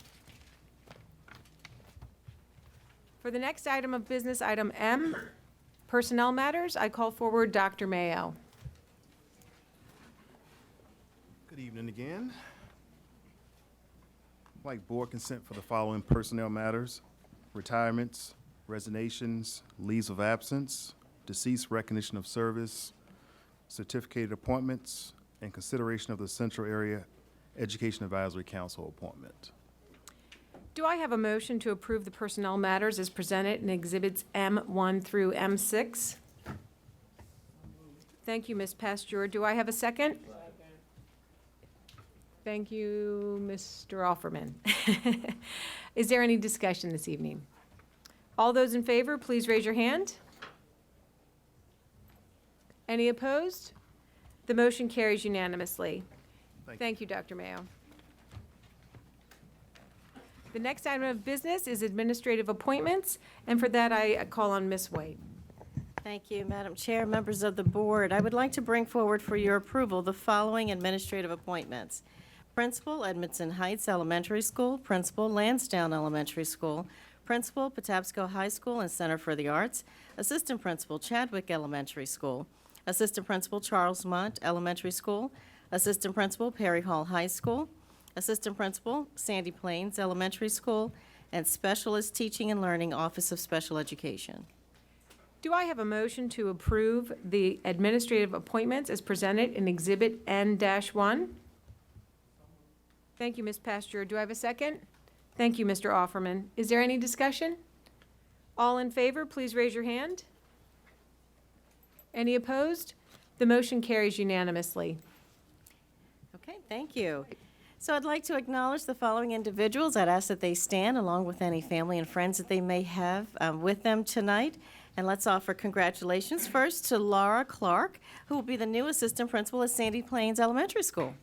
For the next item of business, item M, personnel matters, I call forward Dr. Mayo. Good evening again. I'd like board consent for the following personnel matters: retirements, resignations, leaves of absence, deceased recognition of service, certificated appointments, and consideration of the Central Area Education Advisory Council appointment. Do I have a motion to approve the personnel matters as presented in Exhibits M1 through M6? Thank you, Ms. Pasteur. Do I have a second? Thank you, Mr. Offerman. Is there any discussion this evening? All those in favor, please raise your hand. Any opposed? The motion carries unanimously. Thank you, Dr. Mayo. The next item of business is administrative appointments, and for that, I call on Ms. White. Thank you, Madam Chair, members of the board. I would like to bring forward for your approval the following administrative appointments. Principal, Edmondson Heights Elementary School. Principal, Lansdowne Elementary School. Principal, Patapsco High School and Center for the Arts. Assistant Principal, Chadwick Elementary School. Assistant Principal, Charles Mont Elementary School. Assistant Principal, Perry Hall High School. Assistant Principal, Sandy Plains Elementary School. And Specialist Teaching and Learning, Office of Special Education. Do I have a motion to approve the administrative appointments as presented in Exhibit N-1? Thank you, Ms. Pasteur. Do I have a second? Thank you, Mr. Offerman. Is there any discussion? All in favor, please raise your hand. Any opposed? The motion carries unanimously. Okay, thank you. So I'd like to acknowledge the following individuals. I'd ask that they stand along with any family and friends that they may have with them tonight. And let's offer congratulations first to Laura Clark, who will be the new assistant principal at Sandy Plains Elementary School.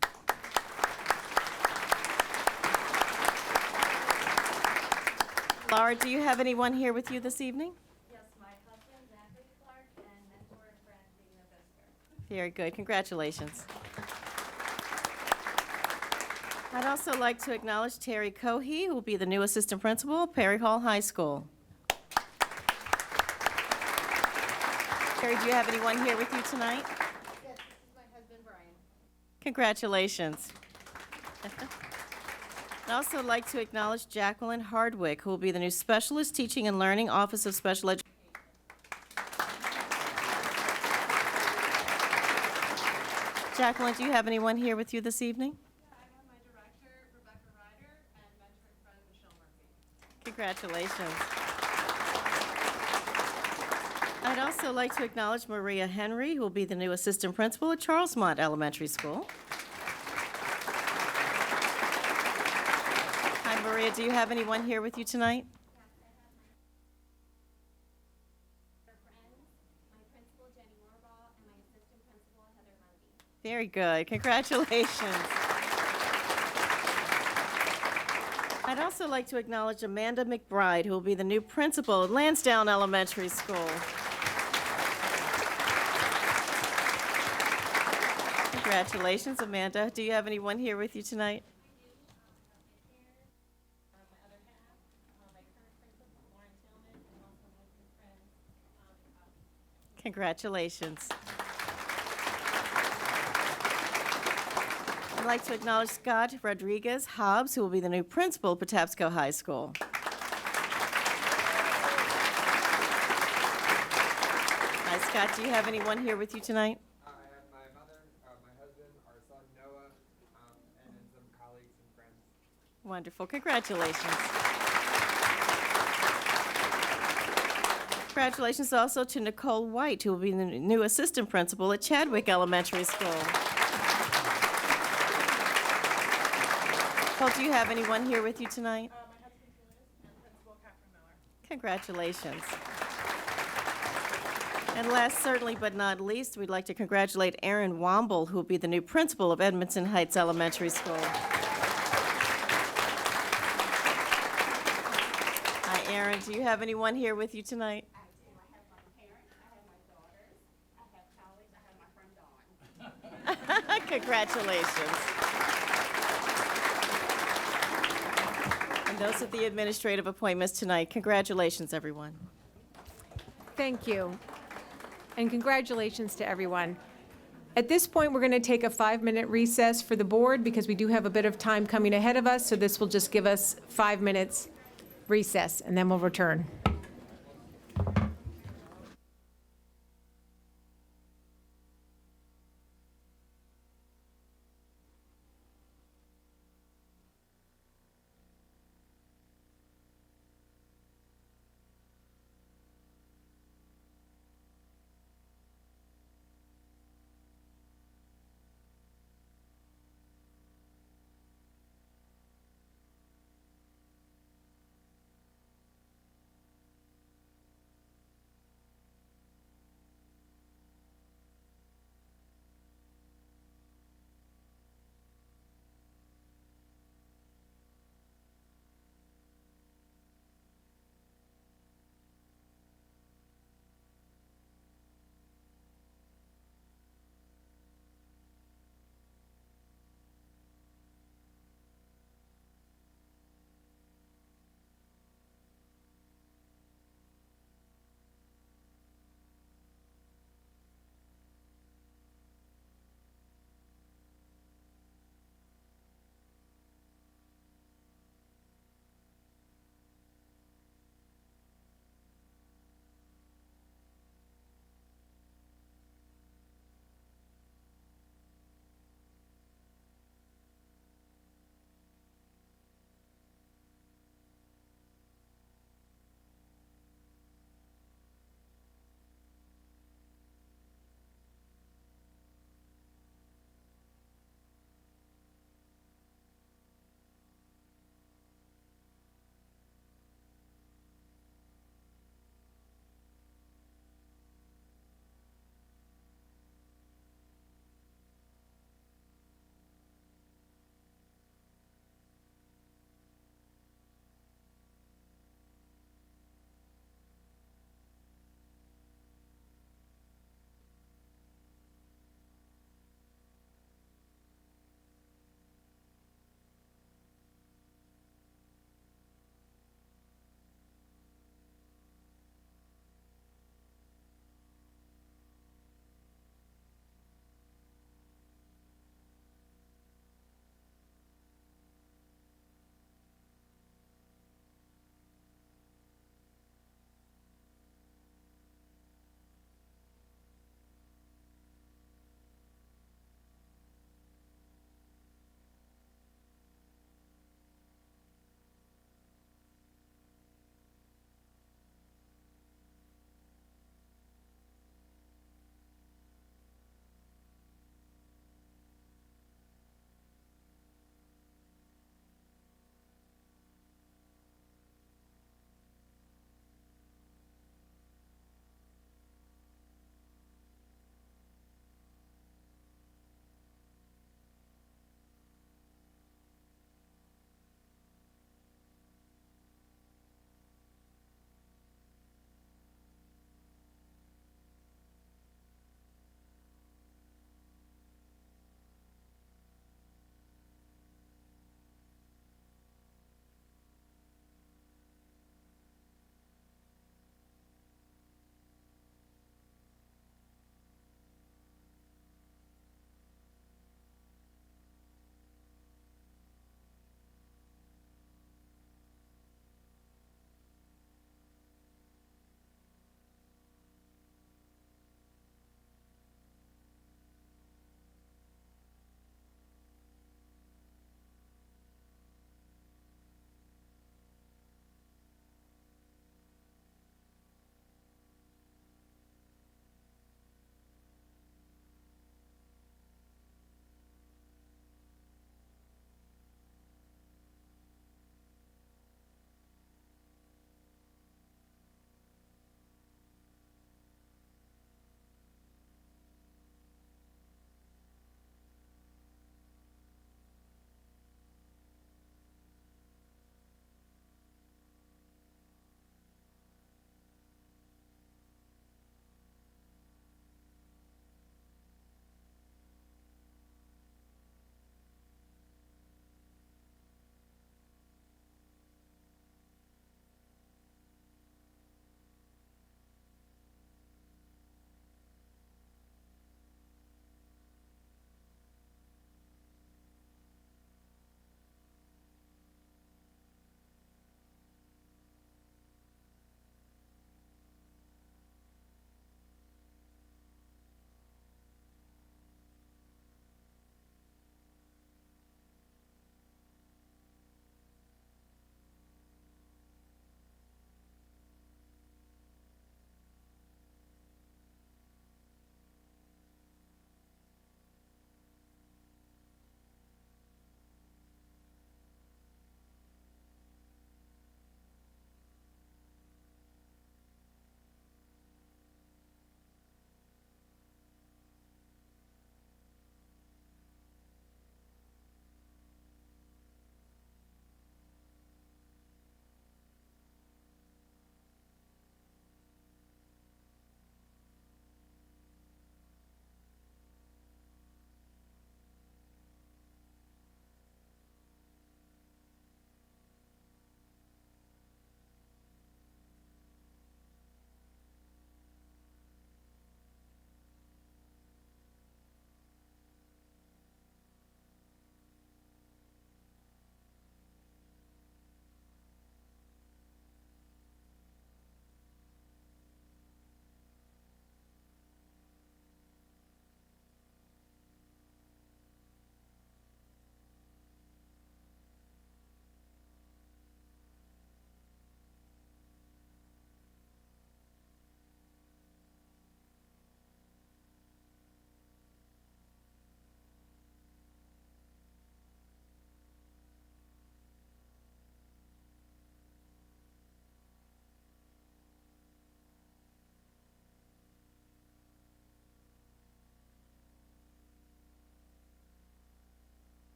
Laura, do you have anyone here with you this evening? Yes, my husband, Zachary Clark, and mentor and friend, Berger. Very good. Congratulations. I'd also like to acknowledge Terry Cohey, who will be the new assistant principal at Perry Hall High School. Terry, do you have anyone here with you tonight? Yes, this is my husband, Brian. Congratulations. I'd also like to acknowledge Jacqueline Hardwick, who will be the new Specialist Teaching and Learning, Office of Special Education. Jacqueline, do you have anyone here with you this evening? Congratulations. I'd also like to acknowledge Maria Henry, who will be the new assistant principal at Charlesmont Elementary School. Hi, Maria. Do you have anyone here with you tonight? Very good. Congratulations. I'd also like to acknowledge Amanda McBride, who will be the new principal at Lansdowne Elementary School. Congratulations, Amanda. Do you have anyone here with you tonight? Congratulations. I'd like to acknowledge Scott Rodriguez Hobbs, who will be the new principal at Patapsco High School. Hi, Scott. Do you have anyone here with you tonight? I have my mother, my husband, our son Noah, and then some colleagues and friends. Wonderful. Congratulations. Congratulations also to Nicole White, who will be the new assistant principal at Chadwick Elementary School. Nicole, do you have anyone here with you tonight? My husband Julius and Principal Catherine Miller. Congratulations. And last, certainly but not least, we'd like to congratulate Erin Womble, who will be the new principal of Edmondson Heights Elementary School. Hi, Erin. Do you have anyone here with you tonight? I do. I have my parents, I have my daughters, I have colleagues, I have my friend Dawn. Congratulations. And those are the administrative appointments tonight. Congratulations, everyone. Thank you. And congratulations to everyone. At this point, we're going to take a 5-minute recess for the board because we do have a bit of time coming ahead of us, so this will just give us 5 minutes recess, and then we'll return.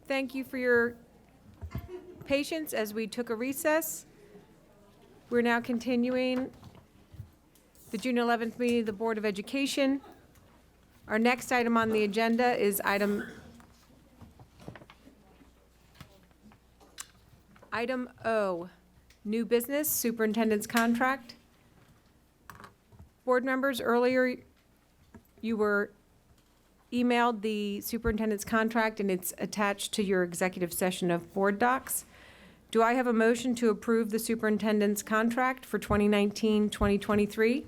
Thank you for your patience as we took a recess. We're now continuing the June 11th meeting of the Board of Education. Our next item on the agenda is item O, new business, superintendent's contract. Board members, earlier you were emailed the superintendent's contract and it's attached to your executive session of board docs. Do I have a motion to approve the superintendent's contract for 2019-2023?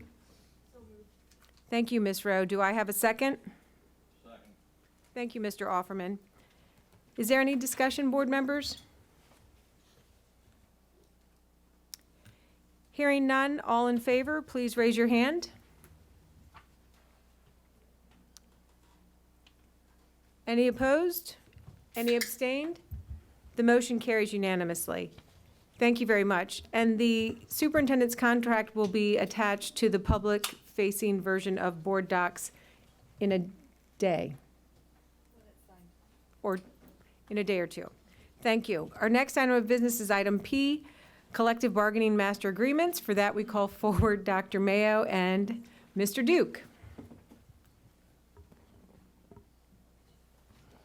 Thank you, Ms. Rowe. Do I have a second? Second. Thank you, Mr. Offerman. Is there any discussion, board members? Hearing none, all in favor, please raise your hand. Any opposed? Any abstained? The motion carries unanimously. Thank you very much. And the superintendent's contract will be attached to the public-facing version of board docs in a day. Or in a day or two. Thank you. Our next item of business is item P, collective bargaining master agreements. For that, we call forward Dr. Mayo and Mr. Duke.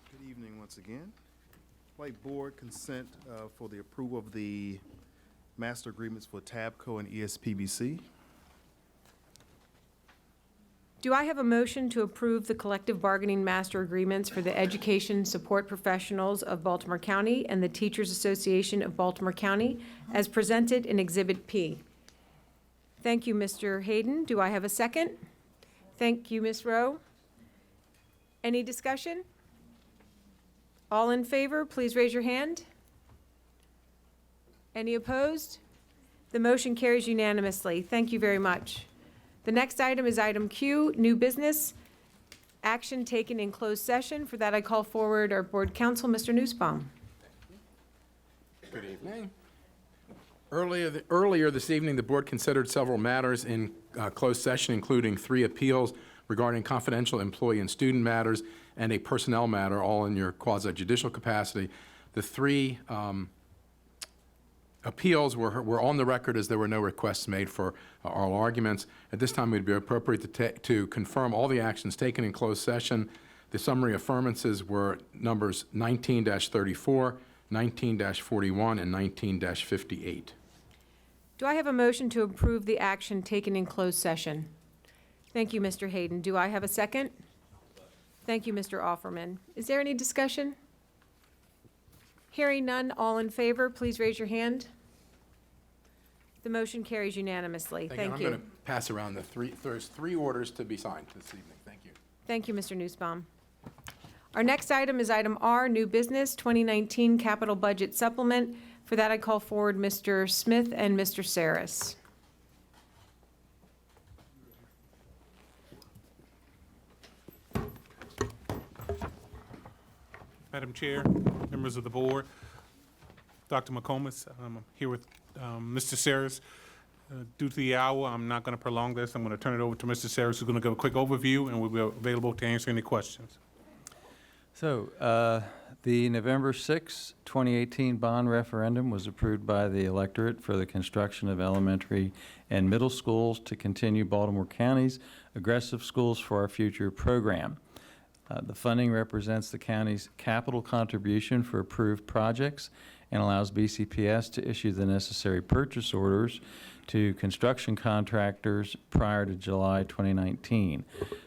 Good evening once again. Like board consent for the approval of the master agreements for TABCO and ESPBC. Do I have a motion to approve the collective bargaining master agreements for the education support professionals of Baltimore County and the Teachers Association of Baltimore County as presented in Exhibit P? Thank you, Mr. Hayden. Do I have a second? Thank you, Ms. Rowe. Any discussion? All in favor, please raise your hand. Any opposed? The motion carries unanimously. Thank you very much. The next item is item Q, new business, action taken in closed session. For that, I call forward our board counsel, Mr. Nussbaum. Good evening. Earlier this evening, the board considered several matters in closed session, including 3 appeals regarding confidential employee and student matters and a personnel matter, all in your quasi-judicial capacity. The 3 appeals were on the record as there were no requests made for oral arguments. At this time, it would be appropriate to confirm all the actions taken in closed session. The summary affirmances were numbers 19-34, 19-41, and 19-58. Do I have a motion to approve the action taken in closed session? Thank you, Mr. Hayden. Do I have a second? Thank you, Mr. Offerman. Is there any discussion? Hearing none, all in favor, please raise your hand. The motion carries unanimously. Thank you. I'm going to pass around there's 3 orders to be signed this evening. Thank you. Thank you, Mr. Nussbaum. Our next item is item R, new business, 2019 capital budget supplement. For that, I call forward Mr. Smith and Mr. Saris. Madam Chair, members of the board, Dr. McComas, I'm here with Mr. Saris. Due to the hour, I'm not going to prolong this. I'm going to turn it over to Mr. Saris, who's going to give a quick overview, and we'll be available to answer any questions. So, the November 6, 2018 bond referendum was approved by the electorate for the construction of elementary and middle schools to continue Baltimore County's Aggressive Schools for Our Future program. The funding represents the county's capital contribution for approved projects and allows BCPS to issue the necessary purchase orders to construction contractors prior to July 2019.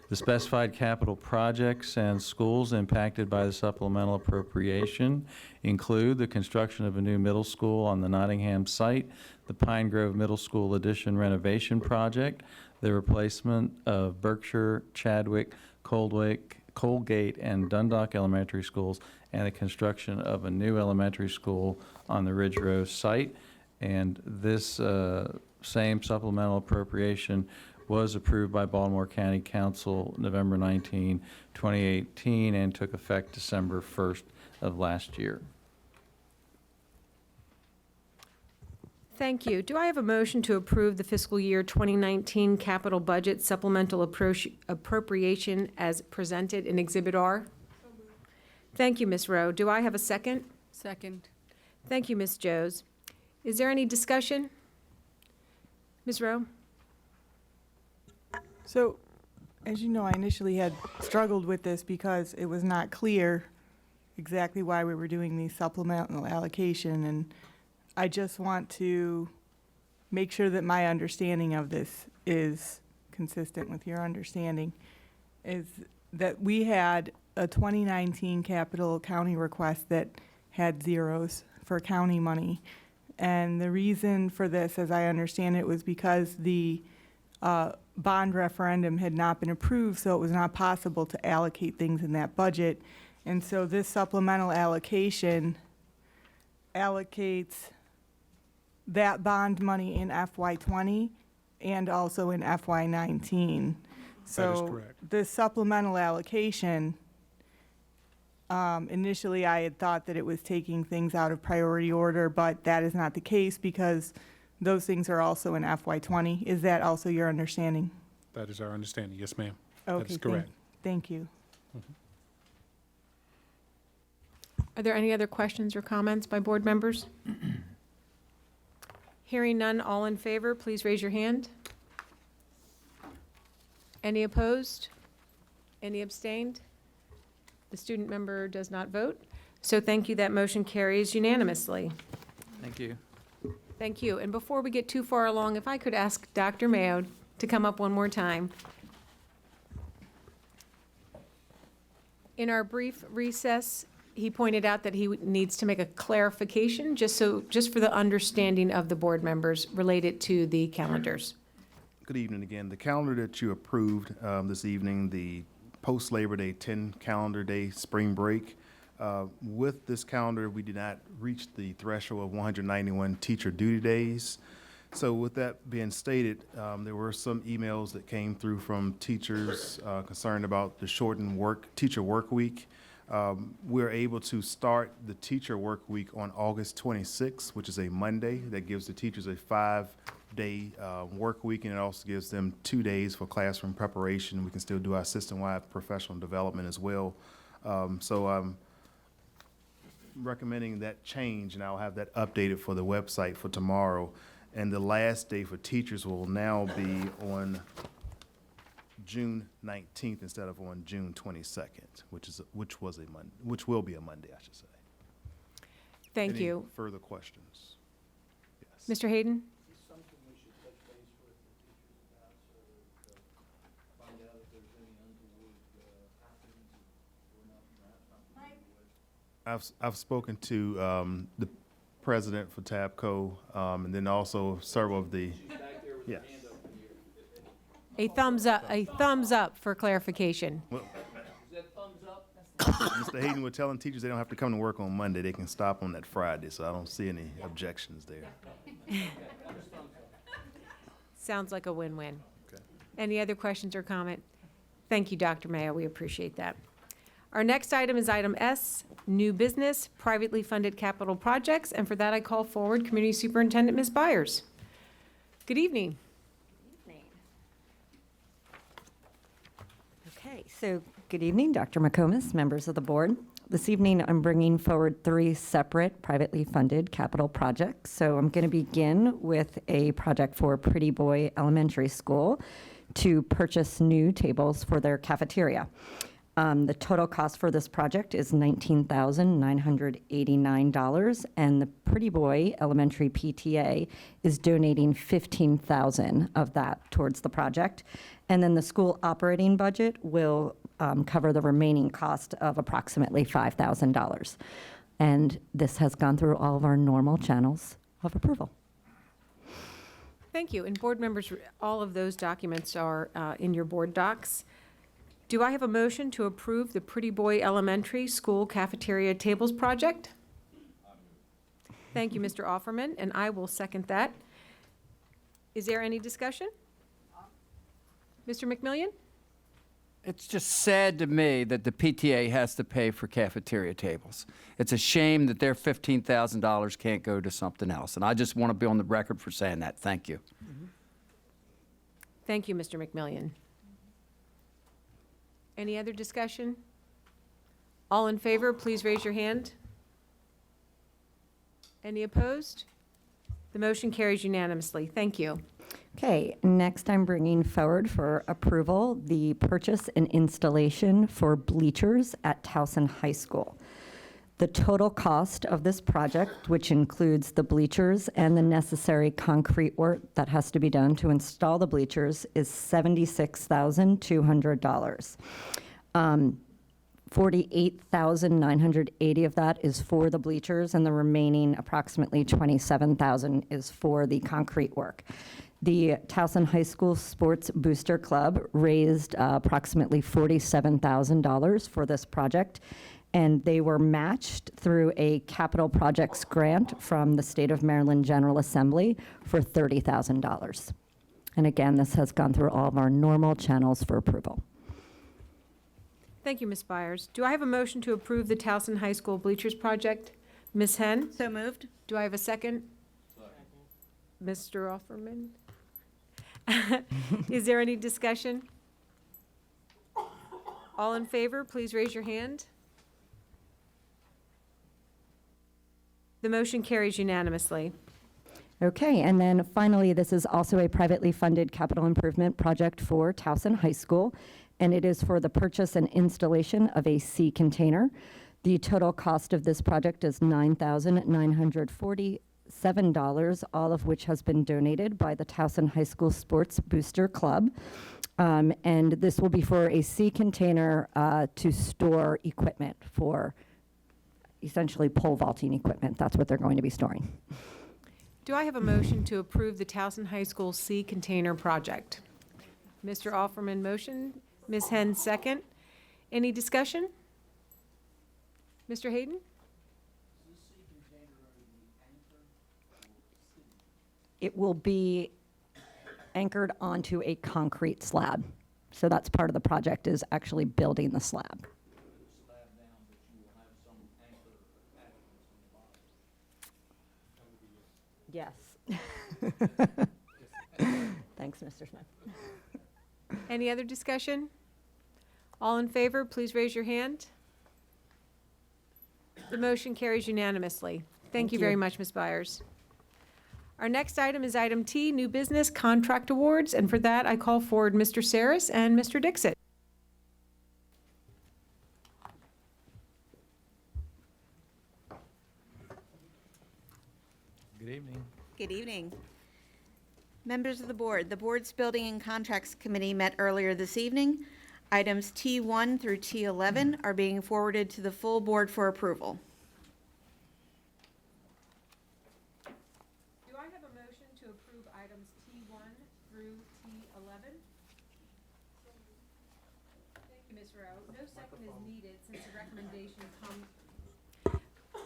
The specified capital projects and schools impacted by the supplemental appropriation include the construction of a new middle school on the Nottingham site, the Pine Grove Middle School addition renovation project, the replacement of Berger, Chadwick, Colgate, and Dundalk elementary schools, and the construction of a new elementary school on the Ridge Row site. And this same supplemental appropriation was approved by Baltimore County Council November 19, 2018, and took effect December 1st of last year. Thank you. Do I have a motion to approve the fiscal year 2019 capital budget supplemental appropriation as presented in Exhibit R? Thank you, Ms. Rowe. Do I have a second? Second. Thank you, Ms. Joes. Is there any discussion? Ms. Rowe? So, as you know, I initially had struggled with this because it was not clear exactly why we were doing the supplemental allocation, and I just want to make sure that my understanding of this is consistent with your understanding, is that we had a 2019 capital county request that had zeros for county money. And the reason for this, as I understand it, was because the bond referendum had not been approved, so it was not possible to allocate things in that budget. And so this supplemental allocation allocates that bond money in FY20 and also in FY19. That is correct. This supplemental allocation, initially I had thought that it was taking things out of priority order, but that is not the case because those things are also in FY20. Is that also your understanding? That is our understanding. Yes, ma'am. Okay, That is correct. Thank you. Are there any other questions or comments by board members? Hearing none, all in favor, please raise your hand. Any opposed? Any abstained? The student member does not vote. So thank you, that motion carries unanimously. Thank you. Thank you. And before we get too far along, if I could ask Dr. Mayo to come up one more time. In our brief recess, he pointed out that he needs to make a clarification, just for the understanding of the board members related to the calendars. Good evening again. The calendar that you approved this evening, the post-Labor Day 10 calendar day spring break, with this calendar, we did not reach the threshold of 191 teacher duty days. So with that being stated, there were some emails that came through from teachers concerned about the shortened teacher work week. We're able to start the teacher work week on August 26th, which is a Monday. That gives the teachers a 5-day work week, and it also gives them 2 days for classroom preparation. We can still do our system-wide professional development as well. So I'm recommending that change, and I'll have that updated for the website for tomorrow. And the last day for teachers will now be on June 19th instead of on June 22nd, which will be a Monday, I should say. Thank Any you. further questions? Mr. Hayden? I've spoken to the president for TABCO, and then also several of the, yes. A thumbs up for clarification. Mr. Hayden, we're telling teachers they don't have to come to work on Monday. They can stop on that Friday, so I don't see any objections there. Sounds like a win-win. Okay. Any other questions or comment? Thank you, Dr. Mayo. We appreciate that. Our next item is item S, new business, privately funded capital projects, and for that I call forward Community Superintendent Ms. Byers. Good evening. Okay, so good evening, Dr. McComas, members of the board. This evening, I'm bringing forward 3 separate privately funded capital projects. So I'm going to begin with a project for Pretty Boy Elementary School to purchase new tables for their cafeteria. The total cost for this project is $19,989, and the Pretty Boy Elementary PTA is donating $15,000 of that towards the project. And then the school operating budget will cover the remaining cost of approximately $5,000. And this has gone through all of our normal channels of approval. Thank you. And board members, all of those documents are in your board docs. Do I have a motion to approve the Pretty Boy Elementary School Cafeteria Tables Project? Thank you, Mr. Offerman, and I will second that. Is there any discussion? Mr. McMillian? It's just sad to me that the PTA has to pay for cafeteria tables. It's a shame that their $15,000 can't go to something else, and I just want to be on the record for saying that. Thank you. Thank you, Mr. McMillian. Any other discussion? All in favor, please raise your hand. Any opposed? The motion carries unanimously. Thank you. Okay, next I'm bringing forward for approval the purchase and installation for bleachers at Towson High School. The total cost of this project, which includes the bleachers and the necessary concrete work that has to be done to install the bleachers, is $76,200. $48,980 of that is for the bleachers, and the remaining approximately $27,000 is for the concrete work. The Towson High School Sports Booster Club raised approximately $47,000 for this project, and they were matched through a capital projects grant from the State of Maryland General Assembly for $30,000. And again, this has gone through all of our normal channels for approval. Thank you, Ms. Byers. Do I have a motion to approve the Towson High School bleachers project? Ms. Henn? So moved. Do I have a second? Mr. Offerman? Is there any discussion? All in favor, please raise your hand. The motion carries unanimously. Okay, and then finally, this is also a privately funded capital improvement project for Towson High School, and it is for the purchase and installation of a sea container. The total cost of this project is $9,947, all of which has been donated by the Towson High School Sports Booster Club. And this will be for a sea container to store equipment for essentially pole vaulting equipment. That's what they're going to be storing. Do I have a motion to approve the Towson High School sea container project? Mr. Offerman, motion. Ms. Henn, second. Any discussion? Mr. Hayden? It will be anchored onto a concrete slab. So that's part of the project, is actually building the slab. Yes. Thanks, Mr. Smith. Any other discussion? All in favor, please raise your hand. The motion carries unanimously. Thank you very much, Ms. Byers. Our next item is item T, new business contract awards, and for that, I call forward Mr. Saris and Mr. Dixit. Good evening. Good evening. Members of the board's Building and Contracts Committee met earlier this evening. Items T1 through T11 are being forwarded to the full board for approval. Do I have a motion to approve items T1 through T11? Thank you, Ms. Rowe.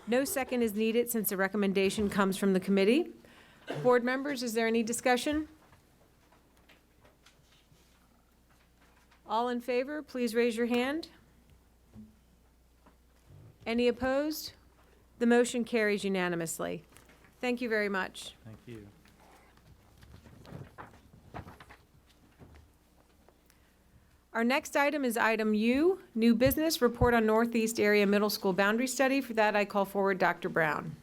No second is needed since the recommendation comes from the committee. Board members, is there any discussion? All in favor, please raise your hand. Any opposed? The motion carries unanimously. Thank you very much. Thank you. Our next item is item U, new business, report on Northeast Area Middle School Boundary Study. For that, I call forward Dr. Brown.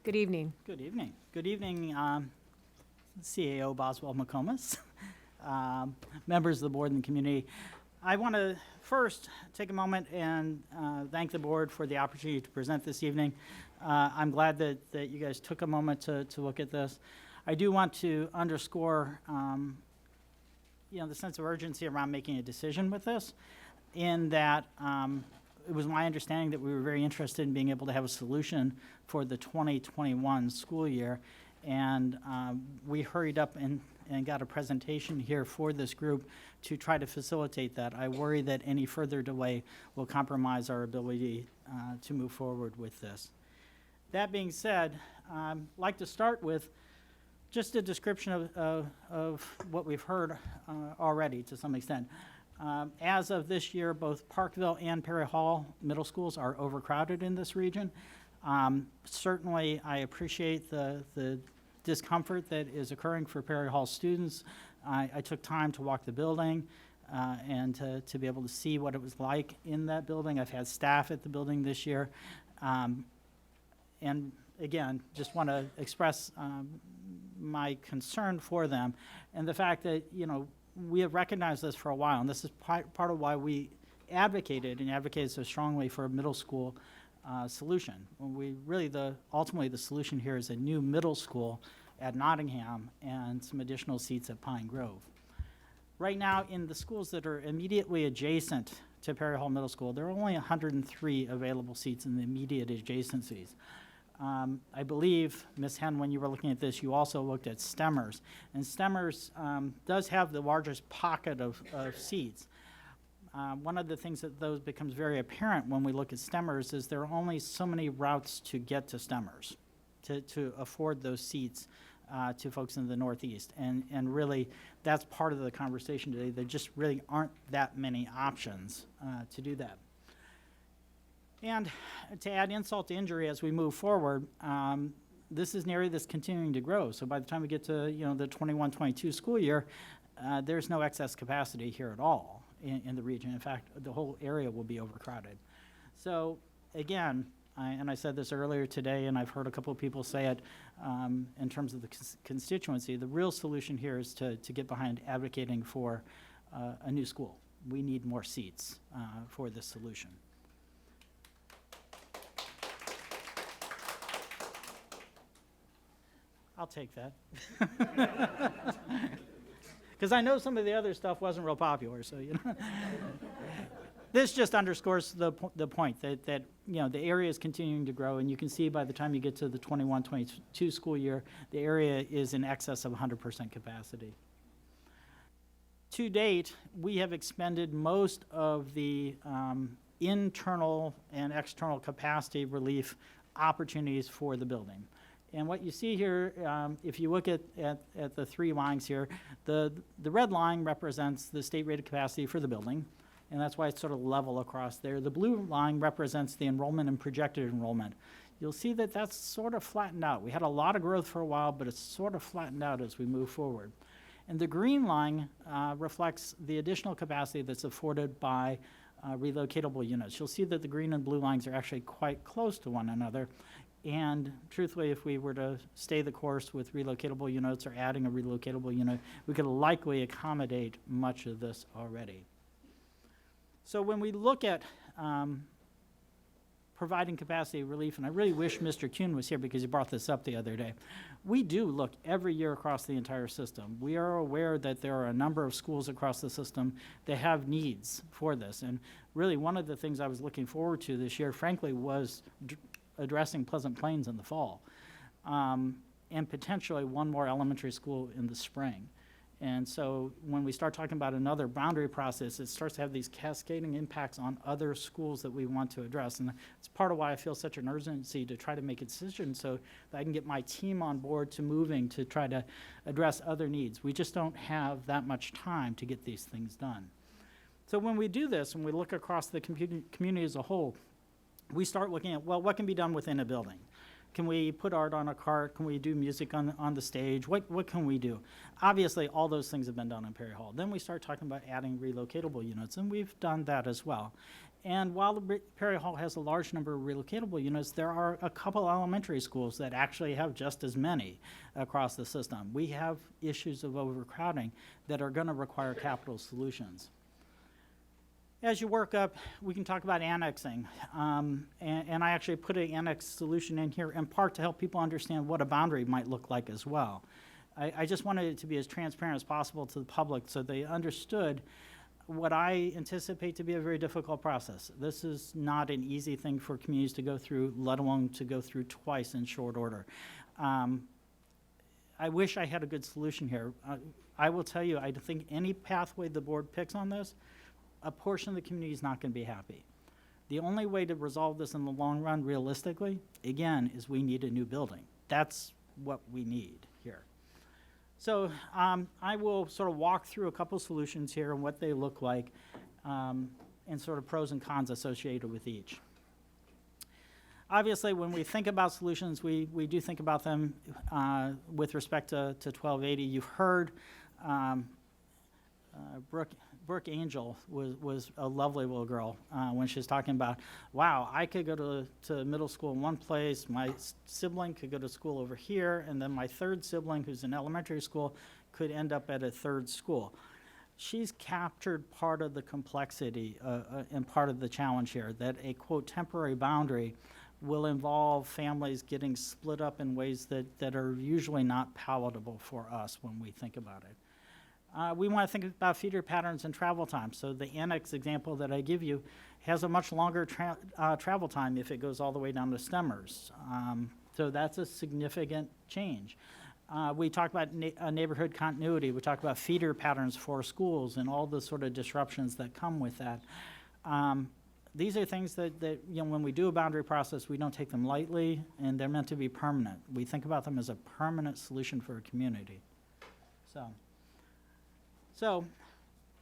Good evening. Good evening. Good evening, CAO Boswell McComas, members of the board and the community. I want to first take a moment and thank the board for the opportunity to present this evening. I'm glad that you guys took a moment to look at this. I do want to underscore the sense of urgency around making a decision with this, in that it was my understanding that we were very interested in being able to have a solution for the 2021 school year, and we hurried up and got a presentation here for this group to try to facilitate that. I worry that any further delay will compromise our ability to move forward with this. That being said, I'd like to start with just a description of what we've heard already to some extent. As of this year, both Parkville and Perry Hall middle schools are overcrowded in this region. Certainly, I appreciate the discomfort that is occurring for Perry Hall students. I took time to walk the building and to be able to see what it was like in that building. I've had staff at the building this year. And again, just want to express my concern for them and the fact that, you know, we have recognized this for a while, and this is part of why we advocated so strongly for a middle school solution. When we really, ultimately the solution here is a new middle school at Nottingham and some additional seats at Pine Grove. Right now, in the schools that are immediately adjacent to Perry Hall Middle School, there are only 103 available seats in the immediate adjacencies. I believe, Ms. Henn, when you were looking at this, you also looked at Stemmers. And Stemmers does have the largest pocket of seats. One of the things that those becomes very apparent when we look at Stemmers is there are only so many routes to get to Stemmers to afford those seats to folks in the Northeast. And really, that's part of the conversation today. There just really aren't that many options to do that. And to add insult to injury as we move forward, this is an area that's continuing to grow. So by the time we get to the 21-22 school year, there's no excess capacity here at all in the region. In fact, the whole area will be overcrowded. So again, and I said this earlier today, and I've heard a couple of people say it in terms of the constituency, the real solution here is to get behind advocating for a new school. We need more seats for this solution. I'll take that. Because I know some of the other stuff wasn't real popular, so This just underscores the point that the area is continuing to grow, and you can see by the time you get to the 21-22 school year, the area is in excess of 100% capacity. To date, we have expended most of the internal and external capacity relief opportunities for the building. And what you see here, if you look at the three lines here, the red line represents the state rated capacity for the building, and that's why it's sort of level across there. The blue line represents the enrollment and projected enrollment. You'll see that that's sort of flattened out. We had a lot of growth for a while, but it's sort of flattened out as we move forward. And the green line reflects the additional capacity that's afforded by relocatable units. You'll see that the green and blue lines are actually quite close to one another. And truthfully, if we were to stay the course with relocatable units or adding a relocatable unit, we could likely accommodate much of this already. So when we look at providing capacity relief, and I really wish Mr. Kuhn was here because he brought this up the other day, we do look every year across the entire system. We are aware that there are a number of schools across the system that have needs for this. And really, one of the things I was looking forward to this year, frankly, was addressing Pleasant Plains in the fall, and potentially one more elementary school in the spring. And so when we start talking about another boundary process, it starts to have these cascading impacts on other schools that we want to address. And it's part of why I feel such an urgency to try to make a decision so that I can get my team on board to moving to try to address other needs. We just don't have that much time to get these things done. So when we do this, and we look across the community as a whole, we start looking at, well, what can be done within a building? Can we put art on a cart? Can we do music on the stage? What can we do? Obviously, all those things have been done in Perry Hall. Then we start talking about adding relocatable units, and we've done that as well. And while Perry Hall has a large number of relocatable units, there are a couple elementary schools that actually have just as many across the system. We have issues of overcrowding that are going to require capital solutions. As you work up, we can talk about annexing. And I actually put an annex solution in here in part to help people understand what a boundary might look like as well. I just wanted it to be as transparent as possible to the public so they understood what I anticipate to be a very difficult process. This is not an easy thing for communities to go through, let alone to go through twice in short order. I wish I had a good solution here. I will tell you, I think any pathway the board picks on this, a portion of the community is not going to be happy. The only way to resolve this in the long run, realistically, again, is we need a new building. That's what we need here. So I will sort of walk through a couple solutions here and what they look like, and sort of pros and cons associated with each. Obviously, when we think about solutions, we do think about them with respect to 1280. You've heard Brooke Angel was a lovely little girl when she was talking about, wow, I could go to middle school in one place, my sibling could go to school over here, and then my third sibling, who's in elementary school, could end up at a third school. She's captured part of the complexity and part of the challenge here, that a, quote, temporary boundary will involve families getting split up in ways that are usually not palatable for us when we think about it. We want to think about feeder patterns and travel time. So the annex example that I give you has a much longer travel time if it goes all the way down to Stemmers. So that's a significant change. We talk about neighborhood continuity. We talk about feeder patterns for schools and all the sort of disruptions that come with that. These are things that you know, when we do a boundary process, we don't take them lightly, and they're meant to be permanent. We think about them as a permanent solution for a community. So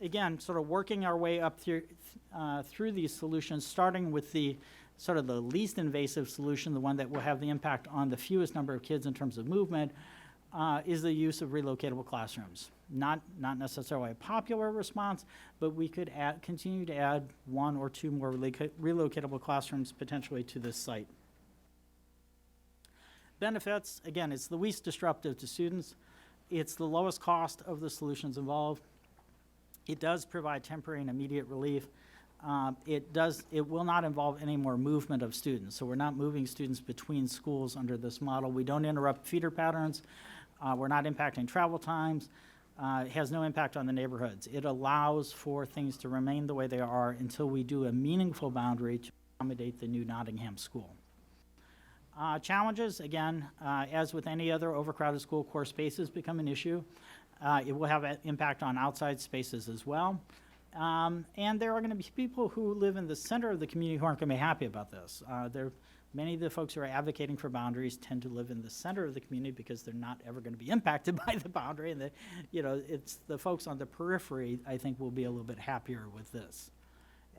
again, sort of working our way up through these solutions, starting with the sort of the least invasive solution, the one that will have the impact on the fewest number of kids in terms of movement, is the use of relocatable classrooms. Not necessarily a popular response, but we could continue to add one or two more relocatable classrooms potentially to this site. Benefits, again, it's the least disruptive to students. It's the lowest cost of the solutions involved. It does provide temporary and immediate relief. It will not involve any more movement of students. So we're not moving students between schools under this model. We don't interrupt feeder patterns. We're not impacting travel times. It has no impact on the neighborhoods. It allows for things to remain the way they are until we do a meaningful boundary to accommodate the new Nottingham school. Challenges, again, as with any other overcrowded school, core spaces become an issue. It will have an impact on outside spaces as well. And there are going to be people who live in the center of the community who aren't going to be happy about this. Many of the folks who are advocating for boundaries tend to live in the center of the community because they're not ever going to be impacted by the boundary. And it's the folks on the periphery, I think, will be a little bit happier with this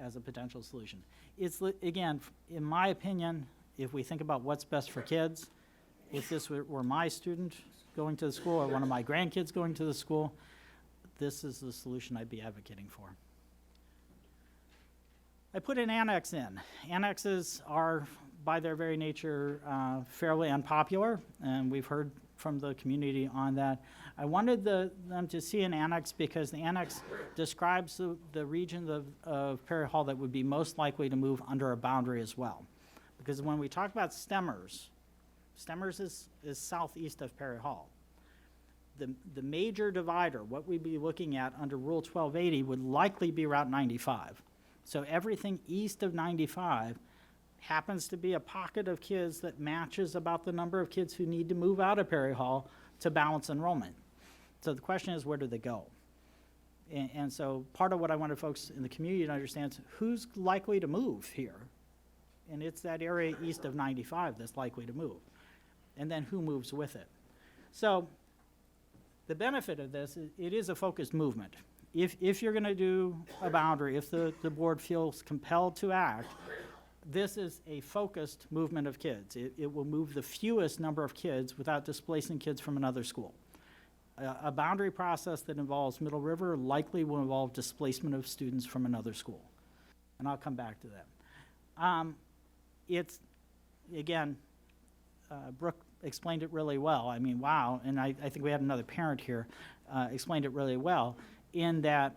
as a potential solution. It's, again, in my opinion, if we think about what's best for kids, if this were my student going to the school or one of my grandkids going to the school, this is the solution I'd be advocating for. I put an annex in. Annexes are, by their very nature, fairly unpopular, and we've heard from the community on that. I wanted them to see an annex because the annex describes the region of Perry Hall that would be most likely to move under a boundary as well. Because when we talk about Stemmers is southeast of Perry Hall. The major divider, what we'd be looking at under Rule 1280, would likely be Route 95. So everything east of 95 happens to be a pocket of kids that matches about the number of kids who need to move out of Perry Hall to balance enrollment. So the question is, where do they go? And so part of what I wanted folks in the community to understand is who's likely to move here. And it's that area east of 95 that's likely to move. And then who moves with it? So the benefit of this is it is a focused movement. If you're going to do a boundary, if the board feels compelled to act, this is a focused movement of kids. It will move the fewest number of kids without displacing kids from another school. A boundary process that involves Middle River likely will involve displacement of students from another school. And I'll come back to that. It's, again, Brooke explained it really well. I mean, wow, and I think we had another parent here explained it really well in that,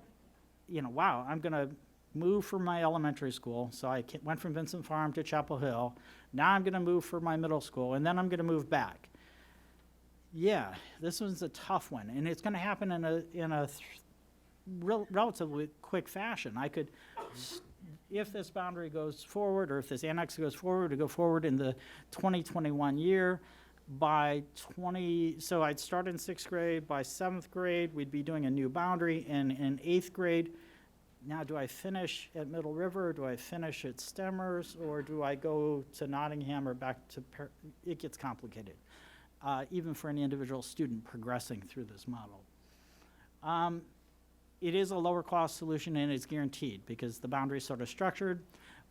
wow, I'm going to move from my elementary school. So I went from Vincent Farm to Chapel Hill. Now I'm going to move for my middle school, and then I'm going to move back. Yeah, this one's a tough one, and it's going to happen in a relatively quick fashion. I could, if this boundary goes forward, or if this annex goes forward, to go forward in the 2021 year, so I'd start in 6th grade. By 7th grade, we'd be doing a new boundary in 8th grade. Now, do I finish at Middle River, do I finish at Stemmers, or do I go to Nottingham or back to it gets complicated. even for an individual student progressing through this model. It is a lower cost solution and it's guaranteed because the boundary is sort of structured.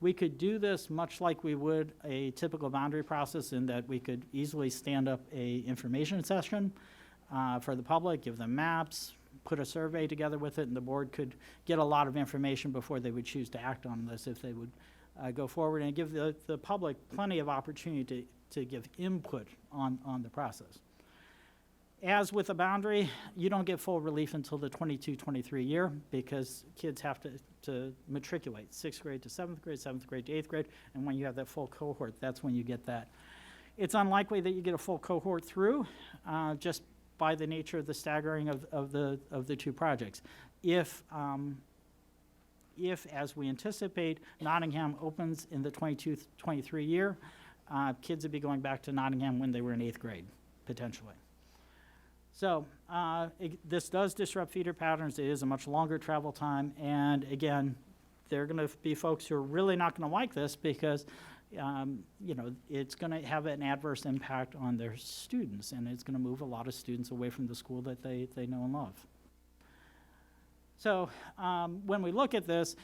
We could do this much like we would a typical boundary process in that we could easily stand up a information session for the public, give them maps, put a survey together with it, and the board could get a lot of information before they would choose to act on this if they would go forward and give the public plenty of opportunity to give input on the process. As with a boundary, you don't get full relief until the 22-23 year because kids have to matriculate, 6th grade to 7th grade, 7th grade to 8th grade, and when you have that full cohort, that's when you get that. It's unlikely that you get a full cohort through just by the nature of the staggering of the two projects. If, as we anticipate, Nottingham opens in the 22-23 year, kids would be going back to Nottingham when they were in 8th grade, potentially. So this does disrupt feeder patterns. It is a much longer travel time. And again, there are going to be folks who are really not going to like this because it's going to have an adverse impact on their students. And it's going to move a lot of students away from the school that they know and love. So when we look at this,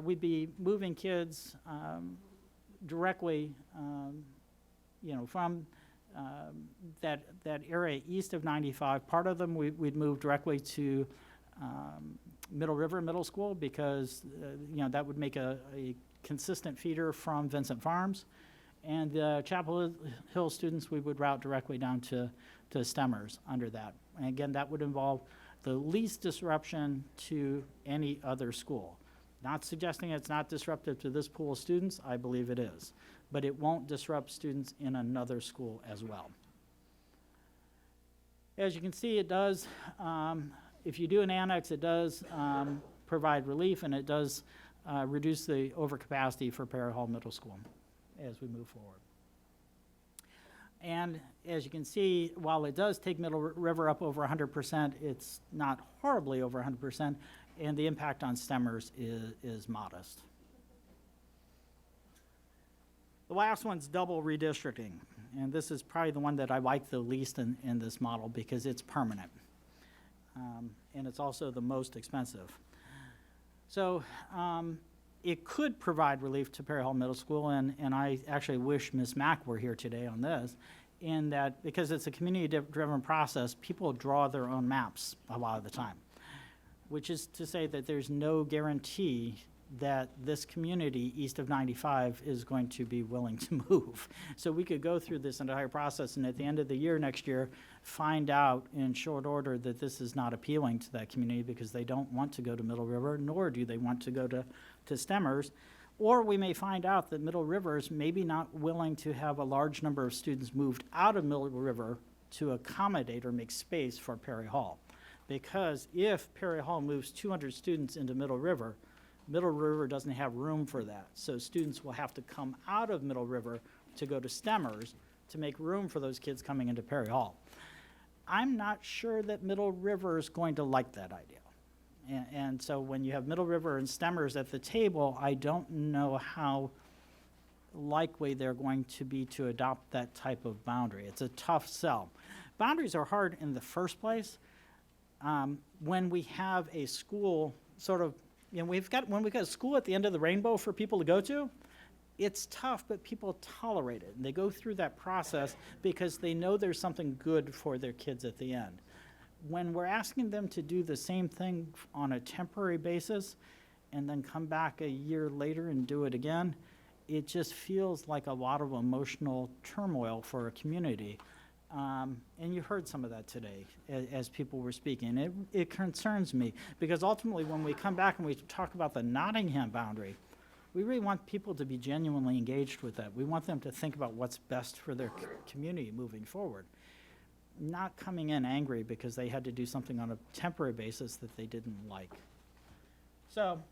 we'd be moving kids directly, from that area east of 95. Part of them we'd move directly to Middle River Middle School because that would make a consistent feeder from Vincent Farms, and the Chapel Hill students we would route directly down to Stemmers under that. And again, that would involve the least disruption to any other school. Not suggesting it's not disruptive to this pool of students, I believe it is, but it won't disrupt students in another school as well. As you can see, it does, if you do an annex, it does provide relief, and it does reduce the overcapacity for Perry Hall Middle School as we move forward. And as you can see, while it does take Middle River up over 100%, it's not horribly over 100%, and the impact on Stemmers is modest. The last one's double redistricting, and this is probably the one that I like the least in this model because it's permanent, and it's also the most expensive. So it could provide relief to Perry Hall Middle School, and I actually wish Ms. Mack were here today on this, in that because it's a community-driven process, people draw their own maps a lot of the time, which is to say that there's no guarantee that this community east of 95 is going to be willing to move. So we could go through this entire process and at the end of the year next year, find out in short order that this is not appealing to that community because they don't want to go to Middle River, nor do they want to go to Stemmers. Or we may find out that Middle River is maybe not willing to have a large number of students moved out of Middle River to accommodate or make space for Perry Hall. Because if Perry Hall moves 200 students into Middle River doesn't have room for that. So students will have to come out of Middle River to go to Stemmers to make room for those kids coming into Perry Hall. I'm not sure that Middle River is going to like that idea. And so when you have Middle River and Stemmers at the table, I don't know how likely they're going to be to adopt that type of boundary. It's a tough sell. Boundaries are hard in the first place. When we have a school sort of, when we've got a school at the end of the rainbow for people to go to, it's tough, but people tolerate it. And they go through that process because they know there's something good for their kids at the end. When we're asking them to do the same thing on a temporary basis and then come back a year later and do it again, it just feels like a lot of emotional turmoil for a community. And you heard some of that today as people were speaking. It concerns me because ultimately when we come back and we talk about the Nottingham boundary, we really want people to be genuinely engaged with that. We want them to think about what's best for their community moving forward, not coming in angry because they had to do something on a temporary basis that they didn't like. So,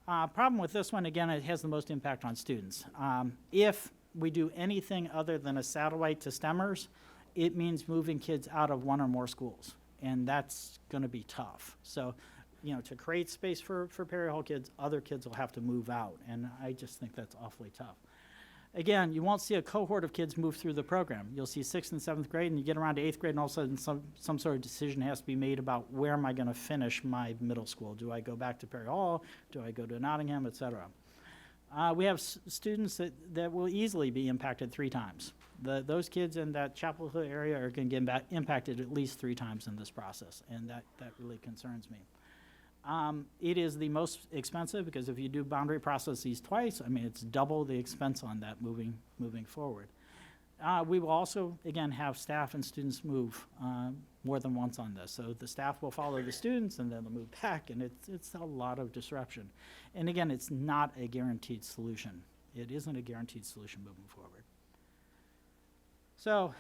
problem with this one, again, it has the most impact on students. If we do anything other than a satellite to Stemmers, it means moving kids out of one or more schools, and that's going to be tough. So, to create space for Perry Hall kids, other kids will have to move out, and I just think that's awfully tough. again, you won't see a cohort of kids move through the program. You'll see 6th and 7th grade, and you get around to 8th grade, and all of a sudden some sort of decision has to be made about where am I going to finish my middle school. Do I go back to Perry Hall? Do I go to Nottingham, et cetera? We have students that will easily be impacted 3 times. Those kids in that Chapel Hill area are going to get impacted at least 3 times in this process, and that really concerns me. It is the most expensive because if you do boundary processes twice, I mean, it's double the expense on that moving forward. We will also, again, have staff and students move more than once on this. So the staff will follow the students and then they'll move back, and it's a lot of disruption. And again, it's not a guaranteed solution. It isn't a guaranteed solution moving forward. So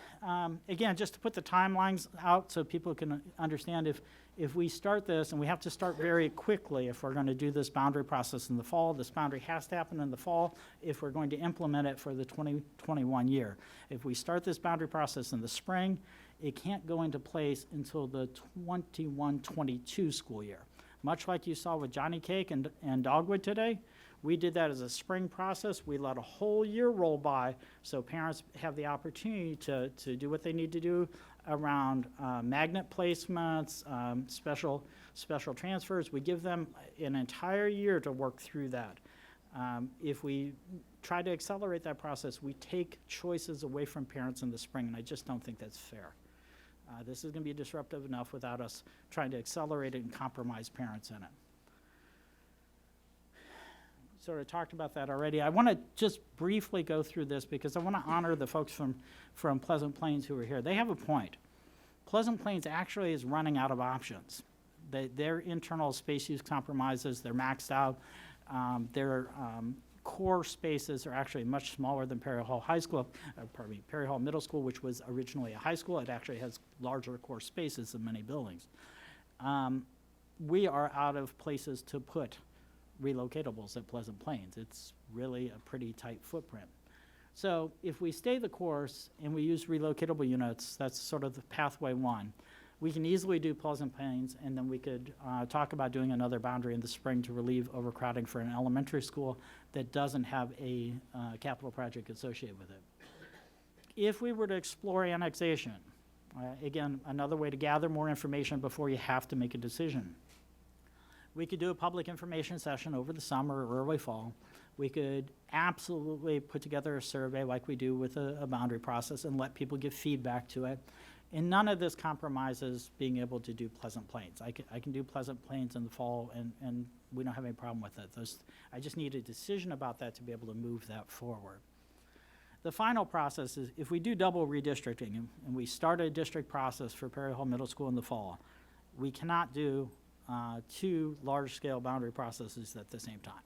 again, just to put the timelines out so people can understand, if we start this, and we have to start very quickly if we're going to do this boundary process in the fall. This boundary has to happen in the fall if we're going to implement it for the 2021 year. If we start this boundary process in the spring, it can't go into place until the 21-22 school year. Much like you saw with Johnny Cake and Dogwood today, we did that as a spring process. We let a whole year roll by so parents have the opportunity to do what they need to do around magnet placements, special transfers. We give them an entire year to work through that. If we try to accelerate that process, we take choices away from parents in the spring, and I just don't think that's fair. This is going to be disruptive enough without us trying to accelerate it and compromise parents in it. Sort of talked about that already. I want to just briefly go through this because I want to honor the folks from Pleasant Plains who are here. They have a point. Pleasant Plains actually is running out of options. Their internal space use compromises, they're maxed out. Their core spaces are actually much smaller than Perry Hall High School, Perry Hall Middle School, which was originally a high school. It actually has larger core spaces than many buildings. We are out of places to put relocatables at Pleasant Plains. It's really a pretty tight footprint. So if we stay the course and we use relocatable units, that's sort of the pathway 1. We can easily do Pleasant Plains, and then we could talk about doing another boundary in the spring to relieve overcrowding for an elementary school that doesn't have a capital project associated with it. If we were to explore annexation, again, another way to gather more information before you have to make a decision. We could do a public information session over the summer or early fall. We could absolutely put together a survey like we do with a boundary process and let people give feedback to it. And none of this compromises being able to do Pleasant Plains. I can do Pleasant Plains in the fall, and we don't have any problem with it. I just need a decision about that to be able to move that forward. The final process is if we do double redistricting and we start a district process for Perry Hall Middle School in the fall, we cannot do 2 large-scale boundary processes at the same time.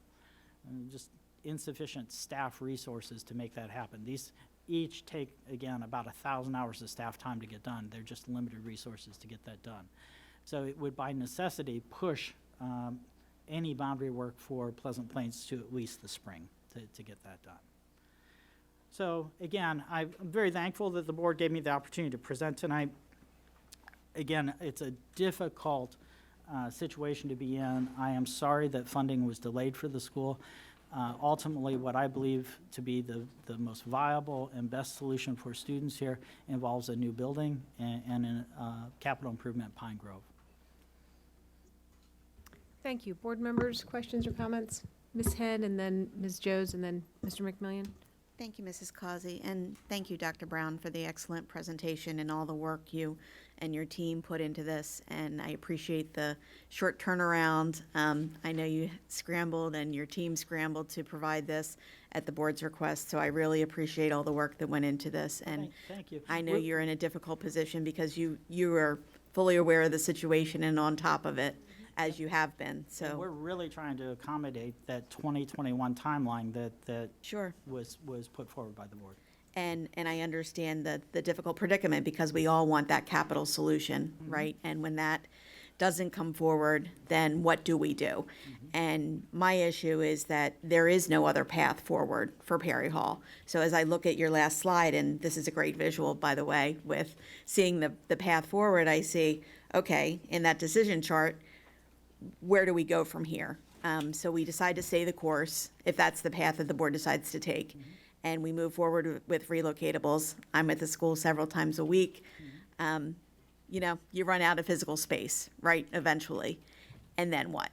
And just insufficient staff resources to make that happen. These each take, again, about 1,000 hours of staff time to get done. They're just limited resources to get that done. So it would, by necessity, push any boundary work for Pleasant Plains to at least the spring to get that done. So again, I'm very thankful that the board gave me the opportunity to present tonight. Again, it's a difficult situation to be in. I am sorry that funding was delayed for the school. Ultimately, what I believe to be the most viable and best solution for students here involves a new building and a capital improvement at Pine Grove. Thank you. Board members, questions or comments? Ms. Head, and then Ms. Joes, and then Mr. McMillian. Thank you, Mrs. Causey, and thank you, Dr. Brown, for the excellent presentation and all the work you and your team put into this, and I appreciate the short turnaround. I know you scrambled and your team scrambled to provide this at the board's request, so I really appreciate all the work that went into this, and thank you. I know you're in a difficult position because you are fully aware of the situation and on top of it, as you have been, so. And we're really trying to accommodate that 2021 timeline that sure was put forward by the board. And I understand the difficult predicament because we all want that capital solution, right? And when that doesn't come forward, then what do we do? And my issue is that there is no other path forward for Perry Hall. So as I look at your last slide, and this is a great visual, by the way, with seeing the path forward, I see, okay, in that decision chart, where do we go from here? So we decide to stay the course, if that's the path that the board decides to take. and we move forward with relocatables. I'm at the school several times a week. You know, you run out of physical space, right, eventually. And then what?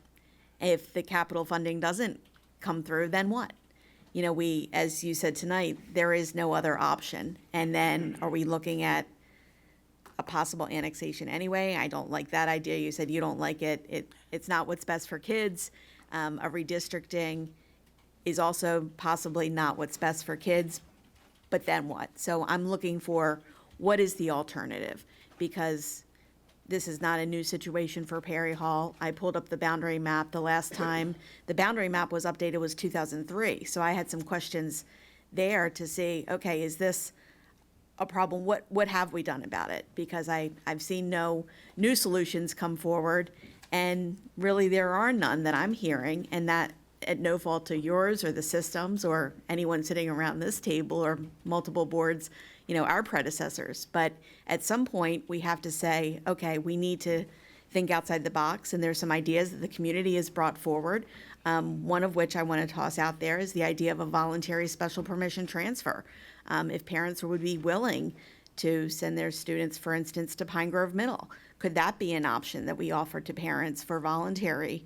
If the capital funding doesn't come through, then what? You know, we, as you said tonight, there is no other option. And then are we looking at a possible annexation anyway? I don't like that idea. You said you don't like it. It's not what's best for kids. A redistricting is also possibly not what's best for kids, but then what? So I'm looking for what is the alternative, because this is not a new situation for Perry Hall. I pulled up the boundary map the last time. The boundary map was updated was 2003, so I had some questions there to see, okay, is this a problem? What have we done about it? Because I've seen no new solutions come forward, and really there are none that I'm hearing, and that at no fault to yours or the systems or anyone sitting around this table or multiple boards, you know, our predecessors. But at some point, we have to say, okay, we need to think outside the box, and there's some ideas that the community has brought forward. One of which I want to toss out there is the idea of a voluntary special permission transfer. If parents would be willing to send their students, for instance, to Pine Grove Middle, could that be an option that we offer to parents for voluntary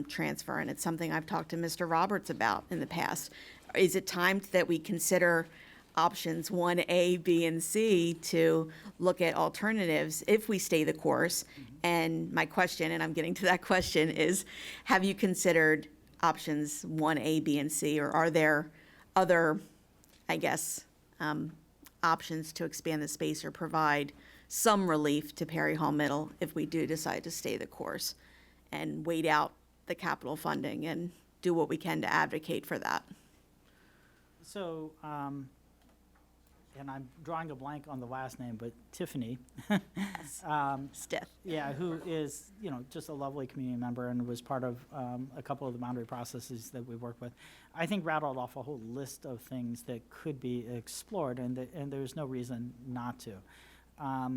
transfer? And it's something I've talked to Mr. Roberts about in the past. Is it time that we consider options 1A, B, and C to look at alternatives if we stay the course? And my question, and I'm getting to that question, is have you considered options 1A, B, and C, or are there other, I guess, options to expand the space or provide some relief to Perry Hall Middle if we do decide to stay the course and wait out the capital funding and do what we can to advocate for that? So, and I'm drawing a blank on the last name, but Tiffany. Stith. Yeah, who is, you know, just a lovely community member and was part of a couple of the boundary processes that we worked with. I think rattled off a whole list of things that could be explored, and there's no reason not to. I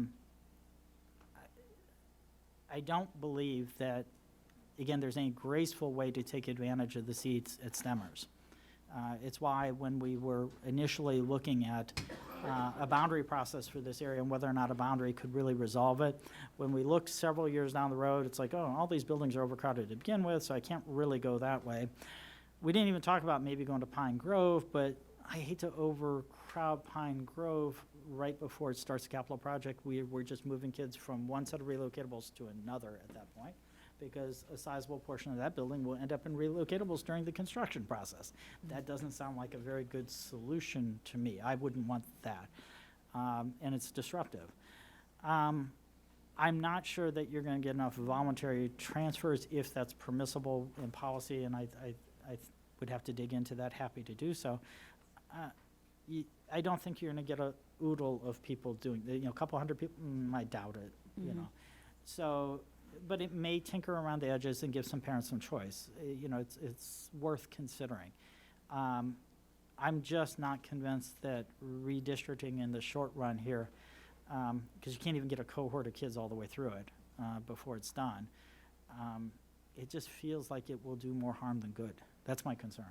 don't believe that, again, there's any graceful way to take advantage of the seats at Stemmers. It's why when we were initially looking at a boundary process for this area and whether or not a boundary could really resolve it, when we looked several years down the road, it's like, oh, all these buildings are overcrowded to begin with, so I can't really go that way. We didn't even talk about maybe going to Pine Grove, but I hate to overcrowd Pine Grove right before it starts the capital project. We're just moving kids from one set of relocatables to another at that point, because a sizable portion of that building will end up in relocatables during the construction process. That doesn't sound like a very good solution to me. I wouldn't want that, and it's disruptive. I'm not sure that you're going to get enough voluntary transfers if that's permissible in policy, and I would have to dig into that, happy to do so. I don't think you're going to get a oodle of people doing, you know, a couple hundred people, I doubt it, you know. So, but it may tinker around the edges and give some parents some choice. You know, it's worth considering. I'm just not convinced that redistricting in the short run here, because you can't even get a cohort of kids all the way through it before it's done. It just feels like it will do more harm than good. That's my concern.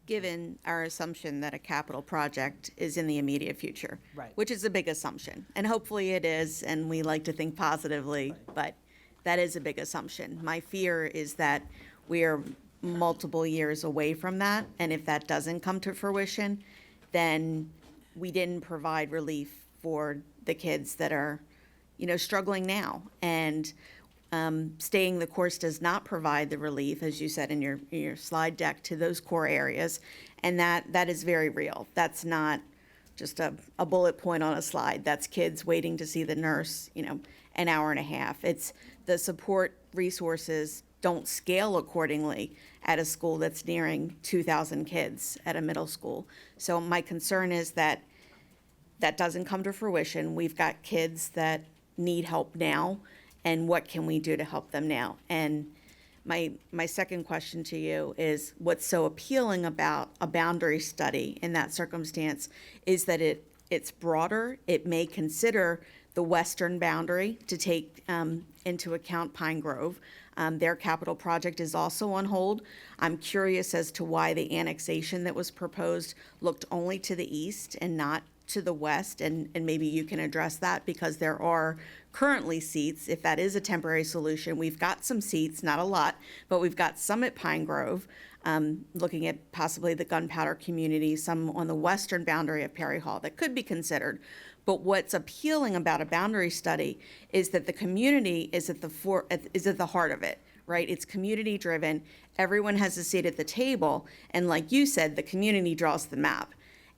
Given our assumption that a capital project is in the immediate future. Right. Which is a big assumption, and hopefully it is, and we like to think positively, but that is a big assumption. My fear is that we are multiple years away from that, and if that doesn't come to fruition, then we didn't provide relief for the kids that are, you know, struggling now. And staying the course does not provide the relief, as you said in your slide deck, to those core areas, and that is very real. That's not just a bullet point on a slide. That's kids waiting to see the nurse, you know, an hour and a half. It's the support resources don't scale accordingly at a school that's nearing 2,000 kids at a middle school. So my concern is that that doesn't come to fruition. We've got kids that need help now, and what can we do to help them now? And my second question to you is, what's so appealing about a boundary study in that circumstance is that it's broader. It may consider the western boundary to take into account Pine Grove. Their capital project is also on hold. I'm curious as to why the annexation that was proposed looked only to the east and not to the west, and maybe you can address that, because there are currently seats, if that is a temporary solution. We've got some seats, not a lot, but we've got some at Pine Grove, looking at possibly the Gunpowder community, some on the western boundary of Perry Hall that could be considered. But what's appealing about a boundary study is that the community is at the heart of it, right? It's community driven. Everyone has a seat at the table, and like you said, the community draws the map,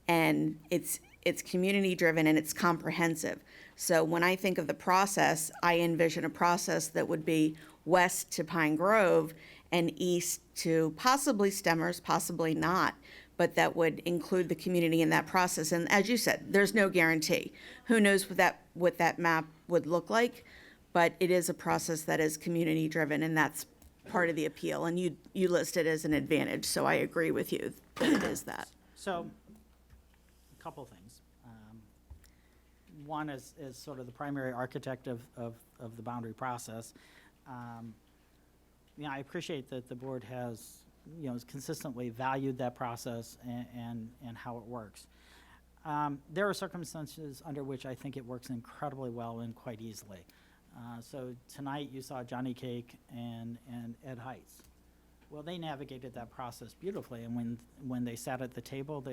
and it's community driven and it's comprehensive. So when I think of the process, I envision a process that would be west to Pine Grove and east to possibly Stemmers, possibly not, but that would include the community in that process. And as you said, there's no guarantee. Who knows what that map would look like, but it is a process that is community driven, and that's part of the appeal. And you list it as an advantage, so I agree with you that it is that. So, a couple things. One is sort of the primary architect of the boundary process. I appreciate that the board has, consistently valued that process and how it works. There are circumstances under which I think it works incredibly well and quite easily. So tonight you saw Johnny Cake and Ed Heights. Well, they navigated that process beautifully, and when they sat at the table,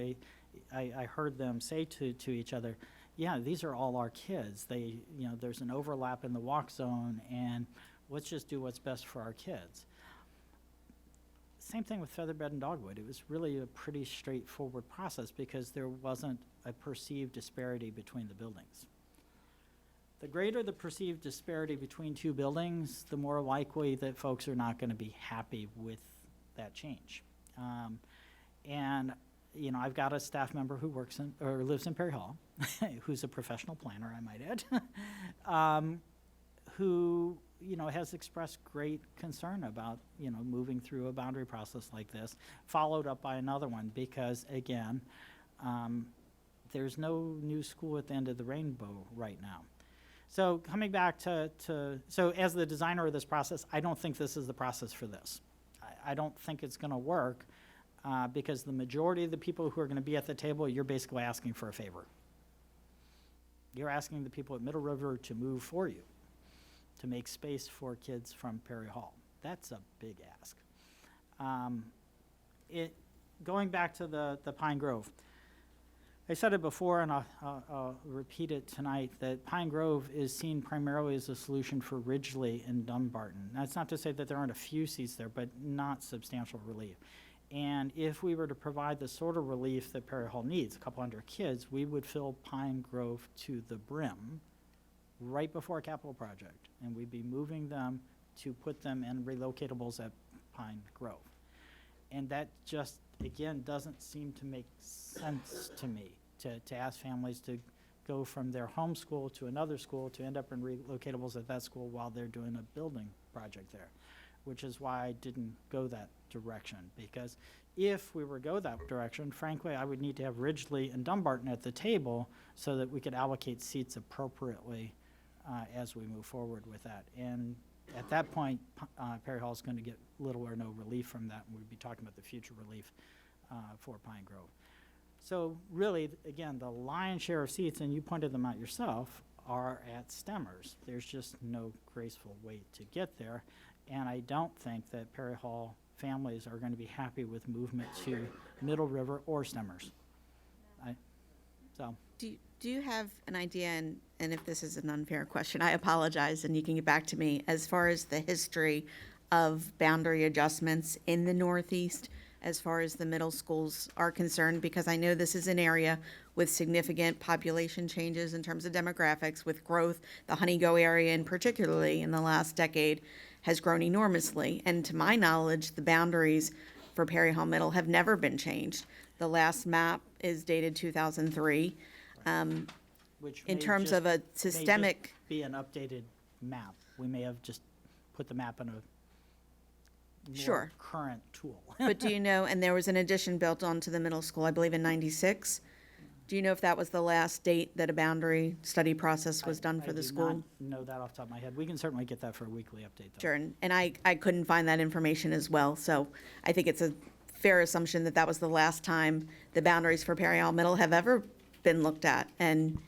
I heard them say to each other, yeah, these are all our kids. There's an overlap in the walk zone, and let's just do what's best for our kids. Same thing with Featherbed and Dogwood. It was really a pretty straightforward process because there wasn't a perceived disparity between the buildings. The greater the perceived disparity between two buildings, the more likely that folks are not going to be happy with that change. I've got a staff member who lives in Perry Hall, who's a professional planner, I might add, who has expressed great concern about moving through a boundary process like this, followed up by another one because, again, there's no new school at the end of the rainbow right now. So coming back so as the designer of this process, I don't think this is the process for this. I don't think it's going to work because the majority of the people who are going to be at the table, you're basically asking for a favor. You're asking the people at Middle River to move for you, to make space for kids from Perry Hall. That's a big ask. Going back to the Pine Grove, I said it before, and I'll repeat it tonight, that Pine Grove is seen primarily as a solution for Ridgely and Dumbarton. That's not to say that there aren't a few seats there, but not substantial relief. And if we were to provide the sort of relief that Perry Hall needs, a couple hundred kids, we would fill Pine Grove to the brim right before a capital project, and we'd be moving them to put them in relocatables at Pine Grove. And that just, again, doesn't seem to make sense to me, to ask families to go from their home school to another school to end up in relocatables at that school while they're doing a building project there, which is why I didn't go that direction. Because if we were to go that direction, frankly, I would need to have Ridgely and Dumbarton at the table so that we could allocate seats appropriately as we move forward with that. And at that point, Perry Hall is going to get little or no relief from that, and we'd be talking about the future relief for Pine Grove. So really, again, the lion's share of seats, and you pointed them out yourself, are at Stemmers. There's just no graceful way to get there, and I don't think that Perry Hall families are going to be happy with movement to Middle River or Stemmers. Do you have an idea, and if this is an unfair question, I apologize, and you can get back to me, as far as the history of boundary adjustments in the Northeast, as far as the middle schools are concerned? Because I know this is an area with significant population changes in terms of demographics, with growth. The Honeygo area, and particularly in the last decade, has grown enormously. And to my knowledge, the boundaries for Perry Hall Middle have never been changed. The last map is dated 2003. Which in may terms just- of a systemic. may just be an updated map. We may have just put the map in a more Sure. current tool. But do you know, and there was an addition built onto the middle school, I believe in '96. Do you know if that was the last date that a boundary study process was done for the school? I do not know that off the top of my head. We can certainly get that for a weekly update, though. Sure, and I couldn't find that information as well, so I think it's a fair assumption that that was the last time the boundaries for Perry Hall Middle have ever been looked at. And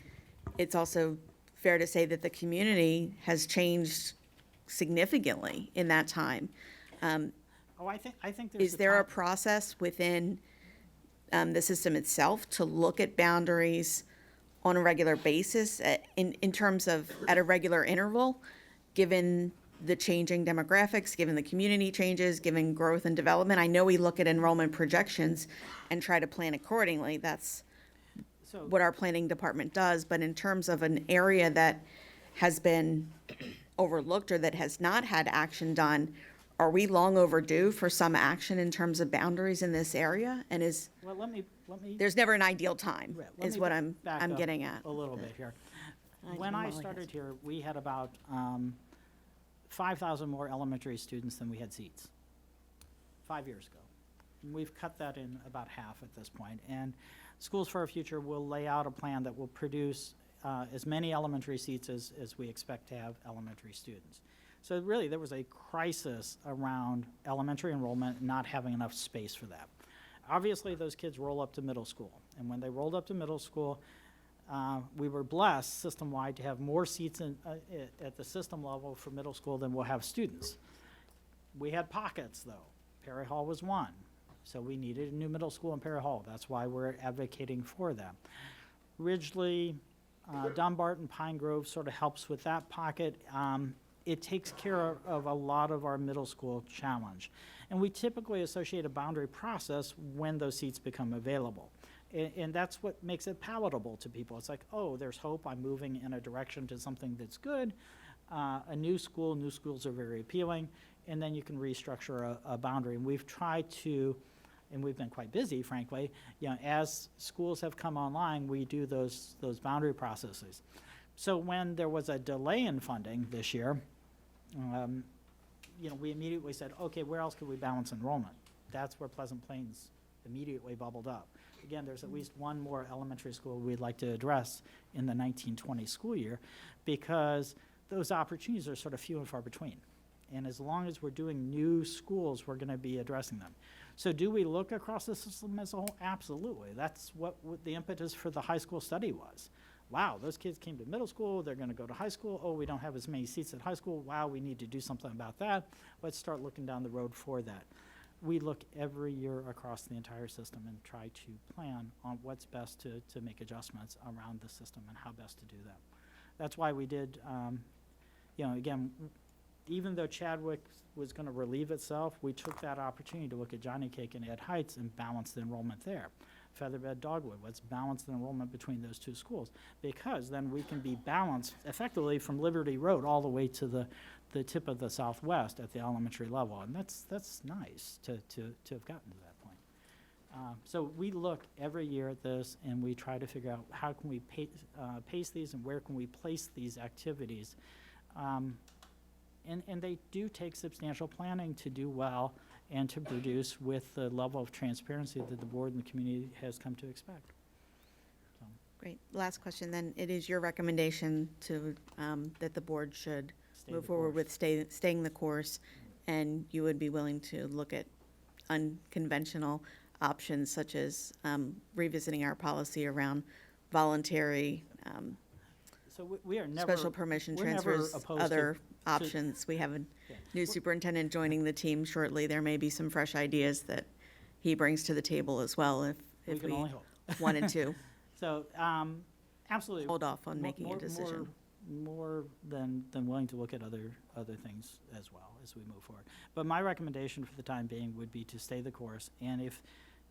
it's also fair to say that the community has changed significantly in that time. I think there's Is there a process within the system itself to look at boundaries on a regular basis in terms of at a regular interval, given the changing demographics, given the community changes, given growth and development? I know we look at enrollment projections and try to plan accordingly. That's what our planning department does. But in terms of an area that has been overlooked or that has not had action done, are we long overdue for some action in terms of boundaries in this area? And Well, let me. there's never an ideal time, Let is me what I'm back up getting at. a little bit here. I When know I Molly started has. here, we had about 5,000 more elementary students than we had seats 5 years ago. We've cut that in about half at this point. And Schools for Our Future will lay out a plan that will produce as many elementary seats as we expect to have elementary students. So really, there was a crisis around elementary enrollment and not having enough space for that. Obviously, those kids roll up to middle school. And when they rolled up to middle school, we were blessed system-wide to have more seats at the system level for middle school than we'll have students. We had pockets, though. Perry Hall was one. So we needed a new middle school in Perry Hall. That's why we're advocating for that. Ridgely, Dumbarton, Pine Grove sort of helps with that pocket. It takes care of a lot of our middle school challenge. And we typically associate a boundary process when those seats become available. And that's what makes it palatable to people. It's like, oh, there's hope. I'm moving in a direction to something that's good. A new schools are very appealing. And then you can restructure a boundary. And we've tried to, and we've been quite busy, frankly, as schools have come online, we do those boundary processes. So when there was a delay in funding this year, we immediately said, okay, where else could we balance enrollment? That's where Pleasant Plains immediately bubbled up. Again, there's at least one more elementary school we'd like to address in the 1920 school year, because those opportunities are sort of few and far between. And as long as we're doing new schools, we're going to be addressing them. So do we look across the system as a whole? Absolutely. That's what the impetus for the high school study was. Wow, those kids came to middle school, they're going to go to high school. Oh, we don't have as many seats at high school. Wow, we need to do something about that. Let's start looking down the road for that. We look every year across the entire system and try to plan on what's best to make adjustments around the system and how best to do that. That's why we did, again, even though Chadwick was going to relieve itself, we took that opportunity to look at Johnny Cake and Ed Heights and balance the enrollment there. Featherbed, Dogwood, let's balance the enrollment between those two schools, because then we can be balanced effectively from Liberty Road all the way to the tip of the Southwest at the elementary level. And that's nice to have gotten to that point. So we look every year at this and we try to figure out how can we pace these and where can we place these activities. And they do take substantial planning to do well and to produce with the level of transparency that the board and the community has come to expect. Great. Last question, then. It is your recommendation to, that the board should move forward with staying the course, and you would be willing to look at unconventional options such as revisiting our policy around voluntary So we are never special permission we're never transfers, opposed other to- options. We have a new superintendent joining the team shortly. There may be some fresh ideas that he brings to the table as well if can we only hope. wanted to. So, absolutely. Hold off on making a decision. More than willing to look at other things as well as we move forward. But my recommendation for the time being would be to stay the course. And if,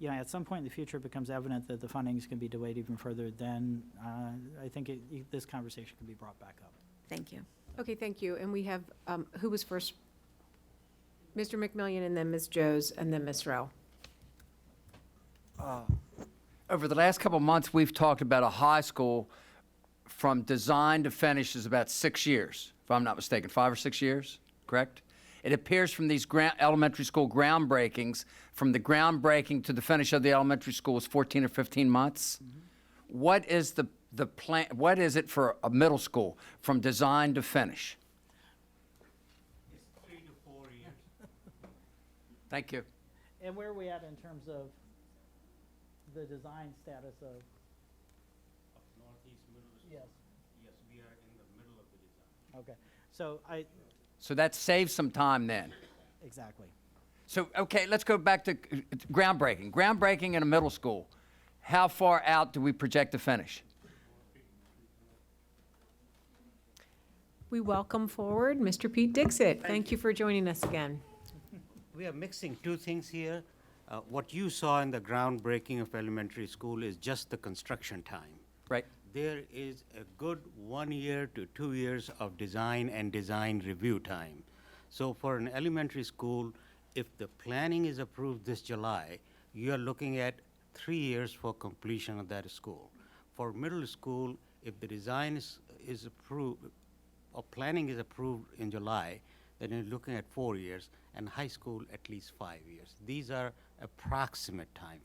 at some point in the future it becomes evident that the funding is going to be delayed even further, then I think this conversation can be brought back up. Thank you. Okay, thank you. And we have, who was first? Mr. McMillian, and then Ms. Joes, and then Ms. Rowe. Over the last couple of months, we've talked about a high school from design to finish is about 6 years, if I'm not mistaken, 5 or 6 years, correct? It appears from these elementary school groundbreakings, from the groundbreaking to the finish of the elementary school is 14 or 15 months. what is the plan, what is it for a middle school from design to finish? It's 3 to 4 years. Thank you. And where are we at in terms of the design status of? Northeast Middle School. Yes. Yes, we are in the middle of the design. Okay, so So that saves some time then. exactly. So, okay, let's go back to groundbreaking. Groundbreaking in a middle school. How far out do we project to finish? We welcome forward Mr. Pete Dixit. Thank you for joining us again. We are mixing two things here. What you saw in the groundbreaking of elementary school is just the construction time. Right. There is a good 1 year to 2 years of design and design review time. So for an elementary school, if the planning is approved this July, you are looking at 3 years for completion of that school. For middle school, if the design is approved, or planning is approved in July, then you're looking at 4 years, and high school at least 5 years. These are approximate time.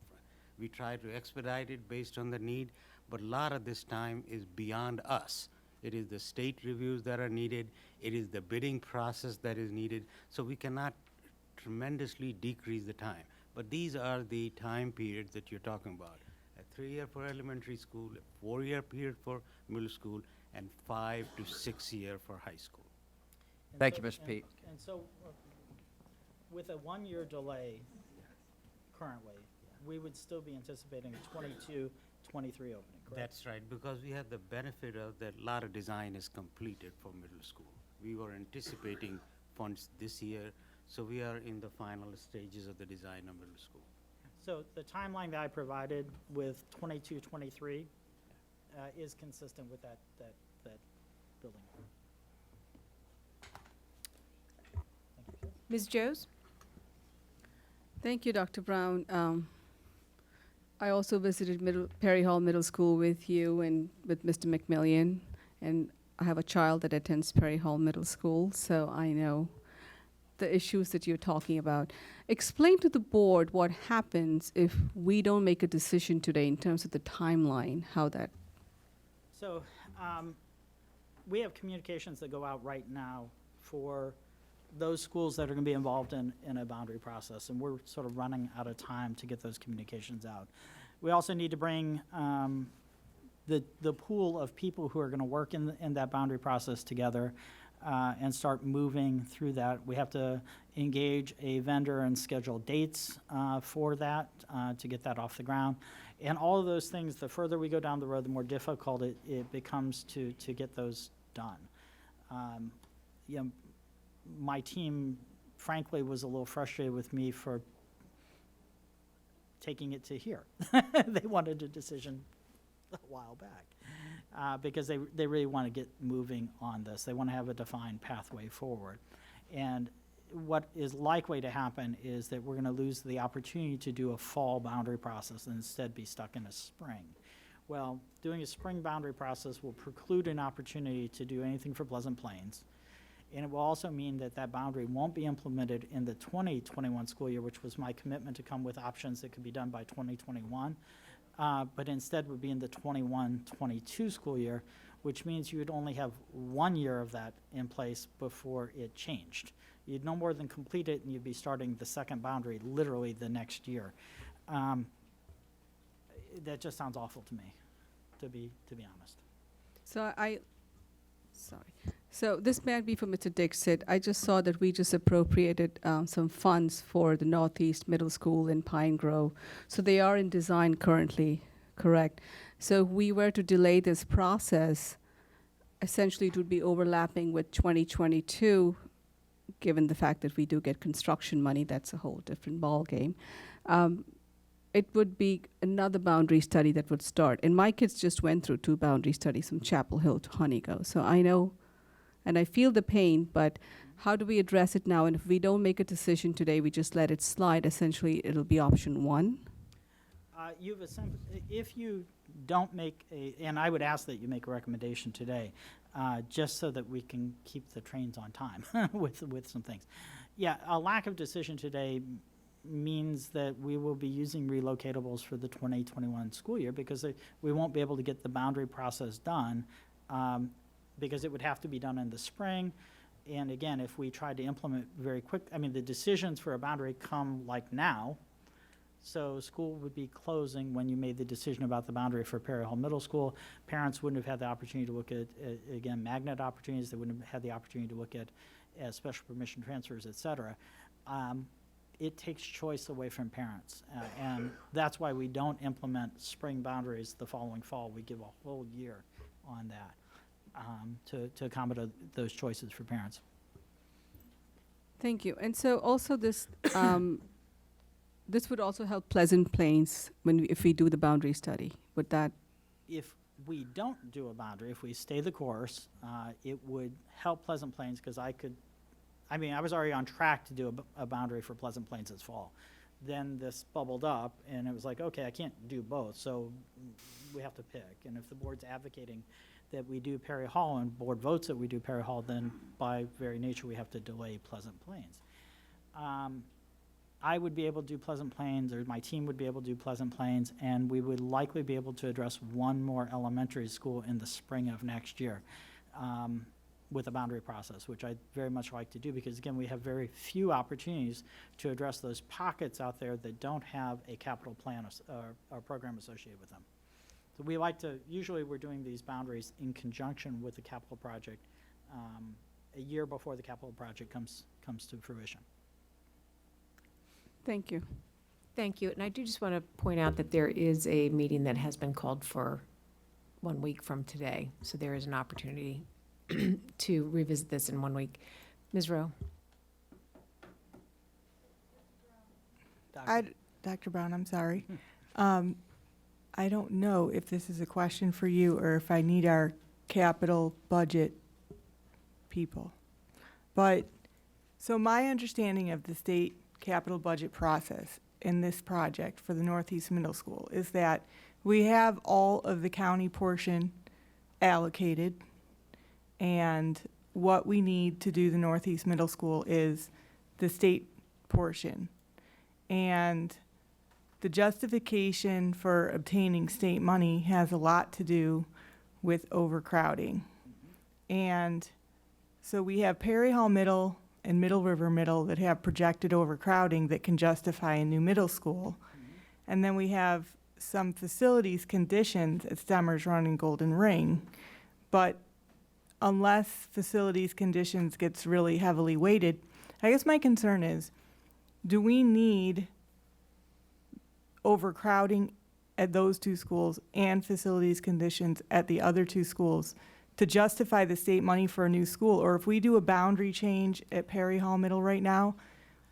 We try to expedite it based on the need, but a lot of this time is beyond us. It is the state reviews that are needed, it is the bidding process that is needed, so we cannot tremendously decrease the time. But these are the time periods that you're talking about. A 3-year for elementary school, a 4-year period for middle school, and 5 to 6 year for high school. And Thank so- you, Mr. and- Pete. And so, with a 1-year delay currently, we would still be anticipating a 22, 23 opening, correct? That's right, because we have the benefit of that a lot of design is completed for middle school. We were anticipating funds this year, so we are in the final stages of the design of middle school. So the timeline that I provided with 22, 23 is consistent with that building. Ms. Joes? Thank you, Dr. Brown. I also visited Perry Hall Middle School with you and with Mr. McMillian, and I have a child that attends Perry Hall Middle School, so I know the issues that you're talking about. Explain to the board what happens if we don't make a decision today in terms of the timeline, how that. So we have communications that go out right now for those schools that are going to be involved in a boundary process, and we're sort of running out of time to get those communications out. We also need to bring the pool of people who are going to work in that boundary process together and start moving through that. We have to engage a vendor and schedule dates for that to get that off the ground. And all of those things, the further we go down the road, the more difficult it becomes to get those done. You know, my team, frankly, was a little frustrated with me for taking it to here. They wanted a decision a while back because they really want to get moving on this. They want to have a defined pathway forward. And what is likely to happen is that we're going to lose the opportunity to do a fall boundary process and instead be stuck in a spring. Well, doing a spring boundary process will preclude an opportunity to do anything for Pleasant Plains. And it will also mean that that boundary won't be implemented in the 2021 school year, which was my commitment to come with options that could be done by 2021, but instead would be in the 21-22 school year, which means you would only have 1 year of that in place before it changed. You'd no more than complete it, and you'd be starting the second boundary literally the next year. That just sounds awful to me, to be honest. So this might be for Mr. Dixit. I just saw that we just appropriated some funds for the Northeast Middle School in Pine Grove. So they are in design currently, correct? So if we were to delay this process, essentially it would be overlapping with 2022, given the fact that we do get construction money. That's a whole different ballgame. It would be another boundary study that would start. And my kids just went through 2 boundary studies from Chapel Hill to Honeygo. So I know, and I feel the pain, but how do we address it now? And if we don't make a decision today, we just let it slide, essentially it'll be option 1? If you don't make and I would ask that you make a recommendation today, just so that we can keep the trains on time with some things. Yeah, a lack of decision today means that we will be using relocatables for the 2021 school year because we won't be able to get the boundary process done because it would have to be done in the spring. And again, if we tried to implement very quick, I mean, the decisions for a boundary come like now. So school would be closing when you made the decision about the boundary for Perry Hall Middle School. Parents wouldn't have had the opportunity to look at, again, magnet opportunities. They wouldn't have had the opportunity to look at special permission transfers, et cetera. It takes choice away from parents. And that's why we don't implement spring boundaries the following fall. We give a whole year on that to accommodate those choices for parents. Thank you. And so also this, this would also help Pleasant Plains if we do the boundary study. Would that? If we don't do a boundary, if we stay the course, it would help Pleasant Plains because I was already on track to do a boundary for Pleasant Plains this fall. Then this bubbled up and it was like, okay, I can't do both, so we have to pick. And if the board's advocating that we do Perry Hall and board votes that we do Perry Hall, then by very nature we have to delay Pleasant Plains. I would be able to do Pleasant Plains, or my team would be able to do Pleasant Plains, and we would likely be able to address one more elementary school in the spring of next year with a boundary process, which I'd very much like to do because, again, we have very few opportunities to address those pockets out there that don't have a capital plan or program associated with them. So we like to, usually we're doing these boundaries in conjunction with the capital project a year before the capital project comes to fruition. Thank you. Thank you. And I do just want to point out that there is a meeting that has been called for 1 week from today. So there is an opportunity to revisit this in 1 week. Ms. Rowe? Dr. Brown, I'm sorry. I don't know if this is a question for you or if I need our capital budget people. But, so my understanding of the state capital budget process in this project for the Northeast Middle School is that we have all of the county portion allocated, and what we need to do the Northeast Middle School is the state portion. And the justification for obtaining state money has a lot to do with overcrowding. And so we have Perry Hall Middle and Middle River Middle that have projected overcrowding that can justify a new middle school. And then we have some facilities conditions at Stemmers Run and Golden Ring. But unless facilities conditions gets really heavily weighted, I guess my concern is, do we need overcrowding at those two schools and facilities conditions at the other two schools to justify the state money for a new school? Or if we do a boundary change at Perry Hall Middle right now,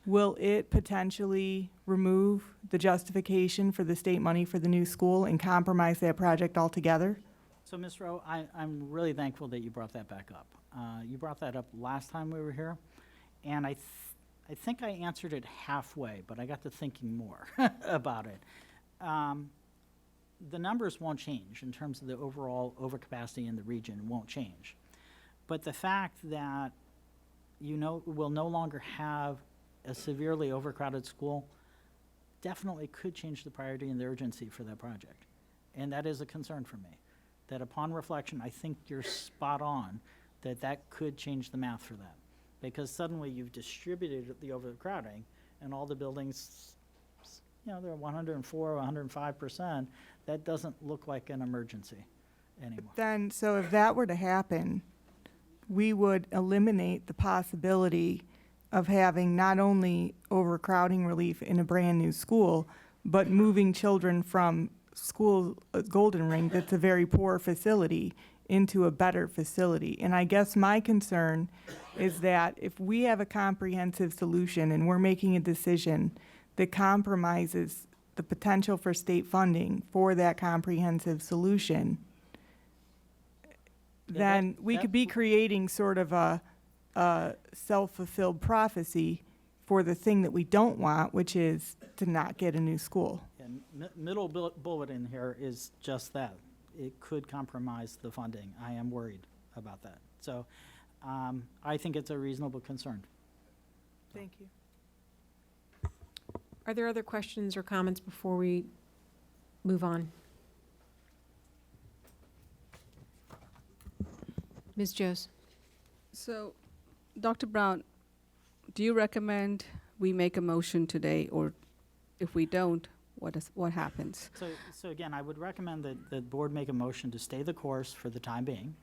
will it potentially remove the justification for the state money for the new school and compromise that project altogether? So, Ms. Rowe, I'm really thankful that you brought that back up. You brought that up last time we were here, and I think I answered it halfway, but I got to thinking more about it. The numbers won't change in terms of the overall overcapacity in the region won't change. But the fact that we'll no longer have a severely overcrowded school definitely could change the priority and the urgency for that project. And that is a concern for me. That upon reflection, I think you're spot on that could change the math for that. Because suddenly you've distributed the overcrowding and all the buildings, they're 104, 105%. That doesn't look like an emergency anymore. Then, so if that were to happen, we would eliminate the possibility of having not only overcrowding relief in a brand new school, but moving children from school Golden Ring, that's a very poor facility, into a better facility. And I guess my concern is that if we have a comprehensive solution and we're making a decision that compromises the potential for state funding for that comprehensive solution, then we could be creating sort of a self-fulfilled prophecy for the thing that we don't want, which is to not get a new school. And middle bullet in here is just that. It could compromise the funding. I am worried about that. So I think it's a reasonable concern. Thank you. Are there other questions or comments before we move on? Ms. Joes? So, Dr. Brown, do you recommend we make a motion today, or if we don't, what happens? So again, I would recommend that the board make a motion to stay the course for the time being.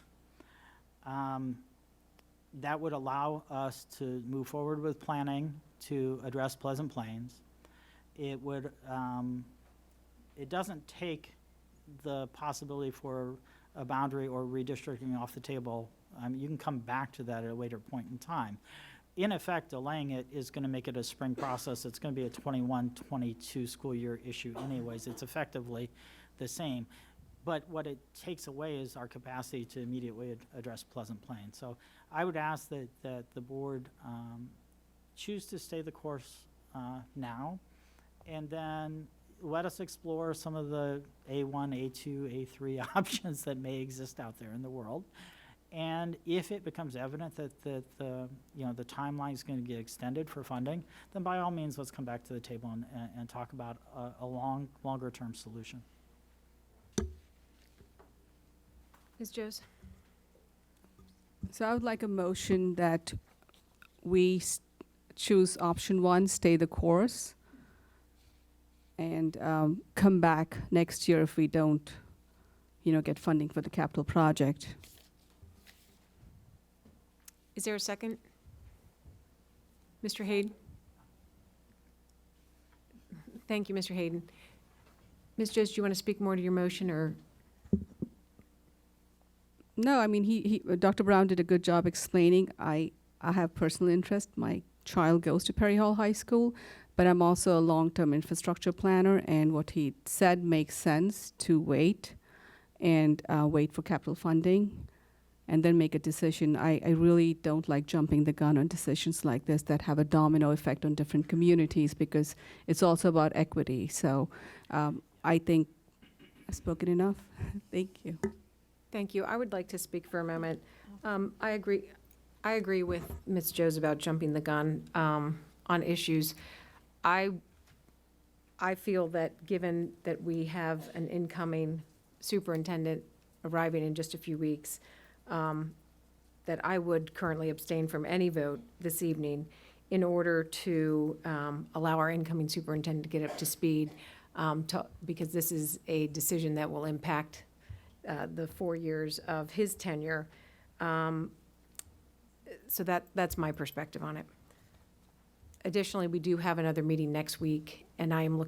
That would allow us to move forward with planning to address Pleasant Plains. It would, it doesn't take the possibility for a boundary or redistricting off the table. You can come back to that at a later point in time. In effect, delaying it is going to make it a spring process. It's going to be a 21-22 school year issue anyways. It's effectively the same. But what it takes away is our capacity to immediately address Pleasant Plains. So I would ask that the board choose to stay the course now, and then let us explore some of the A1, A2, A3 options that may exist out there in the world. And if it becomes evident that the timeline is going to get extended for funding, then by all means, let's come back to the table and talk about a longer-term solution. Ms. Joes? So I would like a motion that we choose option 1, stay the course, and come back next year if we don't, get funding for the capital project. Is there a second? Mr. Hayden? Thank you, Mr. Hayden. Ms. Joes, do you want to speak more to your motion, or? No, I mean, Dr. Brown did a good job explaining. I have personal interest. My child goes to Perry Hall High School, but I'm also a long-term infrastructure planner, and what he said makes sense to wait and wait for capital funding and then make a decision. I really don't like jumping the gun on decisions like this that have a domino effect on different communities, because it's also about equity. So I think I've spoken enough. Thank you. Thank you. I would like to speak for a moment. I agree with Ms. Joes about jumping the gun on issues. I feel that given that we have an incoming superintendent arriving in just a few weeks, that I would currently abstain from any vote this evening in order to allow our incoming superintendent to get up to speed, because this is a decision that will impact the 4 years of his tenure. So that's my perspective on it. Additionally, we do have another meeting next week, and I am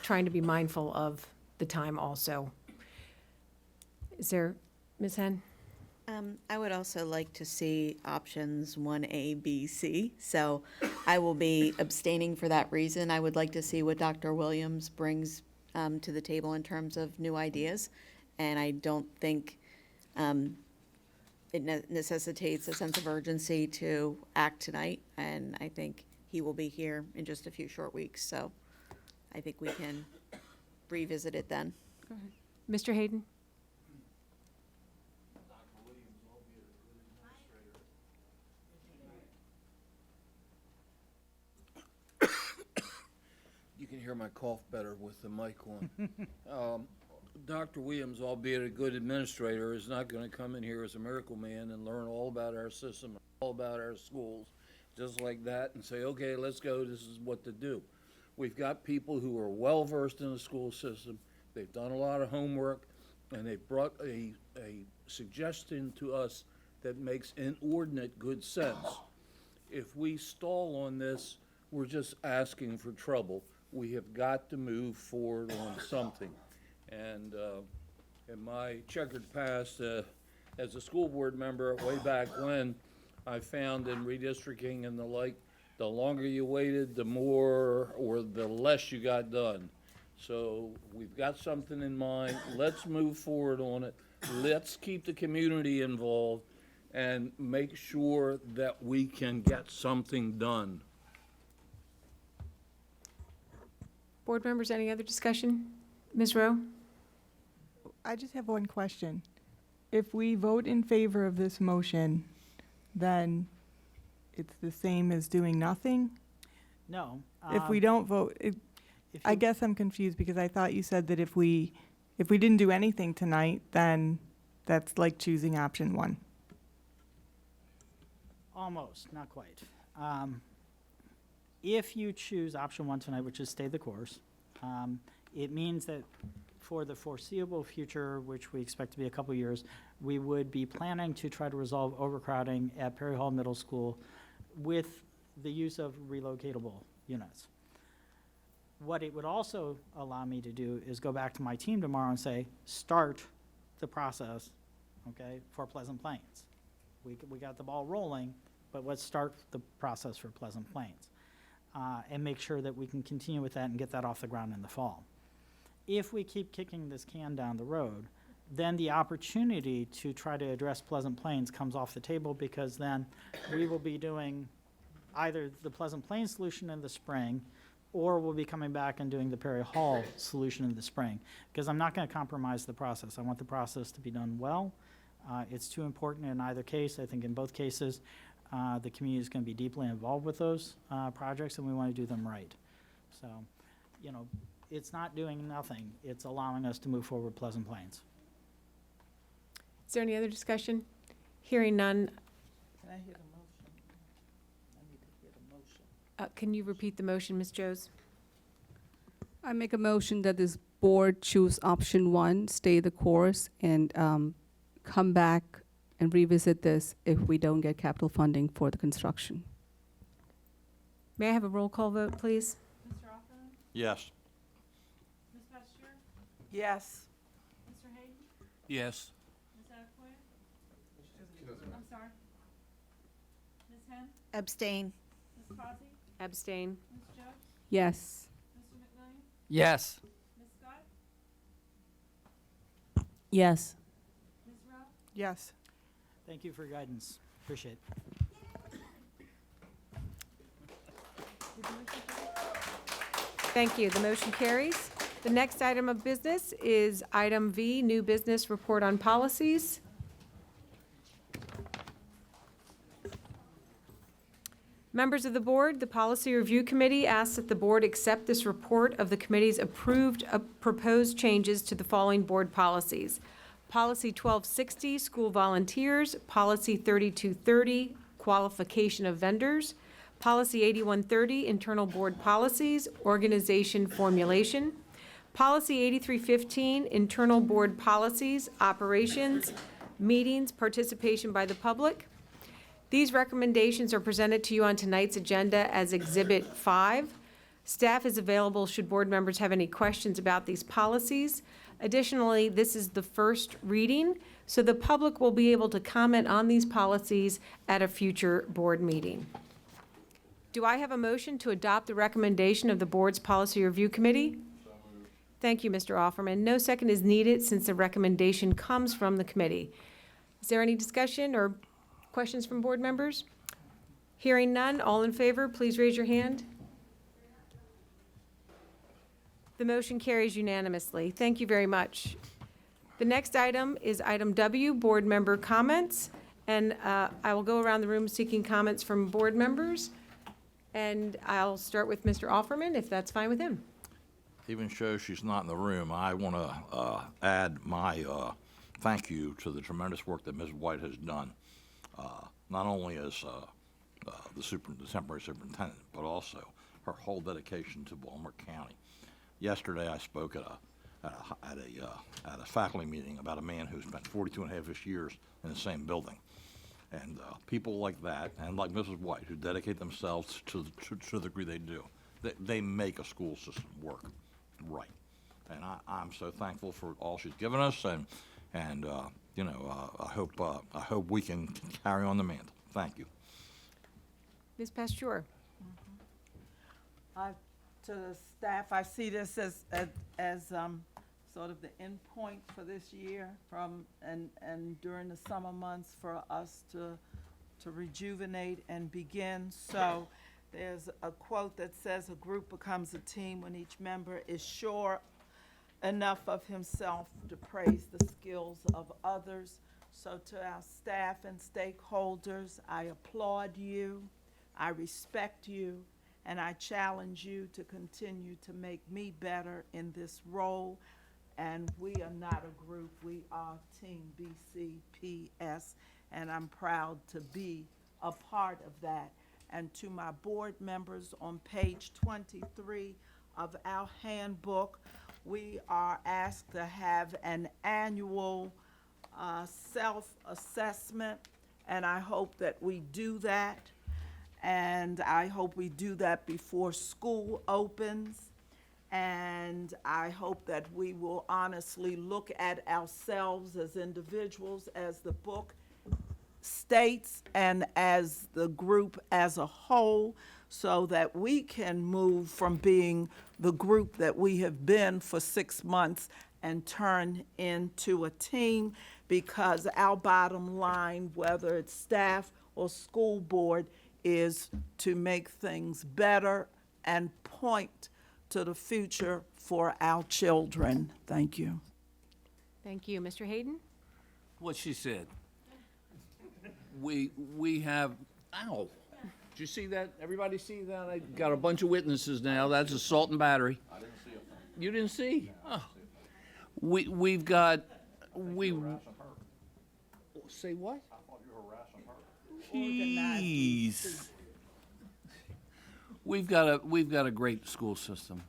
trying to be mindful of the time also. Is there, Ms. Henn? I would also like to see options 1A, B, C. So I will be abstaining for that reason. I would like to see what Dr. Williams brings to the table in terms of new ideas. And I don't think it necessitates a sense of urgency to act tonight. And I think he will be here in just a few short weeks. So I think we can revisit it then. Go ahead. Mr. Hayden? You can hear my cough better with the mic on. Dr. Williams, albeit a good administrator, is not going to come in here as a miracle man and learn all about our system, all about our schools, just like that, and say, okay, let's go, this is what to do. We've got people who are well-versed in the school system. They've done a lot of homework, and they've brought a suggestion to us that makes inordinate good sense. If we stall on this, we're just asking for trouble. We have got to move forward on something. And in my checkered past as a school board member way back when, I found in redistricting and the like, the longer you waited, the more or the less you got done. So we've got something in mind. Let's move forward on it. Let's keep the community involved and make sure that we can get something done. Board members, any other discussion? Ms. Rowe? I just have one question. If we vote in favor of this motion, then it's the same as doing nothing? No, If we don't vote, I guess I'm confused because I thought you said that if we didn't do anything tonight, then that's like choosing option one. Almost, not quite. If you choose option one tonight, which is stay the course, it means that for the foreseeable future, which we expect to be a couple years, we would be planning to try to resolve overcrowding at Perry Hall Middle School with the use of relocatable units. What it would also allow me to do is go back to my team tomorrow and say, start the process, okay, for Pleasant Plains. We got the ball rolling, but let's start the process for Pleasant Plains and make sure that we can continue with that and get that off the ground in the fall. If we keep kicking this can down the road, then the opportunity to try to address Pleasant Plains comes off the table, because then we will be doing either the Pleasant Plains solution in the spring, or we'll be coming back and doing the Perry Hall solution in the spring, because I'm not going to compromise the process. I want the process to be done well. It's too important in either case. I think in both cases, the community is going to be deeply involved with those projects, and we want to do them right. So, you know, it's not doing nothing. It's allowing us to move forward Pleasant Plains. Is there any other discussion? Hearing none. Can I hear the motion? I need to hear the motion. Can you repeat the motion, Ms. Joes? I make a motion that this board choose option one, stay the course, and come back and revisit this if we don't get capital funding for the construction. May I have a roll call vote, please? Mr. Offman? Yes. Ms. Pasteur? Yes. Mr. Hayden? Yes. Ms. Acquin? I'm sorry. Ms. Henn? Abstain. Ms. Causey? Abstain. Ms. Jones? Yes. Mr. McMillan? Yes. Ms. Scott? Yes. Ms. Rowe? Yes. Thank you for your guidance. Appreciate it. Thank you. The motion carries. The next item of business is item V, new business report on policies. Members of the board, the Policy Review Committee asks that the board accept this report of the committee's approved proposed changes to the following board policies. Policy 1260, school volunteers. Policy 3230, qualification of vendors. Policy 8130, internal board policies, organization formulation. Policy 8315, internal board policies, operations, meetings, participation by the public. These recommendations are presented to you on tonight's agenda as Exhibit 5. Staff is available should board members have any questions about these policies. Additionally, this is the first reading, so the public will be able to comment on these policies at a future board meeting. Do I have a motion to adopt the recommendation of the board's Policy Review Committee? Thank you, Mr. Offerman. No second is needed since the recommendation comes from the committee. Is there any discussion or questions from board members? Hearing none, all in favor, please raise your hand. The motion carries unanimously. Thank you very much. The next item is item W, board member comments. And I will go around the room seeking comments from board members. And I'll start with Mr. Offerman, if that's fine with him. Even though she's not in the room, I want to add my thank you to the tremendous work that Ms. White has done, not only as the temporary superintendent, but also her whole dedication to Baltimore County. Yesterday, I spoke at a faculty meeting about a man who spent 42 and a half years in the same building. And people like that, and like Mrs. White, who dedicate themselves to the degree they do, they make a school system work right. And I'm so thankful for all she's given us, and you know, I hope we can carry on the mantle. Thank you. Ms. Pasteur. To the staff, I see this as sort of the end point for this year and during the summer months for us to rejuvenate and begin. So there's a quote that says, "A group becomes a team when each member is sure enough of himself to praise the skills of others." So to our staff and stakeholders, I applaud you, I respect you, and I challenge you to continue to make me better in this role. And we are not a group, we are Team BCPS, and I'm proud to be a part of that. And to my board members, on page 23 of our handbook, we are asked to have an annual self-assessment, and I hope that we do that. And I hope we do that before school opens. And I hope that we will honestly look at ourselves as individuals, as the book states, and as the group as a whole, so that we can move from being the group that we have been for 6 months and turn into a team, because our bottom line, whether it's staff or school board, is to make things better and point to the future for our children. Thank you. Thank you. Mr. Hayden? What she said. We have, ow, did you see that? Everybody see that? I got a bunch of witnesses now. That's assault and battery. I didn't see it. You didn't see? Oh. We've got, say what? I thought you were harassing her. Jeez. We've got a great school system,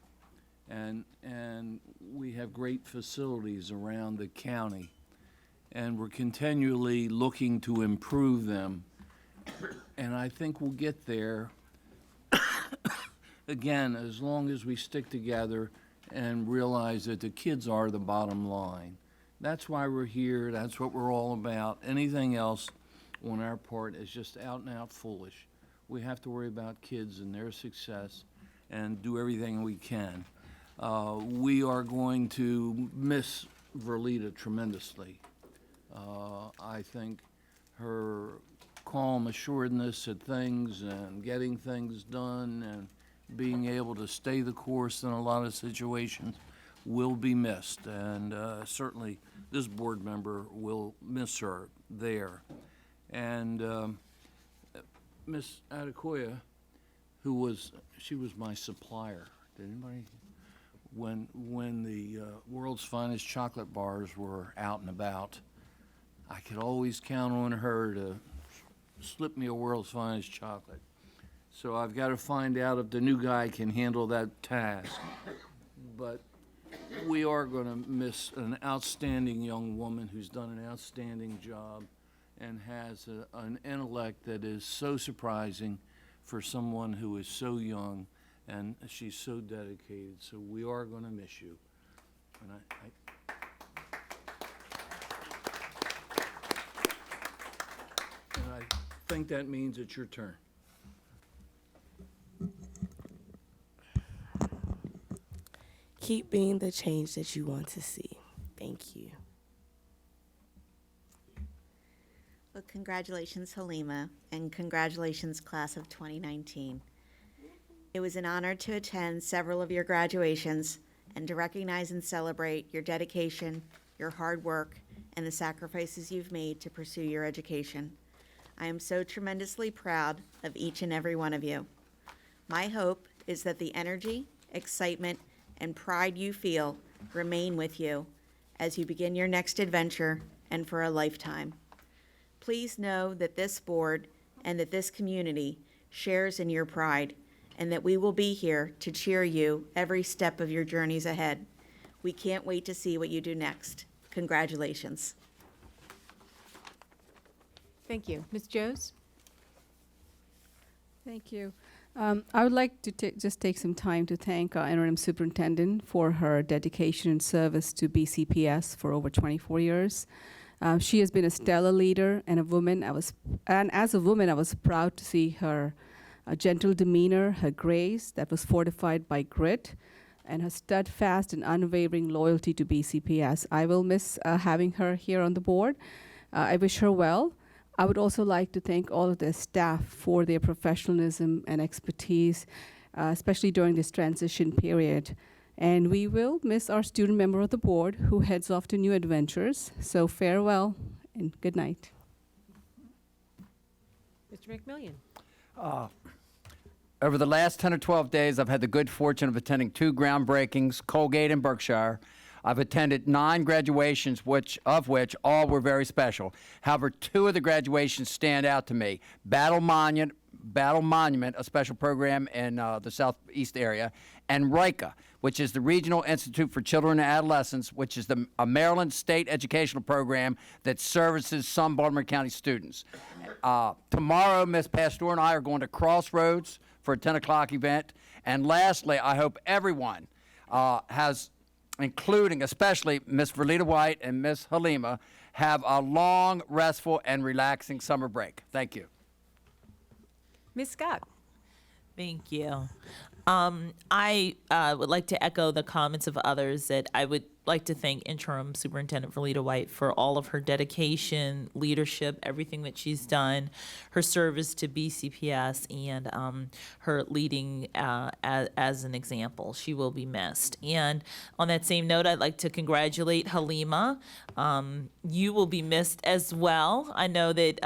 and we have great facilities around the county, and we're continually looking to improve them, and I think we'll get there, again, as long as we stick together and realize that the kids are the bottom line. That's why we're here. That's what we're all about. Anything else on our part is just out and out foolish. We have to worry about kids and their success and do everything we can. We are going to miss Verlita tremendously. I think her calm assuredness at things and getting things done and being able to stay the course in a lot of situations will be missed. And certainly this board member will miss her there. And Miss Adekoya, she was my supplier. Did anybody? When the world's finest chocolate bars were out and about, I could always count on her to slip me a world's finest chocolate. So I've got to find out if the new guy can handle that task. But we are going to miss an outstanding young woman who's done an outstanding job and has an intellect that is so surprising for someone who is so young, and she's so dedicated. So we are going to miss you. And I think that means it's your turn. Keep being the change that you want to see. Thank you. Well, congratulations, Halima, and congratulations, class of 2019. It was an honor to attend several of your graduations and to recognize and celebrate your dedication, your hard work, and the sacrifices you've made to pursue your education. I am so tremendously proud of each and every one of you. My hope is that the energy, excitement, and pride you feel remain with you as you begin your next adventure and for a lifetime. Please know that this board and that this community shares in your pride, and that we will be here to cheer you every step of your journeys ahead. We can't wait to see what you do next. Congratulations. Thank you. Ms. Joes? Thank you. I would like to just take some time to thank our interim superintendent for her dedication and service to BCPS for over 24 years. She has been a stellar leader and a woman. As a woman, I was proud to see her gentle demeanor, her grace that was fortified by grit, and her steadfast and unwavering loyalty to BCPS. I will miss having her here on the board. I wish her well. I would also like to thank all of the staff for their professionalism and expertise, especially during this transition period. And we will miss our student member of the board who heads off to new adventures. So farewell and good night. Mr. McMillian? Over the last 10 or 12 days, I've had the good fortune of attending 2 groundbreakings, Colgate and Berkshire. I've attended 9 graduations, of which all were very special. However, 2 of the graduations stand out to me. Battle Monument, a special program in the southeast area, and RICA, which is the Regional Institute for Children and Adolescents, which is a Maryland state educational program that services some Baltimore County students. Tomorrow, Ms. Pastor and I are going to Crossroads for a 10 o'clock event. And lastly, I hope everyone has, including especially Ms. Verlita White and Ms. Halima, have a long, restful, and relaxing summer break. Thank you. Ms. Scott. Thank you. I would like to echo the comments of others that I would like to thank Interim Superintendent Verlita White for all of her dedication, leadership, everything that she's done, her service to BCPS, and her leading as an example. She will be missed. And on that same note, I'd like to congratulate Halima. You will be missed as well. I know that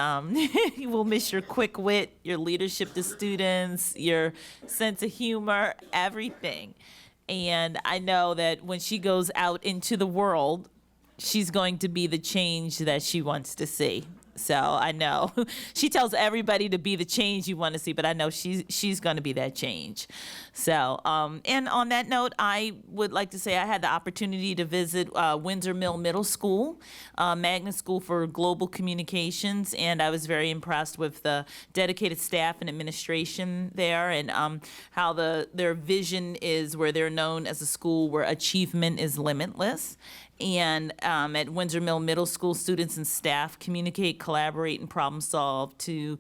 you will miss your quick wit, your leadership to students, your sense of humor, everything. And I know that when she goes out into the world, she's going to be the change that she wants to see. So I know she tells everybody to be the change you want to see, but I know she's going to be that change. So, and on that note, I would like to say I had the opportunity to visit Windsor Mill Middle School, magnet school for global communications, and I was very impressed with the dedicated staff and administration there, and how their vision is where they're known as a school where achievement is limitless. And at Windsor Mill Middle School, students and staff communicate, collaborate, and problem solve to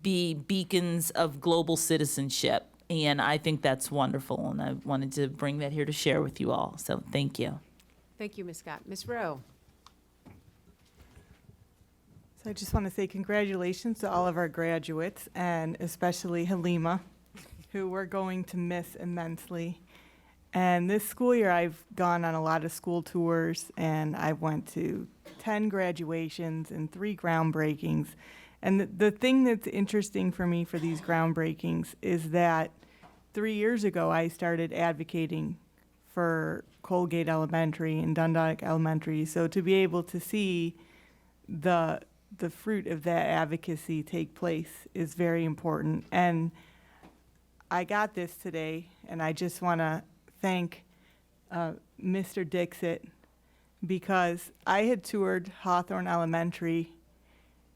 be beacons of global citizenship. And I think that's wonderful, and I wanted to bring that here to share with you all. So thank you. Thank you, Ms. Scott. Ms. Rowe. So I just want to say congratulations to all of our graduates, and especially Halima, who we're going to miss immensely. And this school year, I've gone on a lot of school tours, and I went to 10 graduations and 3 groundbreakings. And the thing that's interesting for me for these groundbreakings is that 3 years ago, I started advocating for Colgate Elementary and Dundalk Elementary. So to be able to see the fruit of that advocacy take place is very important. And I got this today, and I just want to thank Mr. Dixit, because I had toured Hawthorne Elementary,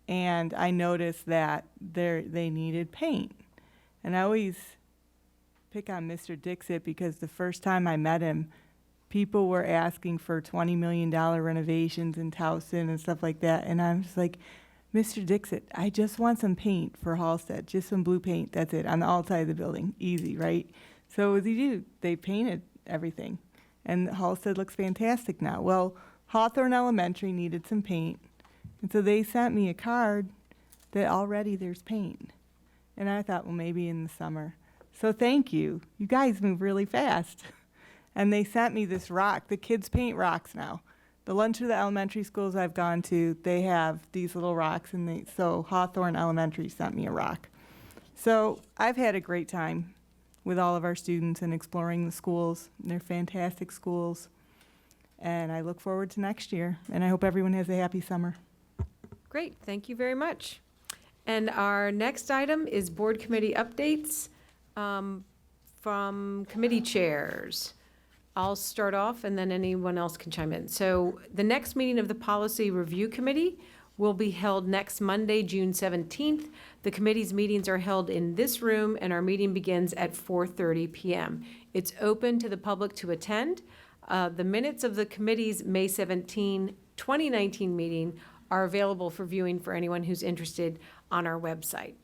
and I noticed that they needed paint. And I always pick on Mr. Dixit because the first time I met him, people were asking for $20 million renovations in Towson and stuff like that. And I'm just like, Mr. Dixit, I just want some paint for Halstead, just some blue paint, that's it, on the outside of the building, easy, right? So what did he do? They painted everything, and Halstead looks fantastic now. Well, Hawthorne Elementary needed some paint, and so they sent me a card that already there's paint. And I thought, well, maybe in the summer. So thank you. You guys move really fast. And they sent me this rock. The kids paint rocks now. The lunch of the elementary schools I've gone to, they have these little rocks, and so Hawthorne Elementary sent me a rock. So I've had a great time with all of our students and exploring the schools. They're fantastic schools. And I look forward to next year. And I hope everyone has a happy summer. Great, thank you very much. And our next item is board committee updates from committee chairs. I'll start off, and then anyone else can chime in. So the next meeting of the Policy Review Committee will be held next Monday, June 17th. The committee's meetings are held in this room, and our meeting begins at 4:30 p.m. It's open to the public to attend. The minutes of the committee's May 17, 2019 meeting are available for viewing for anyone who's interested on our website.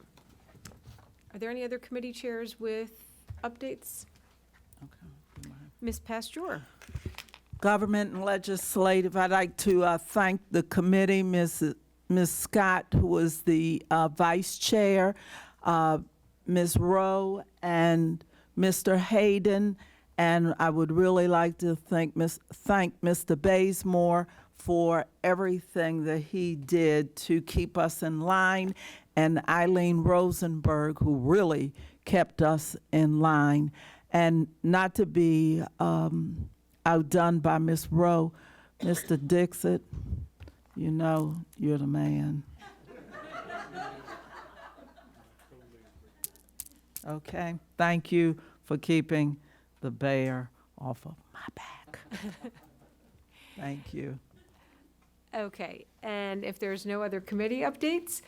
Are there any other committee chairs with updates? Okay. Ms. Pasteur. Government and Legislative, I'd like to thank the committee, Ms. Scott, who was the vice chair, Ms. Rowe, and Mr. Hayden, and I would really like to thank Mr. Bazemore for everything that he did to keep us in line, and Eileen Rosenberg, who really kept us in line. And not to be outdone by Ms. Rowe, Mr. Dixit, you know you're the man. Okay, thank you for keeping the bear off of my back. Thank you. Okay, and if there's no other committee updates,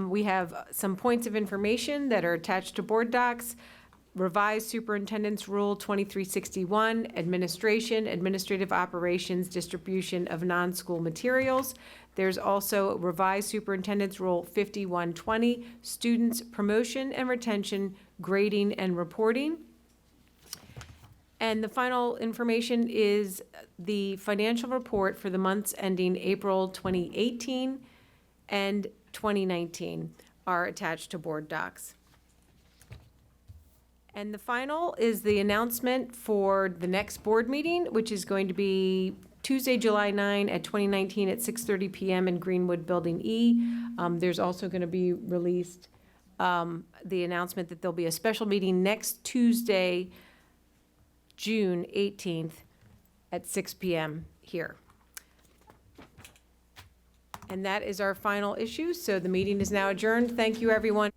we have some points of information that are attached to board docs. Revised Superintendent's Rule 2361, Administration, Administrative Operations, Distribution of Non-School Materials. There's also Revised Superintendent's Rule 5120, Students' Promotion and Retention, Grading and Reporting. And the final information is the financial report for the months ending April 2018 and 2019 are attached to board docs. And the final is the announcement for the next board meeting, which is going to be Tuesday, July 9 at 2019 at 6:30 PM in Greenwood Building E. There's also going to be released the announcement that there'll be a special meeting next Tuesday, June 18th at 6 PM here. And that is our final issue, so the meeting is now adjourned. Thank you, everyone.